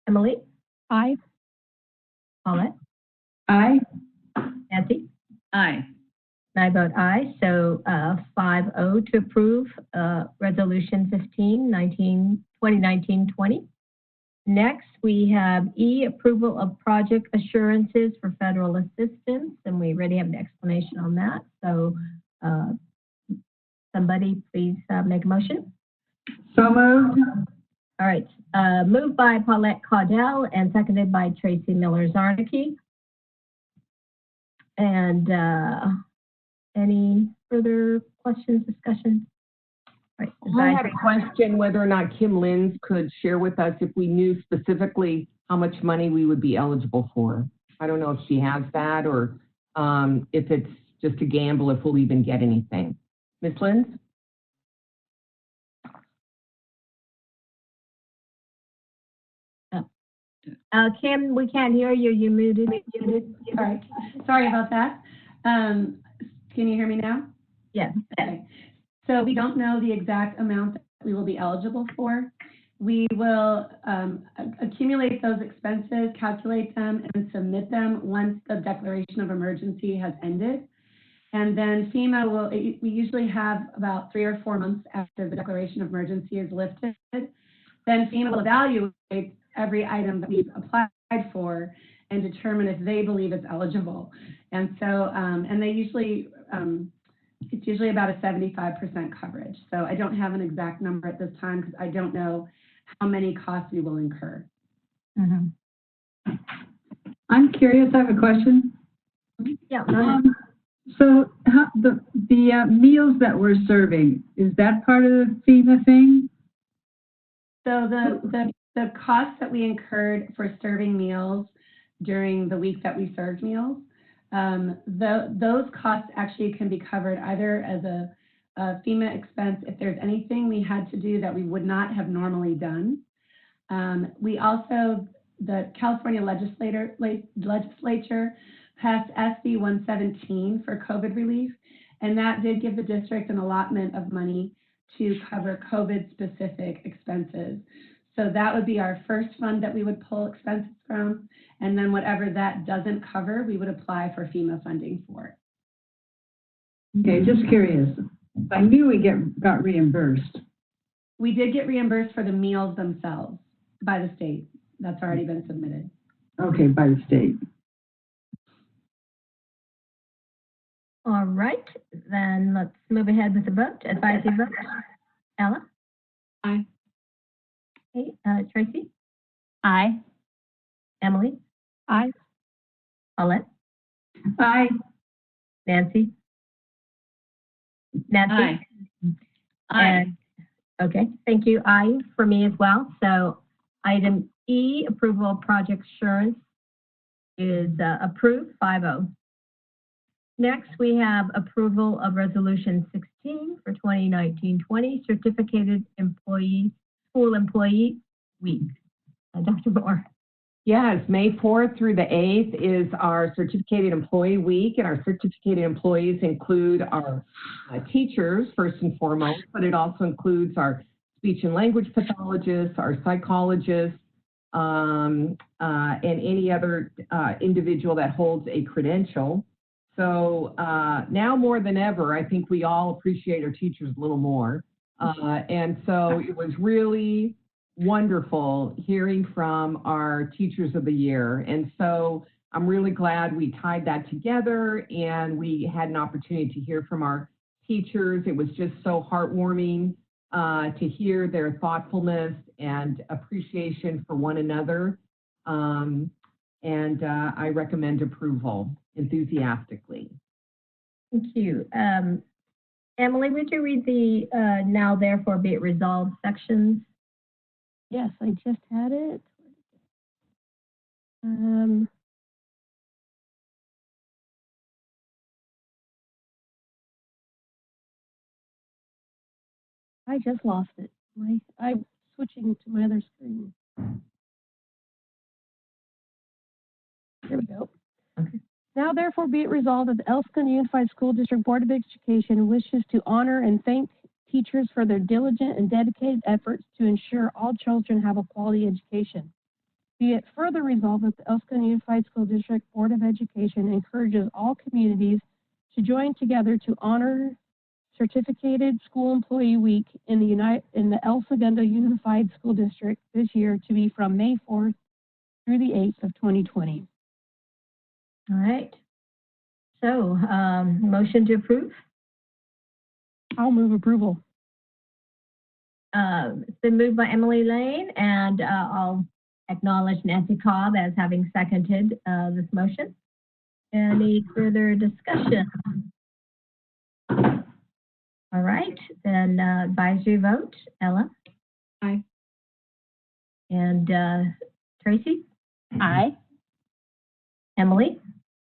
[SPEAKER 1] Emily?
[SPEAKER 12] Aye.
[SPEAKER 1] Paulette?
[SPEAKER 7] Aye.
[SPEAKER 1] Nancy?
[SPEAKER 3] Aye.
[SPEAKER 1] And I vote aye, so 5-0 to approve Resolution 15, 2019-20. Next, we have E, approval of project assurances for federal assistance, and we already have an explanation on that. So somebody please make a motion.
[SPEAKER 7] So moved.
[SPEAKER 1] All right, moved by Paulette Caudill and seconded by Tracy Miller-Zarnicki. And any further questions, discussion? Right,
[SPEAKER 4] I had a question whether or not Kim Lins could share with us if we knew specifically how much money we would be eligible for. I don't know if she has that or if it's just a gamble if we'll even get anything. Ms. Lins?
[SPEAKER 1] Kim, we can't hear you. You muted.
[SPEAKER 8] All right. Sorry about that. Can you hear me now?
[SPEAKER 1] Yes.
[SPEAKER 8] Okay. So we don't know the exact amount that we will be eligible for. We will accumulate those expenses, calculate them, and submit them once the declaration of emergency has ended. And then FEMA will, we usually have about 3 or 4 months after the declaration of emergency is lifted. Then FEMA will evaluate every item that we've applied for and determine if they believe it's eligible. And so, and they usually, it's usually about a 75% coverage. So I don't have an exact number at this time because I don't know how many costs we will incur.
[SPEAKER 7] I'm curious, I have a question.
[SPEAKER 1] Yeah.
[SPEAKER 7] So the meals that we're serving, is that part of the FEMA thing?
[SPEAKER 8] So the costs that we incurred for serving meals during the week that we served meals, those costs actually can be covered either as a FEMA expense if there's anything we had to do that we would not have normally done. We also, the California legislature passed SB 117 for COVID relief, and that did give the district an allotment of money to cover COVID-specific expenses. So that would be our first fund that we would pull expenses from, and then whatever that doesn't cover, we would apply for FEMA funding for.
[SPEAKER 7] Okay, just curious. I knew we got reimbursed.
[SPEAKER 8] We did get reimbursed for the meals themselves by the state. That's already been submitted.
[SPEAKER 7] Okay, by the state.
[SPEAKER 1] All right, then let's move ahead with the vote. Advisory vote. Ella?
[SPEAKER 6] Aye.
[SPEAKER 1] Okay, Tracy?
[SPEAKER 2] Aye.
[SPEAKER 1] Emily?
[SPEAKER 12] Aye.
[SPEAKER 1] Paulette?
[SPEAKER 7] Aye.
[SPEAKER 1] Nancy? Nancy?
[SPEAKER 3] Aye.
[SPEAKER 1] And, okay, thank you. Aye for me as well. So item E, approval of project assurance is approved, 5-0. Next, we have approval of resolution 16 for 2019-20, certificated employee, school employee week. Dr. Moore.
[SPEAKER 4] Yes, May 4th through the 8th is our Certificated Employee Week, and our certificated employees include our teachers, first and foremost, but it also includes our speech and language pathologists, our psychologists, and any other individual that holds a credential. So now more than ever, I think we all appreciate our teachers a little more. And so it was really wonderful hearing from our Teachers of the Year. And so I'm really glad we tied that together and we had an opportunity to hear from our teachers. It was just so heartwarming to hear their thoughtfulness and appreciation for one another. And I recommend approval enthusiastically.
[SPEAKER 1] Thank you. Emily, would you read the now therefore be it resolved sections?
[SPEAKER 12] Yes, I just had it. I just lost it. I'm switching to my other screen. There we go.
[SPEAKER 1] Okay.
[SPEAKER 12] Now therefore be it resolved that the Elscott Unified School District Board of Education wishes to honor and thank teachers for their diligent and dedicated efforts to ensure all children have a quality education. Be it further resolved that the Elscott Unified School District Board of Education encourages all communities to join together to honor Certificated School Employee Week in the El Segundo Unified School District this year to be from May 4th through the 8th of 2020.
[SPEAKER 1] All right. So, motion to approve?
[SPEAKER 12] I'll move approval.
[SPEAKER 1] It's been moved by Emily Lane, and I'll acknowledge Nancy Cobb as having seconded this motion. Any further discussion? All right, then advisory vote. Ella?
[SPEAKER 6] Aye.
[SPEAKER 1] And Tracy?
[SPEAKER 2] Aye.
[SPEAKER 1] Emily?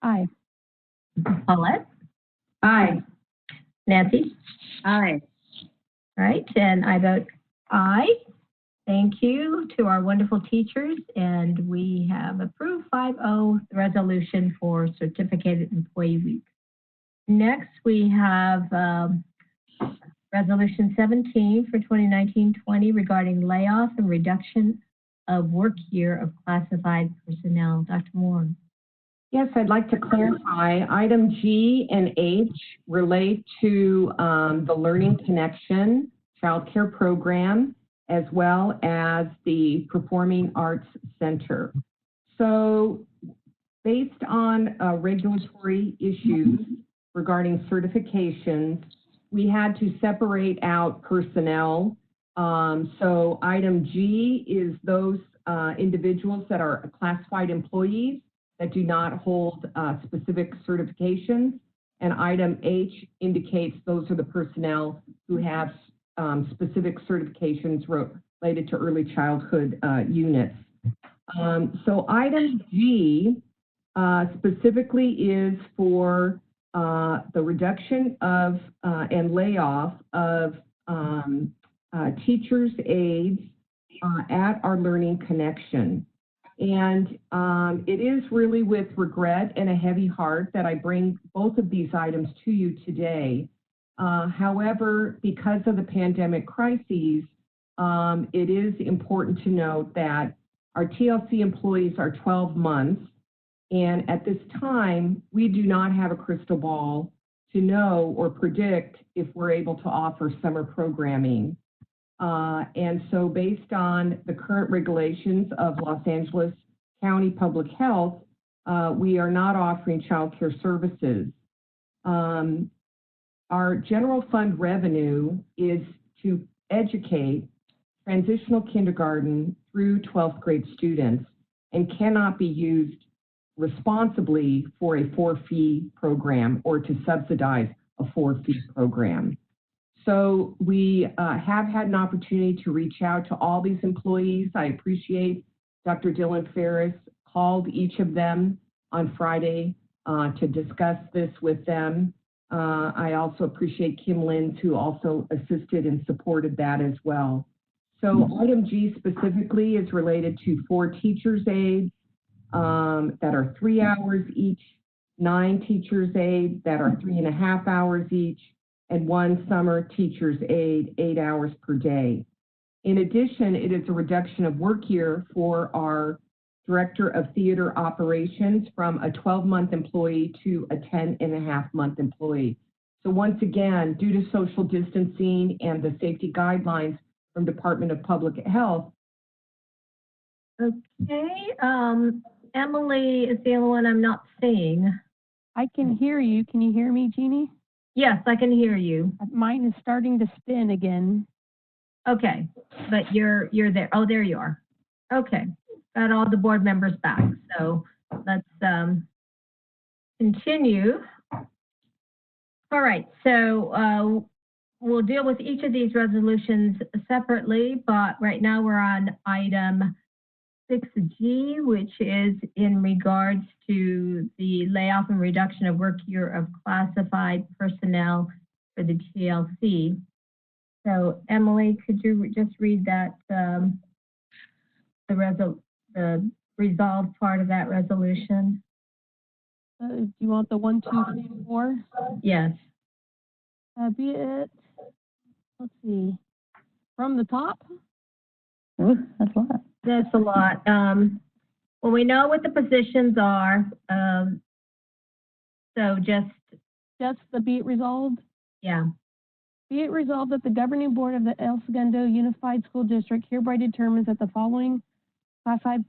[SPEAKER 12] Aye.
[SPEAKER 1] Paulette?
[SPEAKER 7] Aye.
[SPEAKER 1] Nancy?
[SPEAKER 3] Aye.
[SPEAKER 1] All right, and I vote aye. Thank you to our wonderful teachers, and we have approved 5-0 the resolution for Certificated Employee Week. Next, we have Resolution 17 for 2019-20 regarding layoff and reduction of work year of classified personnel. Dr. Moore.
[SPEAKER 4] Yes, I'd like to clarify. Item G and H relate to the Learning Connection Child Care Program, as well as the Performing Arts Center. So based on regulatory issues regarding certifications, we had to separate out personnel. So item G is those individuals that are classified employees that do not hold specific certifications. And item H indicates those are the personnel who have specific certifications related to early childhood units. So item G specifically is for the reduction of and layoff of teachers' aides at our Learning Connection. And it is really with regret and a heavy heart that I bring both of these items to you today. However, because of the pandemic crises, it is important to note that our TLC employees are 12 months, and at this time, we do not have a crystal ball to know or predict if we're able to offer summer programming. And so based on the current regulations of Los Angeles County Public Health, we are not offering child care services. Our general fund revenue is to educate transitional kindergarten through 12th grade students and cannot be used responsibly for a 4-fee program or to subsidize a 4-fee program. So we have had an opportunity to reach out to all these employees. I appreciate Dr. Dylan Ferris called each of them on Friday to discuss this with them. I also appreciate Kim Lins, who also assisted and supported that as well. So item G specifically is related to 4 teachers' aides that are 3 hours each, 9 teachers' aides that are 3.5 hours each, and 1 summer teacher's aide, 8 hours per day. In addition, it is a reduction of work year for our Director of Theater Operations from a 12-month employee to a 10.5-month employee. So once again, due to social distancing and the safety guidelines from Department of Public Health.
[SPEAKER 1] Okay, Emily is the only one I'm not seeing.
[SPEAKER 12] I can hear you. Can you hear me, Jeannie?
[SPEAKER 1] Yes, I can hear you.
[SPEAKER 12] Mine is starting to spin again.
[SPEAKER 1] Okay, but you're there. Oh, there you are. Okay, got all the board members back. So let's continue. All right, so we'll deal with each of these resolutions separately, but right now we're on item 6G, which is in regards to the layoff and reduction of work year of classified personnel for the TLC. So Emily, could you just read that, the resolved part of that resolution?
[SPEAKER 12] Do you want the 1, 2, 3, 4?
[SPEAKER 1] Yes.
[SPEAKER 12] Be it, let's see, from the top?
[SPEAKER 2] Ooh, that's a lot.
[SPEAKER 1] That's a lot. Well, we know what the positions are. So just
[SPEAKER 12] the be it resolved?
[SPEAKER 1] Yeah.
[SPEAKER 12] Be it resolved that the governing board of the El Segundo Unified School District hereby determines that the following classified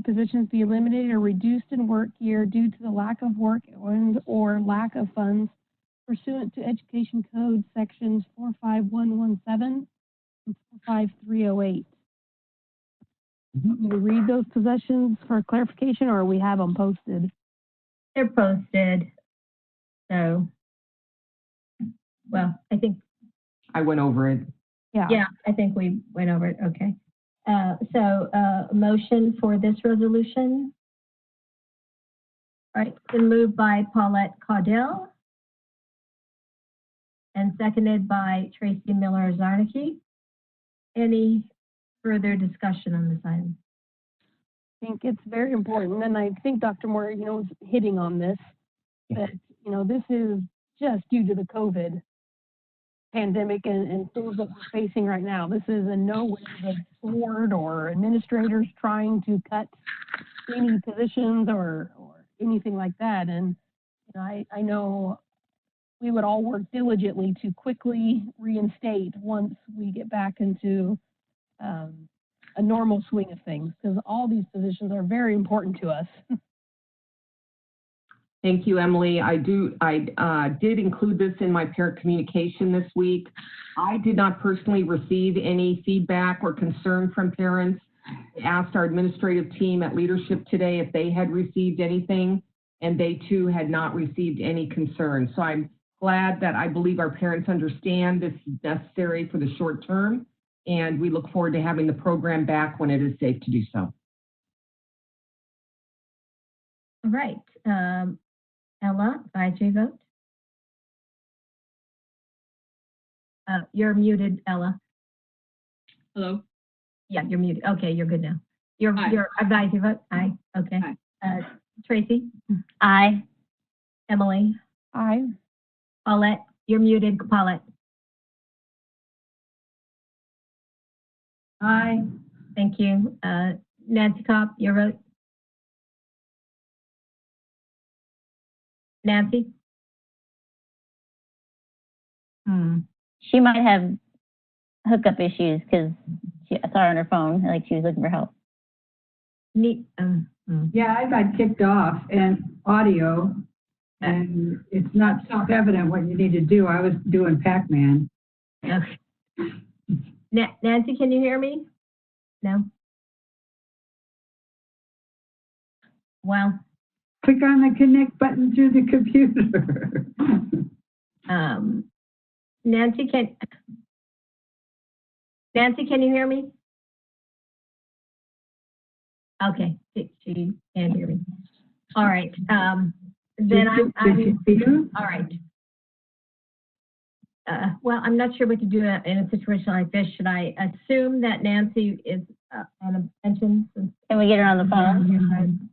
[SPEAKER 12] positions be eliminated or reduced in work year due to the lack of work and or lack of funds pursuant to Education Code sections 45117 and 45308. We read those positions for clarification, or we have them posted?
[SPEAKER 1] They're posted. So, well, I think
[SPEAKER 4] I went over it.
[SPEAKER 1] Yeah, I think we went over it. Okay. So, motion for this resolution. All right, been moved by Paulette Caudell and seconded by Tracy Miller-Zarnicki. Any further discussion on this item?
[SPEAKER 12] I think it's very important, and I think Dr. Moore, is hitting on this, that, this is just due to the COVID pandemic and things that we're facing right now. This is in no way the board or administrators trying to cut any positions or anything like that. And I know we would all work diligently to quickly reinstate once we get back into a normal swing of things, because all these positions are very important to us.
[SPEAKER 4] Thank you, Emily. I did include this in my parent communication this week. I did not personally receive any feedback or concern from parents. I asked our administrative team at leadership today if they had received anything, and they too had not received any concerns. So I'm glad that I believe our parents understand this is necessary for the short term, and we look forward to having the program back when it is safe to do so.
[SPEAKER 1] All right. Ella, advisory vote. You're muted, Ella.
[SPEAKER 3] Hello?
[SPEAKER 1] Yeah, you're muted. Okay, you're good now. Your advisory vote? Aye. Okay.
[SPEAKER 3] Aye.
[SPEAKER 1] Tracy?
[SPEAKER 2] Aye.
[SPEAKER 1] Emily?
[SPEAKER 11] Aye.
[SPEAKER 1] Paulette? You're muted, Paulette.
[SPEAKER 7] Aye.
[SPEAKER 1] Thank you. Nancy Cobb, your vote? Nancy?
[SPEAKER 2] She might have hookup issues because I saw her on her phone, like she was looking for help.
[SPEAKER 7] Yeah, I got kicked off and audio, and it's not self-evident what you need to do. I was doing Pac-Man.
[SPEAKER 1] Okay. Nancy, can you hear me? No? Well.
[SPEAKER 7] Click on the connect button through the computer.
[SPEAKER 1] Nancy, can you hear me? Okay, she can't hear me. All right. Then all right. Well, I'm not sure what to do in a situation like this. Should I assume that Nancy is on a pension?
[SPEAKER 2] Can we get her on the phone?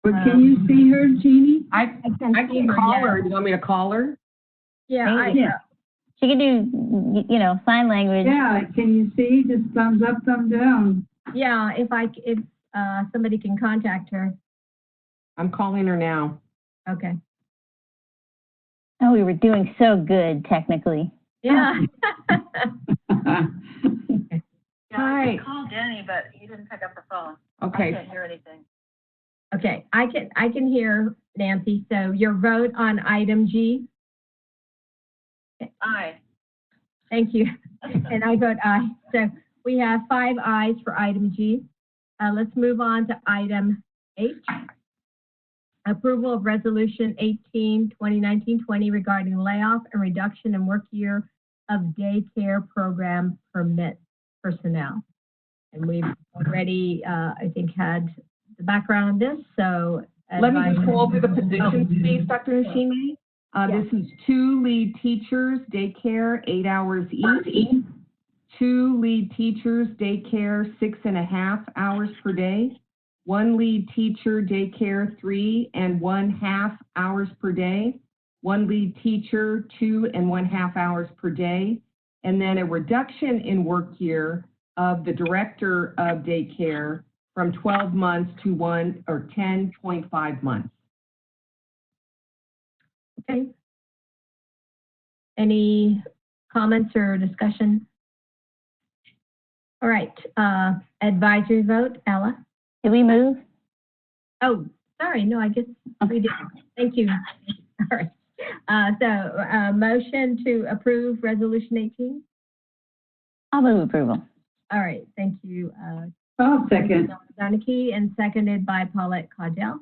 [SPEAKER 7] But can you see her, Jeannie?
[SPEAKER 4] I can call her. Do you want me to call her?
[SPEAKER 1] Yeah,
[SPEAKER 2] she can do, sign language.
[SPEAKER 7] Yeah, can you see? Just thumbs up, thumbs down.
[SPEAKER 1] Yeah, if somebody can contact her.
[SPEAKER 4] I'm calling her now.
[SPEAKER 1] Okay.
[SPEAKER 2] Oh, we were doing so good technically.
[SPEAKER 1] Yeah.
[SPEAKER 5] Hi. I called Denny, but he didn't pick up the phone.
[SPEAKER 4] Okay.
[SPEAKER 5] I can't hear anything.
[SPEAKER 1] Okay, I can hear Nancy. So your vote on item G?
[SPEAKER 5] Aye.
[SPEAKER 1] Thank you. And I vote aye. So we have 5 ayes for item G. Let's move on to item H. Approval of Resolution 18, 2019-20 regarding layoff and reduction in work year of daycare program permit personnel. And we've already, I think, had the background on this. So
[SPEAKER 4] let me just go over the positions, please, Dr. Nishime. This is 2 lead teachers, daycare, 8 hours each. 2 lead teachers, daycare, 6.5 hours per day. 1 lead teacher, daycare, 3.5 hours per day. 1 lead teacher, 2.5 hours per day. And then a reduction in work year of the director of daycare from 12 months to 10.5 months.
[SPEAKER 1] Okay. Any comments or discussion? All right. Advisory vote, Ella?
[SPEAKER 2] Did we move?
[SPEAKER 1] Oh, sorry. No, I guess we did. Thank you. All right. So motion to approve Resolution 18?
[SPEAKER 2] I'll move approval.
[SPEAKER 1] All right. Thank you.
[SPEAKER 7] I'll second.
[SPEAKER 1] Donachie, and seconded by Paulette Caudell.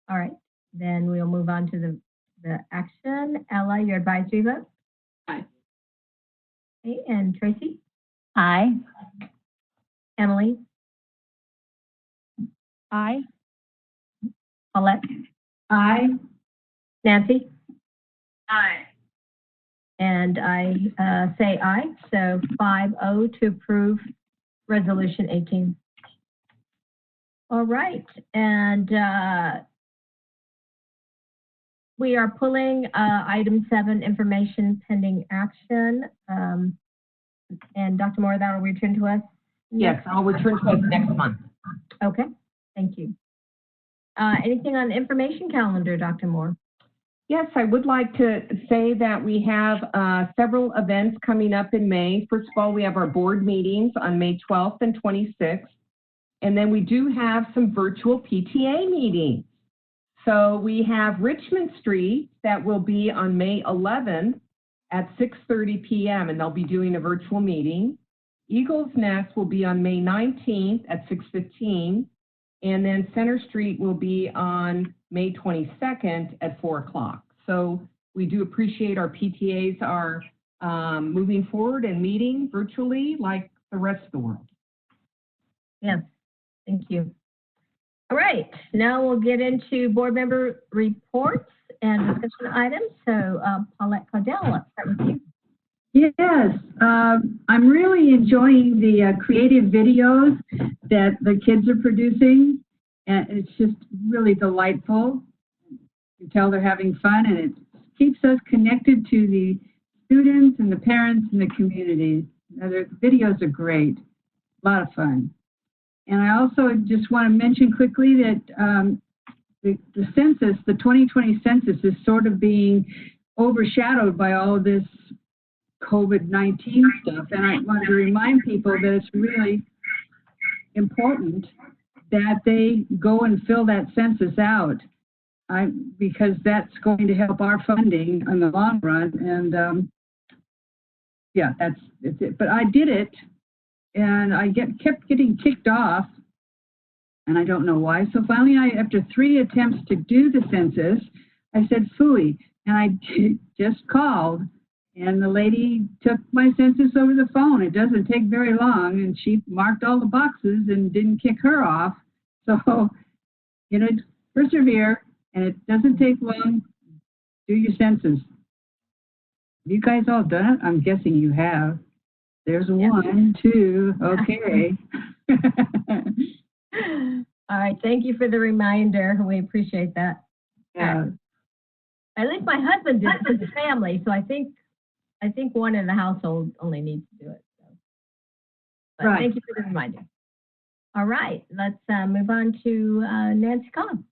[SPEAKER 1] All right. Then we'll move on to the action. Ella, your advisory vote?
[SPEAKER 3] Aye.
[SPEAKER 1] Okay. And Tracy?
[SPEAKER 2] Aye.
[SPEAKER 1] Emily?
[SPEAKER 11] Aye.
[SPEAKER 1] Paulette?
[SPEAKER 7] Aye.
[SPEAKER 1] Nancy?
[SPEAKER 5] Aye.
[SPEAKER 1] And I say aye. So 5-0 to approve Resolution 18. All right. And we are pulling item 7, information pending action. And Dr. Moore, that will return to us?
[SPEAKER 4] Yes, I'll return to us next month.
[SPEAKER 1] Okay, thank you. Anything on the information calendar, Dr. Moore?
[SPEAKER 4] Yes, I would like to say that we have several events coming up in May. First of all, we have our board meetings on May 12th and 26th. And then we do have some virtual PTA meetings. So we have Richmond Street that will be on May 11th at 6:30 p.m. and they'll be doing a virtual meeting. Eagles Nest will be on May 19th at 6:15. And then Center Street will be on May 22nd at 4 o'clock. So we do appreciate our PTAs are moving forward and meeting virtually like the rest of the world.
[SPEAKER 1] Yes, thank you. All right, now we'll get into board member reports and discussion items. So Paulette Caudill, let's start with you.
[SPEAKER 7] Yes, I'm really enjoying the creative videos that the kids are producing, and it's just really delightful. You can tell they're having fun, and it keeps us connected to the students and the parents and the community. The videos are great, a lot of fun. And I also just want to mention quickly that the census, the 2020 census, is sort of being overshadowed by all of this COVID-19 stuff. And I want to remind people that it's really important that they go and fill that census out because that's going to help our funding in the long run. And yeah, that's it. But I did it, and I kept getting kicked off, and I don't know why. So finally, after 3 attempts to do the census, I said, phooey, and I just called, and the lady took my census over the phone. It doesn't take very long, and she marked all the boxes and didn't kick her off. So, you know, persevere, and it doesn't take long. Do your census. Have you guys all done it? I'm guessing you have. There's 1, 2, okay.
[SPEAKER 1] All right, thank you for the reminder. We appreciate that.
[SPEAKER 7] Yeah.
[SPEAKER 1] At least my husband did it for the family, so I think one in the household only needs to do it. So. But
[SPEAKER 7] Right.
[SPEAKER 1] Thank you for the reminder. All right, let's move on to Nancy Cobb.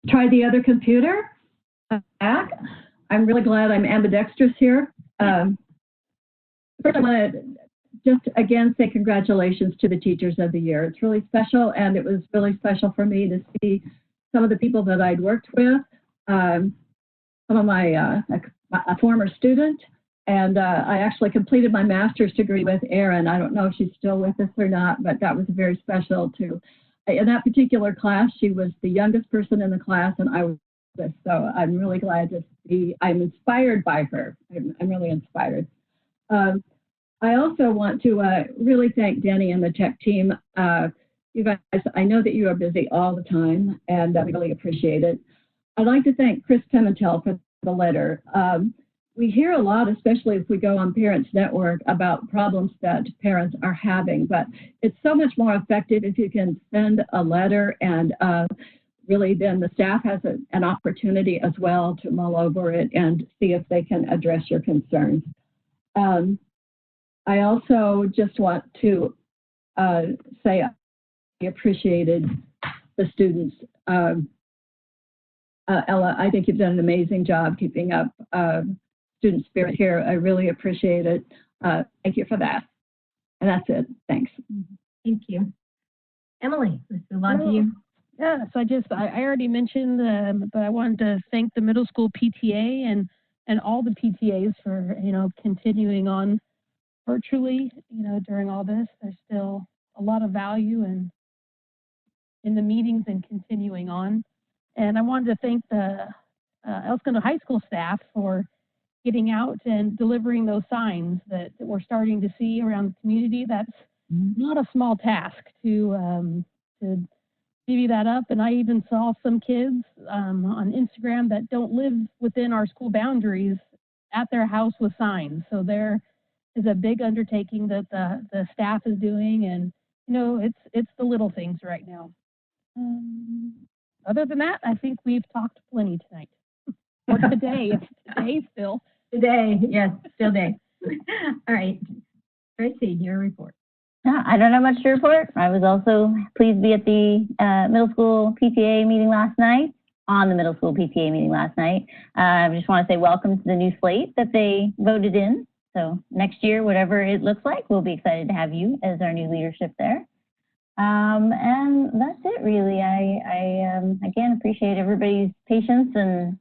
[SPEAKER 9] Try the other computer. Back. I'm really glad I'm ambidextrous here. First, I want to just again say congratulations to the Teachers of the Year. It's really special, and it was really special for me to see some of the people that I'd worked with, some of my a former student, and I actually completed my master's degree with Erin. I don't know if she's still with us or not, but that was very special too. In that particular class, she was the youngest person in the class, and I was with, so I'm really glad to see. I'm inspired by her. I'm really inspired. I also want to really thank Denny and the tech team. You guys, I know that you are busy all the time, and I really appreciate it. I'd like to thank Chris Pimentel for the letter. We hear a lot, especially if we go on Parents Network, about problems that parents are having, but it's so much more effective if you can send a letter, and really then the staff has an opportunity as well to mull over it and see if they can address your concerns. I also just want to say I appreciated the students. Ella, I think you've done an amazing job keeping up student spirit here. I really appreciate it. Thank you for that. And that's it. Thanks.
[SPEAKER 1] Thank you. Emily, let's move on to you.
[SPEAKER 12] Yeah, so I already mentioned, but I wanted to thank the middle school PTA and all the PTAs for, continuing on virtually, during all this. There's still a lot of value in the meetings and continuing on. And I wanted to thank the Elscondo High School staff for getting out and delivering those signs that we're starting to see around the community. That's not a small task to divvy that up. And I even saw some kids on Instagram that don't live within our school boundaries at their house with signs. So there is a big undertaking that the staff is doing, and it's the little things right now. Other than that, I think we've talked plenty tonight. Or today, it's today still.
[SPEAKER 1] Today, yes, still day. All right, Tracy, your report.
[SPEAKER 2] I don't have much to report. I was also pleased to be at the middle school PTA meeting last night, I just want to say welcome to the new slate that they voted in. So next year, whatever it looks like, we'll be excited to have you as our new leadership there. And that's it, really. I again appreciate everybody's patience and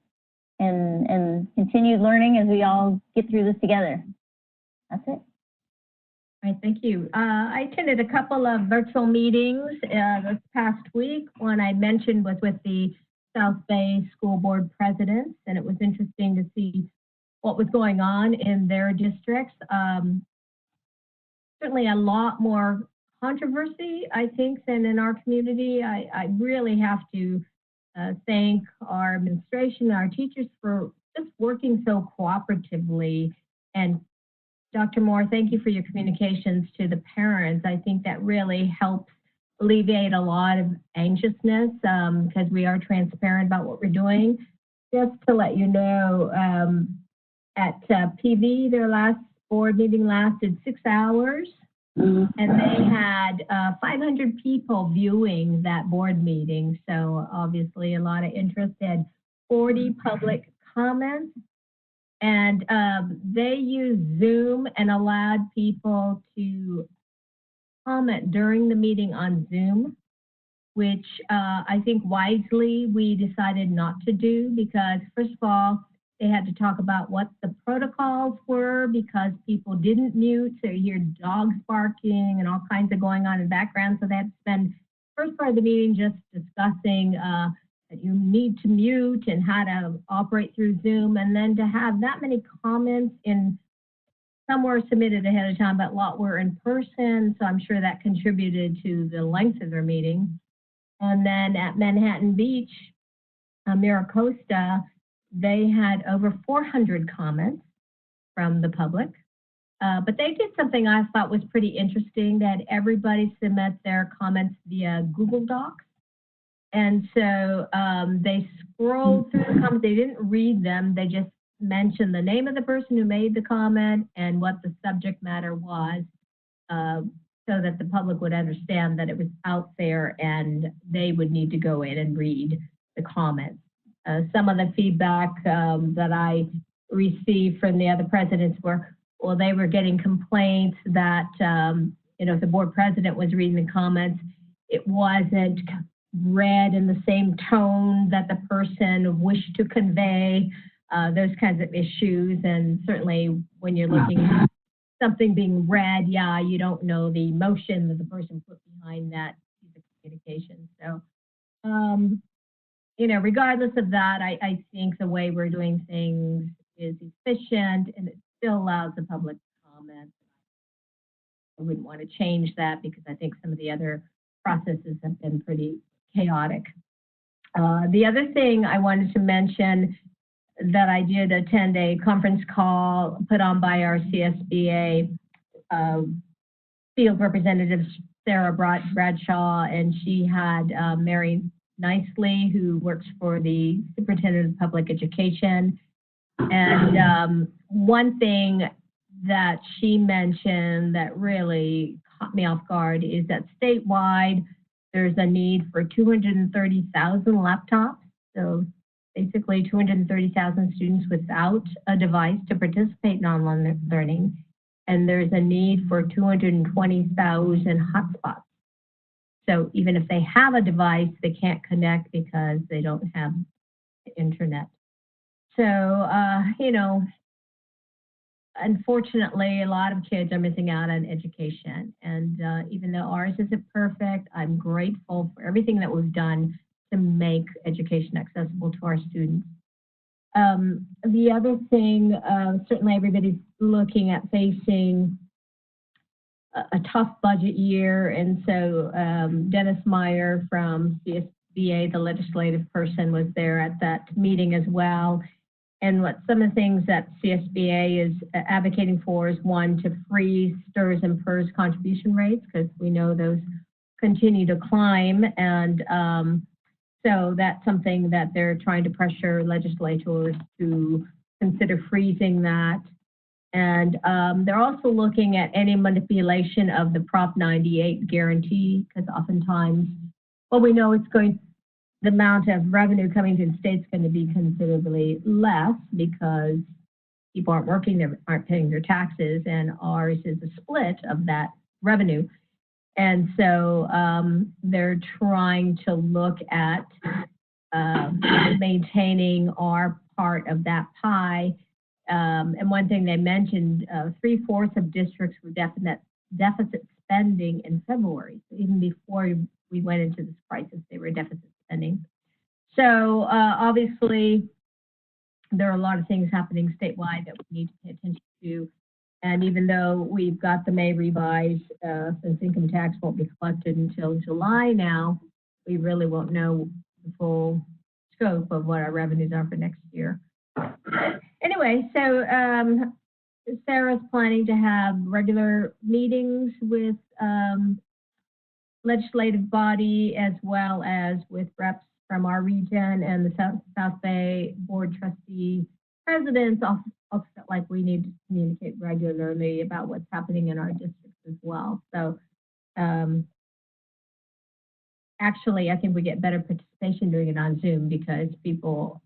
[SPEAKER 2] continued learning as we all get through this together. That's it.
[SPEAKER 1] All right, thank you. I attended a couple of virtual meetings this past week. One I mentioned was with the South Bay School Board presidents, and it was interesting to see what was going on in their districts. Certainly a lot more controversy, I think, than in our community. I really have to thank our administration, our teachers for just working so cooperatively. And Dr. Moore, thank you for your communications to the parents. I think that really helps alleviate a lot of anxiousness because we are transparent about what we're doing. Just to let you know, at PV, their last board meeting lasted 6 hours, and they had 500 people viewing that board meeting. So obviously a lot of interest. They had 40 public comments, and they used Zoom and allowed people to comment during the meeting on Zoom, which I think wisely we decided not to do because, first of all, they had to talk about what the protocols were because people didn't mute, so you hear dogs barking and all kinds of going on in the background. So they had to spend the first part of the meeting just discussing that you need to mute and how to operate through Zoom, and then to have that many comments some were submitted ahead of time, but a lot were in person, so I'm sure that contributed to the length of their meeting. And then at Manhattan Beach, Miracosta, they had over 400 comments from the public. But they did something I thought was pretty interesting, that everybody submit their comments via Google Docs. And so they scrolled through the comments. They didn't read them. They just mentioned the name of the person who made the comment and what the subject matter was, so that the public would understand that it was out there and they would need to go in and read the comments. Some of the feedback that I received from the other presidents were, well, they were getting complaints that, if the board president was reading the comments, it wasn't read in the same tone that the person wished to convey, those kinds of issues. And certainly when you're looking at something being read, you don't know the emotion that the person put behind that piece of communication. So, regardless of that, I think the way we're doing things is efficient and it still allows the public to comment. I wouldn't want to change that because I think some of the other processes have been pretty chaotic. The other thing I wanted to mention, that I did attend a conference call put on by our CSBA field representative, Sarah Bradshaw, and she had Mary Nicely, who works for the Superintendent of Public Education. And one thing that she mentioned that really caught me off guard is that statewide, there's a need for 230,000 laptops. So basically 230,000 students without a device to participate in online learning. And there's a need for 220,000 hotspots. So even if they have a device, they can't connect because they don't have the internet. So, unfortunately, a lot of kids are missing out on education. And even though ours isn't perfect, I'm grateful for everything that we've done to make education accessible to our students. The other thing, certainly everybody's looking at facing a tough budget year. And so Dennis Meyer from CSBA, the legislative person, was there at that meeting as well. And what some of the things that CSBA is advocating for is, one, to freeze STRS and PERS contribution rates, because we know those continue to climb. And so that's something that they're trying to pressure legislators to consider freezing that. And they're also looking at any manipulation of the Prop 98 guarantee, because oftentimes, well, we know the amount of revenue coming to the state's going to be considerably less because people aren't working, they aren't paying their taxes, and ours is a split of that revenue. And so they're trying to look at maintaining our part of that pie. And one thing they mentioned, 3/4 of districts were deficit spending in February. So even before we went into this crisis, they were deficit spending. So obviously, there are a lot of things happening statewide that we need to pay attention to. And even though we've got the May revise, since income tax won't be collected until July now, we really won't know the full scope of what our revenues are for next year. Anyway, so Sarah's planning to have regular meetings with legislative body as well as with reps from our region and the South Bay Board Trustee presidents. Also felt like we need to communicate regularly about what's happening in our districts as well. So actually, I think we get better participation doing it on Zoom because people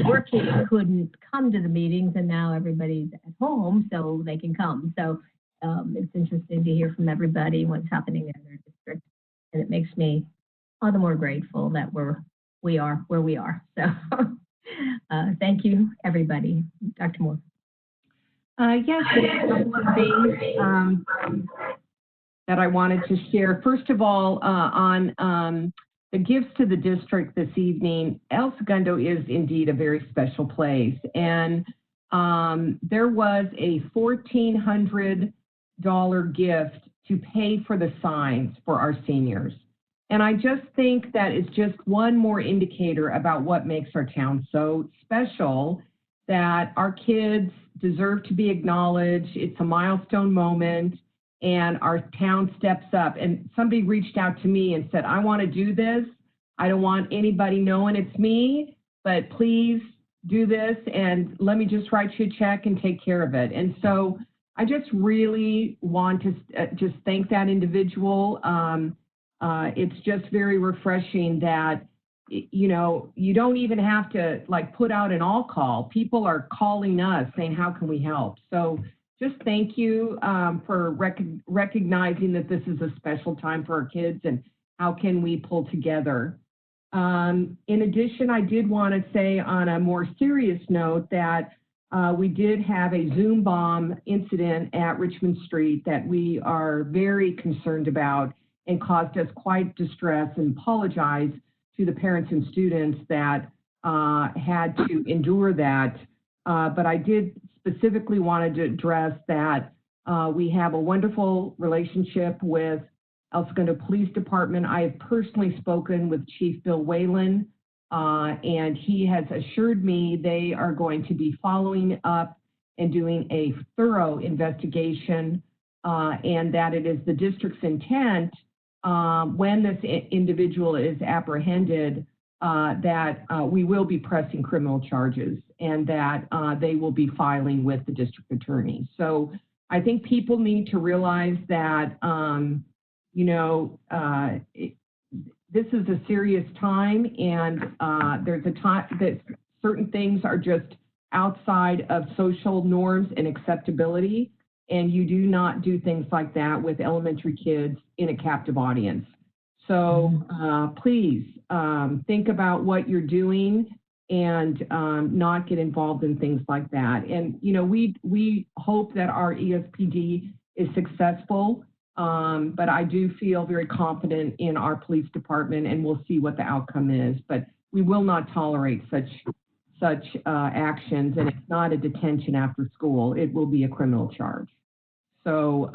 [SPEAKER 1] working couldn't come to the meetings, and now everybody's at home, so they can come. So it's interesting to hear from everybody what's happening in their district, and it makes me all the more grateful that we are where we are. So thank you, everybody. Dr. Moore.
[SPEAKER 4] Yes, a couple of things that I wanted to share. First of all, on the gifts to the district this evening, El Segundo is indeed a very special place. And there was a $1,400 gift to pay for the signs for our seniors. And I just think that is just one more indicator about what makes our town so special, that our kids deserve to be acknowledged. It's a milestone moment, and our town steps up. And somebody reached out to me and said, I want to do this. I don't want anybody knowing it's me, but please do this and let me just write you a check and take care of it. And so I just really want to just thank that individual. It's just very refreshing that, you know, you don't even have to like put out an all call. People are calling us saying, how can we help? So just thank you for recognizing that this is a special time for our kids and how can we pull together. In addition, I did want to say on a more serious note that we did have a Zoom bomb incident at Richmond Street that we are very concerned about and caused us quite distress, and apologize to the parents and students that had to endure that. But I did specifically wanted to address that we have a wonderful relationship with El Segundo Police Department. I have personally spoken with Chief Bill Whalen, and he has assured me they are going to be following up and doing a thorough investigation, and that it is the district's intent when this individual is apprehended that we will be pressing criminal charges and that they will be filing with the district attorney. So I think people need to realize that, you know, this is a serious time, and there's a time that certain things are just outside of social norms and acceptability, and you do not do things like that with elementary kids in a captive audience. So please think about what you're doing and not get involved in things like that. And, you know, we hope that our ESPD is successful, but I do feel very confident in our police department, and we'll see what the outcome is. But we will not tolerate such actions, and it's not a detention after school. It will be a criminal charge. So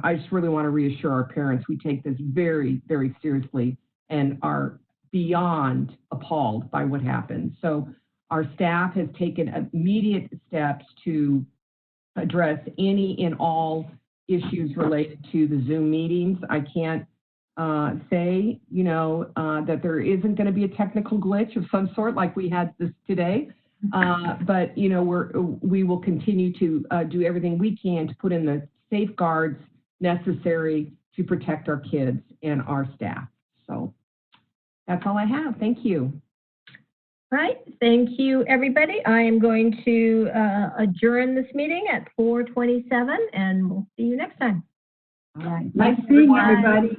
[SPEAKER 4] I just really want to reassure our parents we take this very, very seriously and are beyond appalled by what happened. So our staff has taken immediate steps to address any and all issues related to the Zoom meetings. I can't say, you know, that there isn't going to be a technical glitch of some sort like we had this today. But, you know, we will continue to do everything we can to put in the safeguards necessary to protect our kids and our staff. So that's all I have. Thank you.
[SPEAKER 1] All right. Thank you, everybody. I am going to adjourn this meeting at 4:27, and we'll see you next time. All right.
[SPEAKER 7] Nice seeing everybody.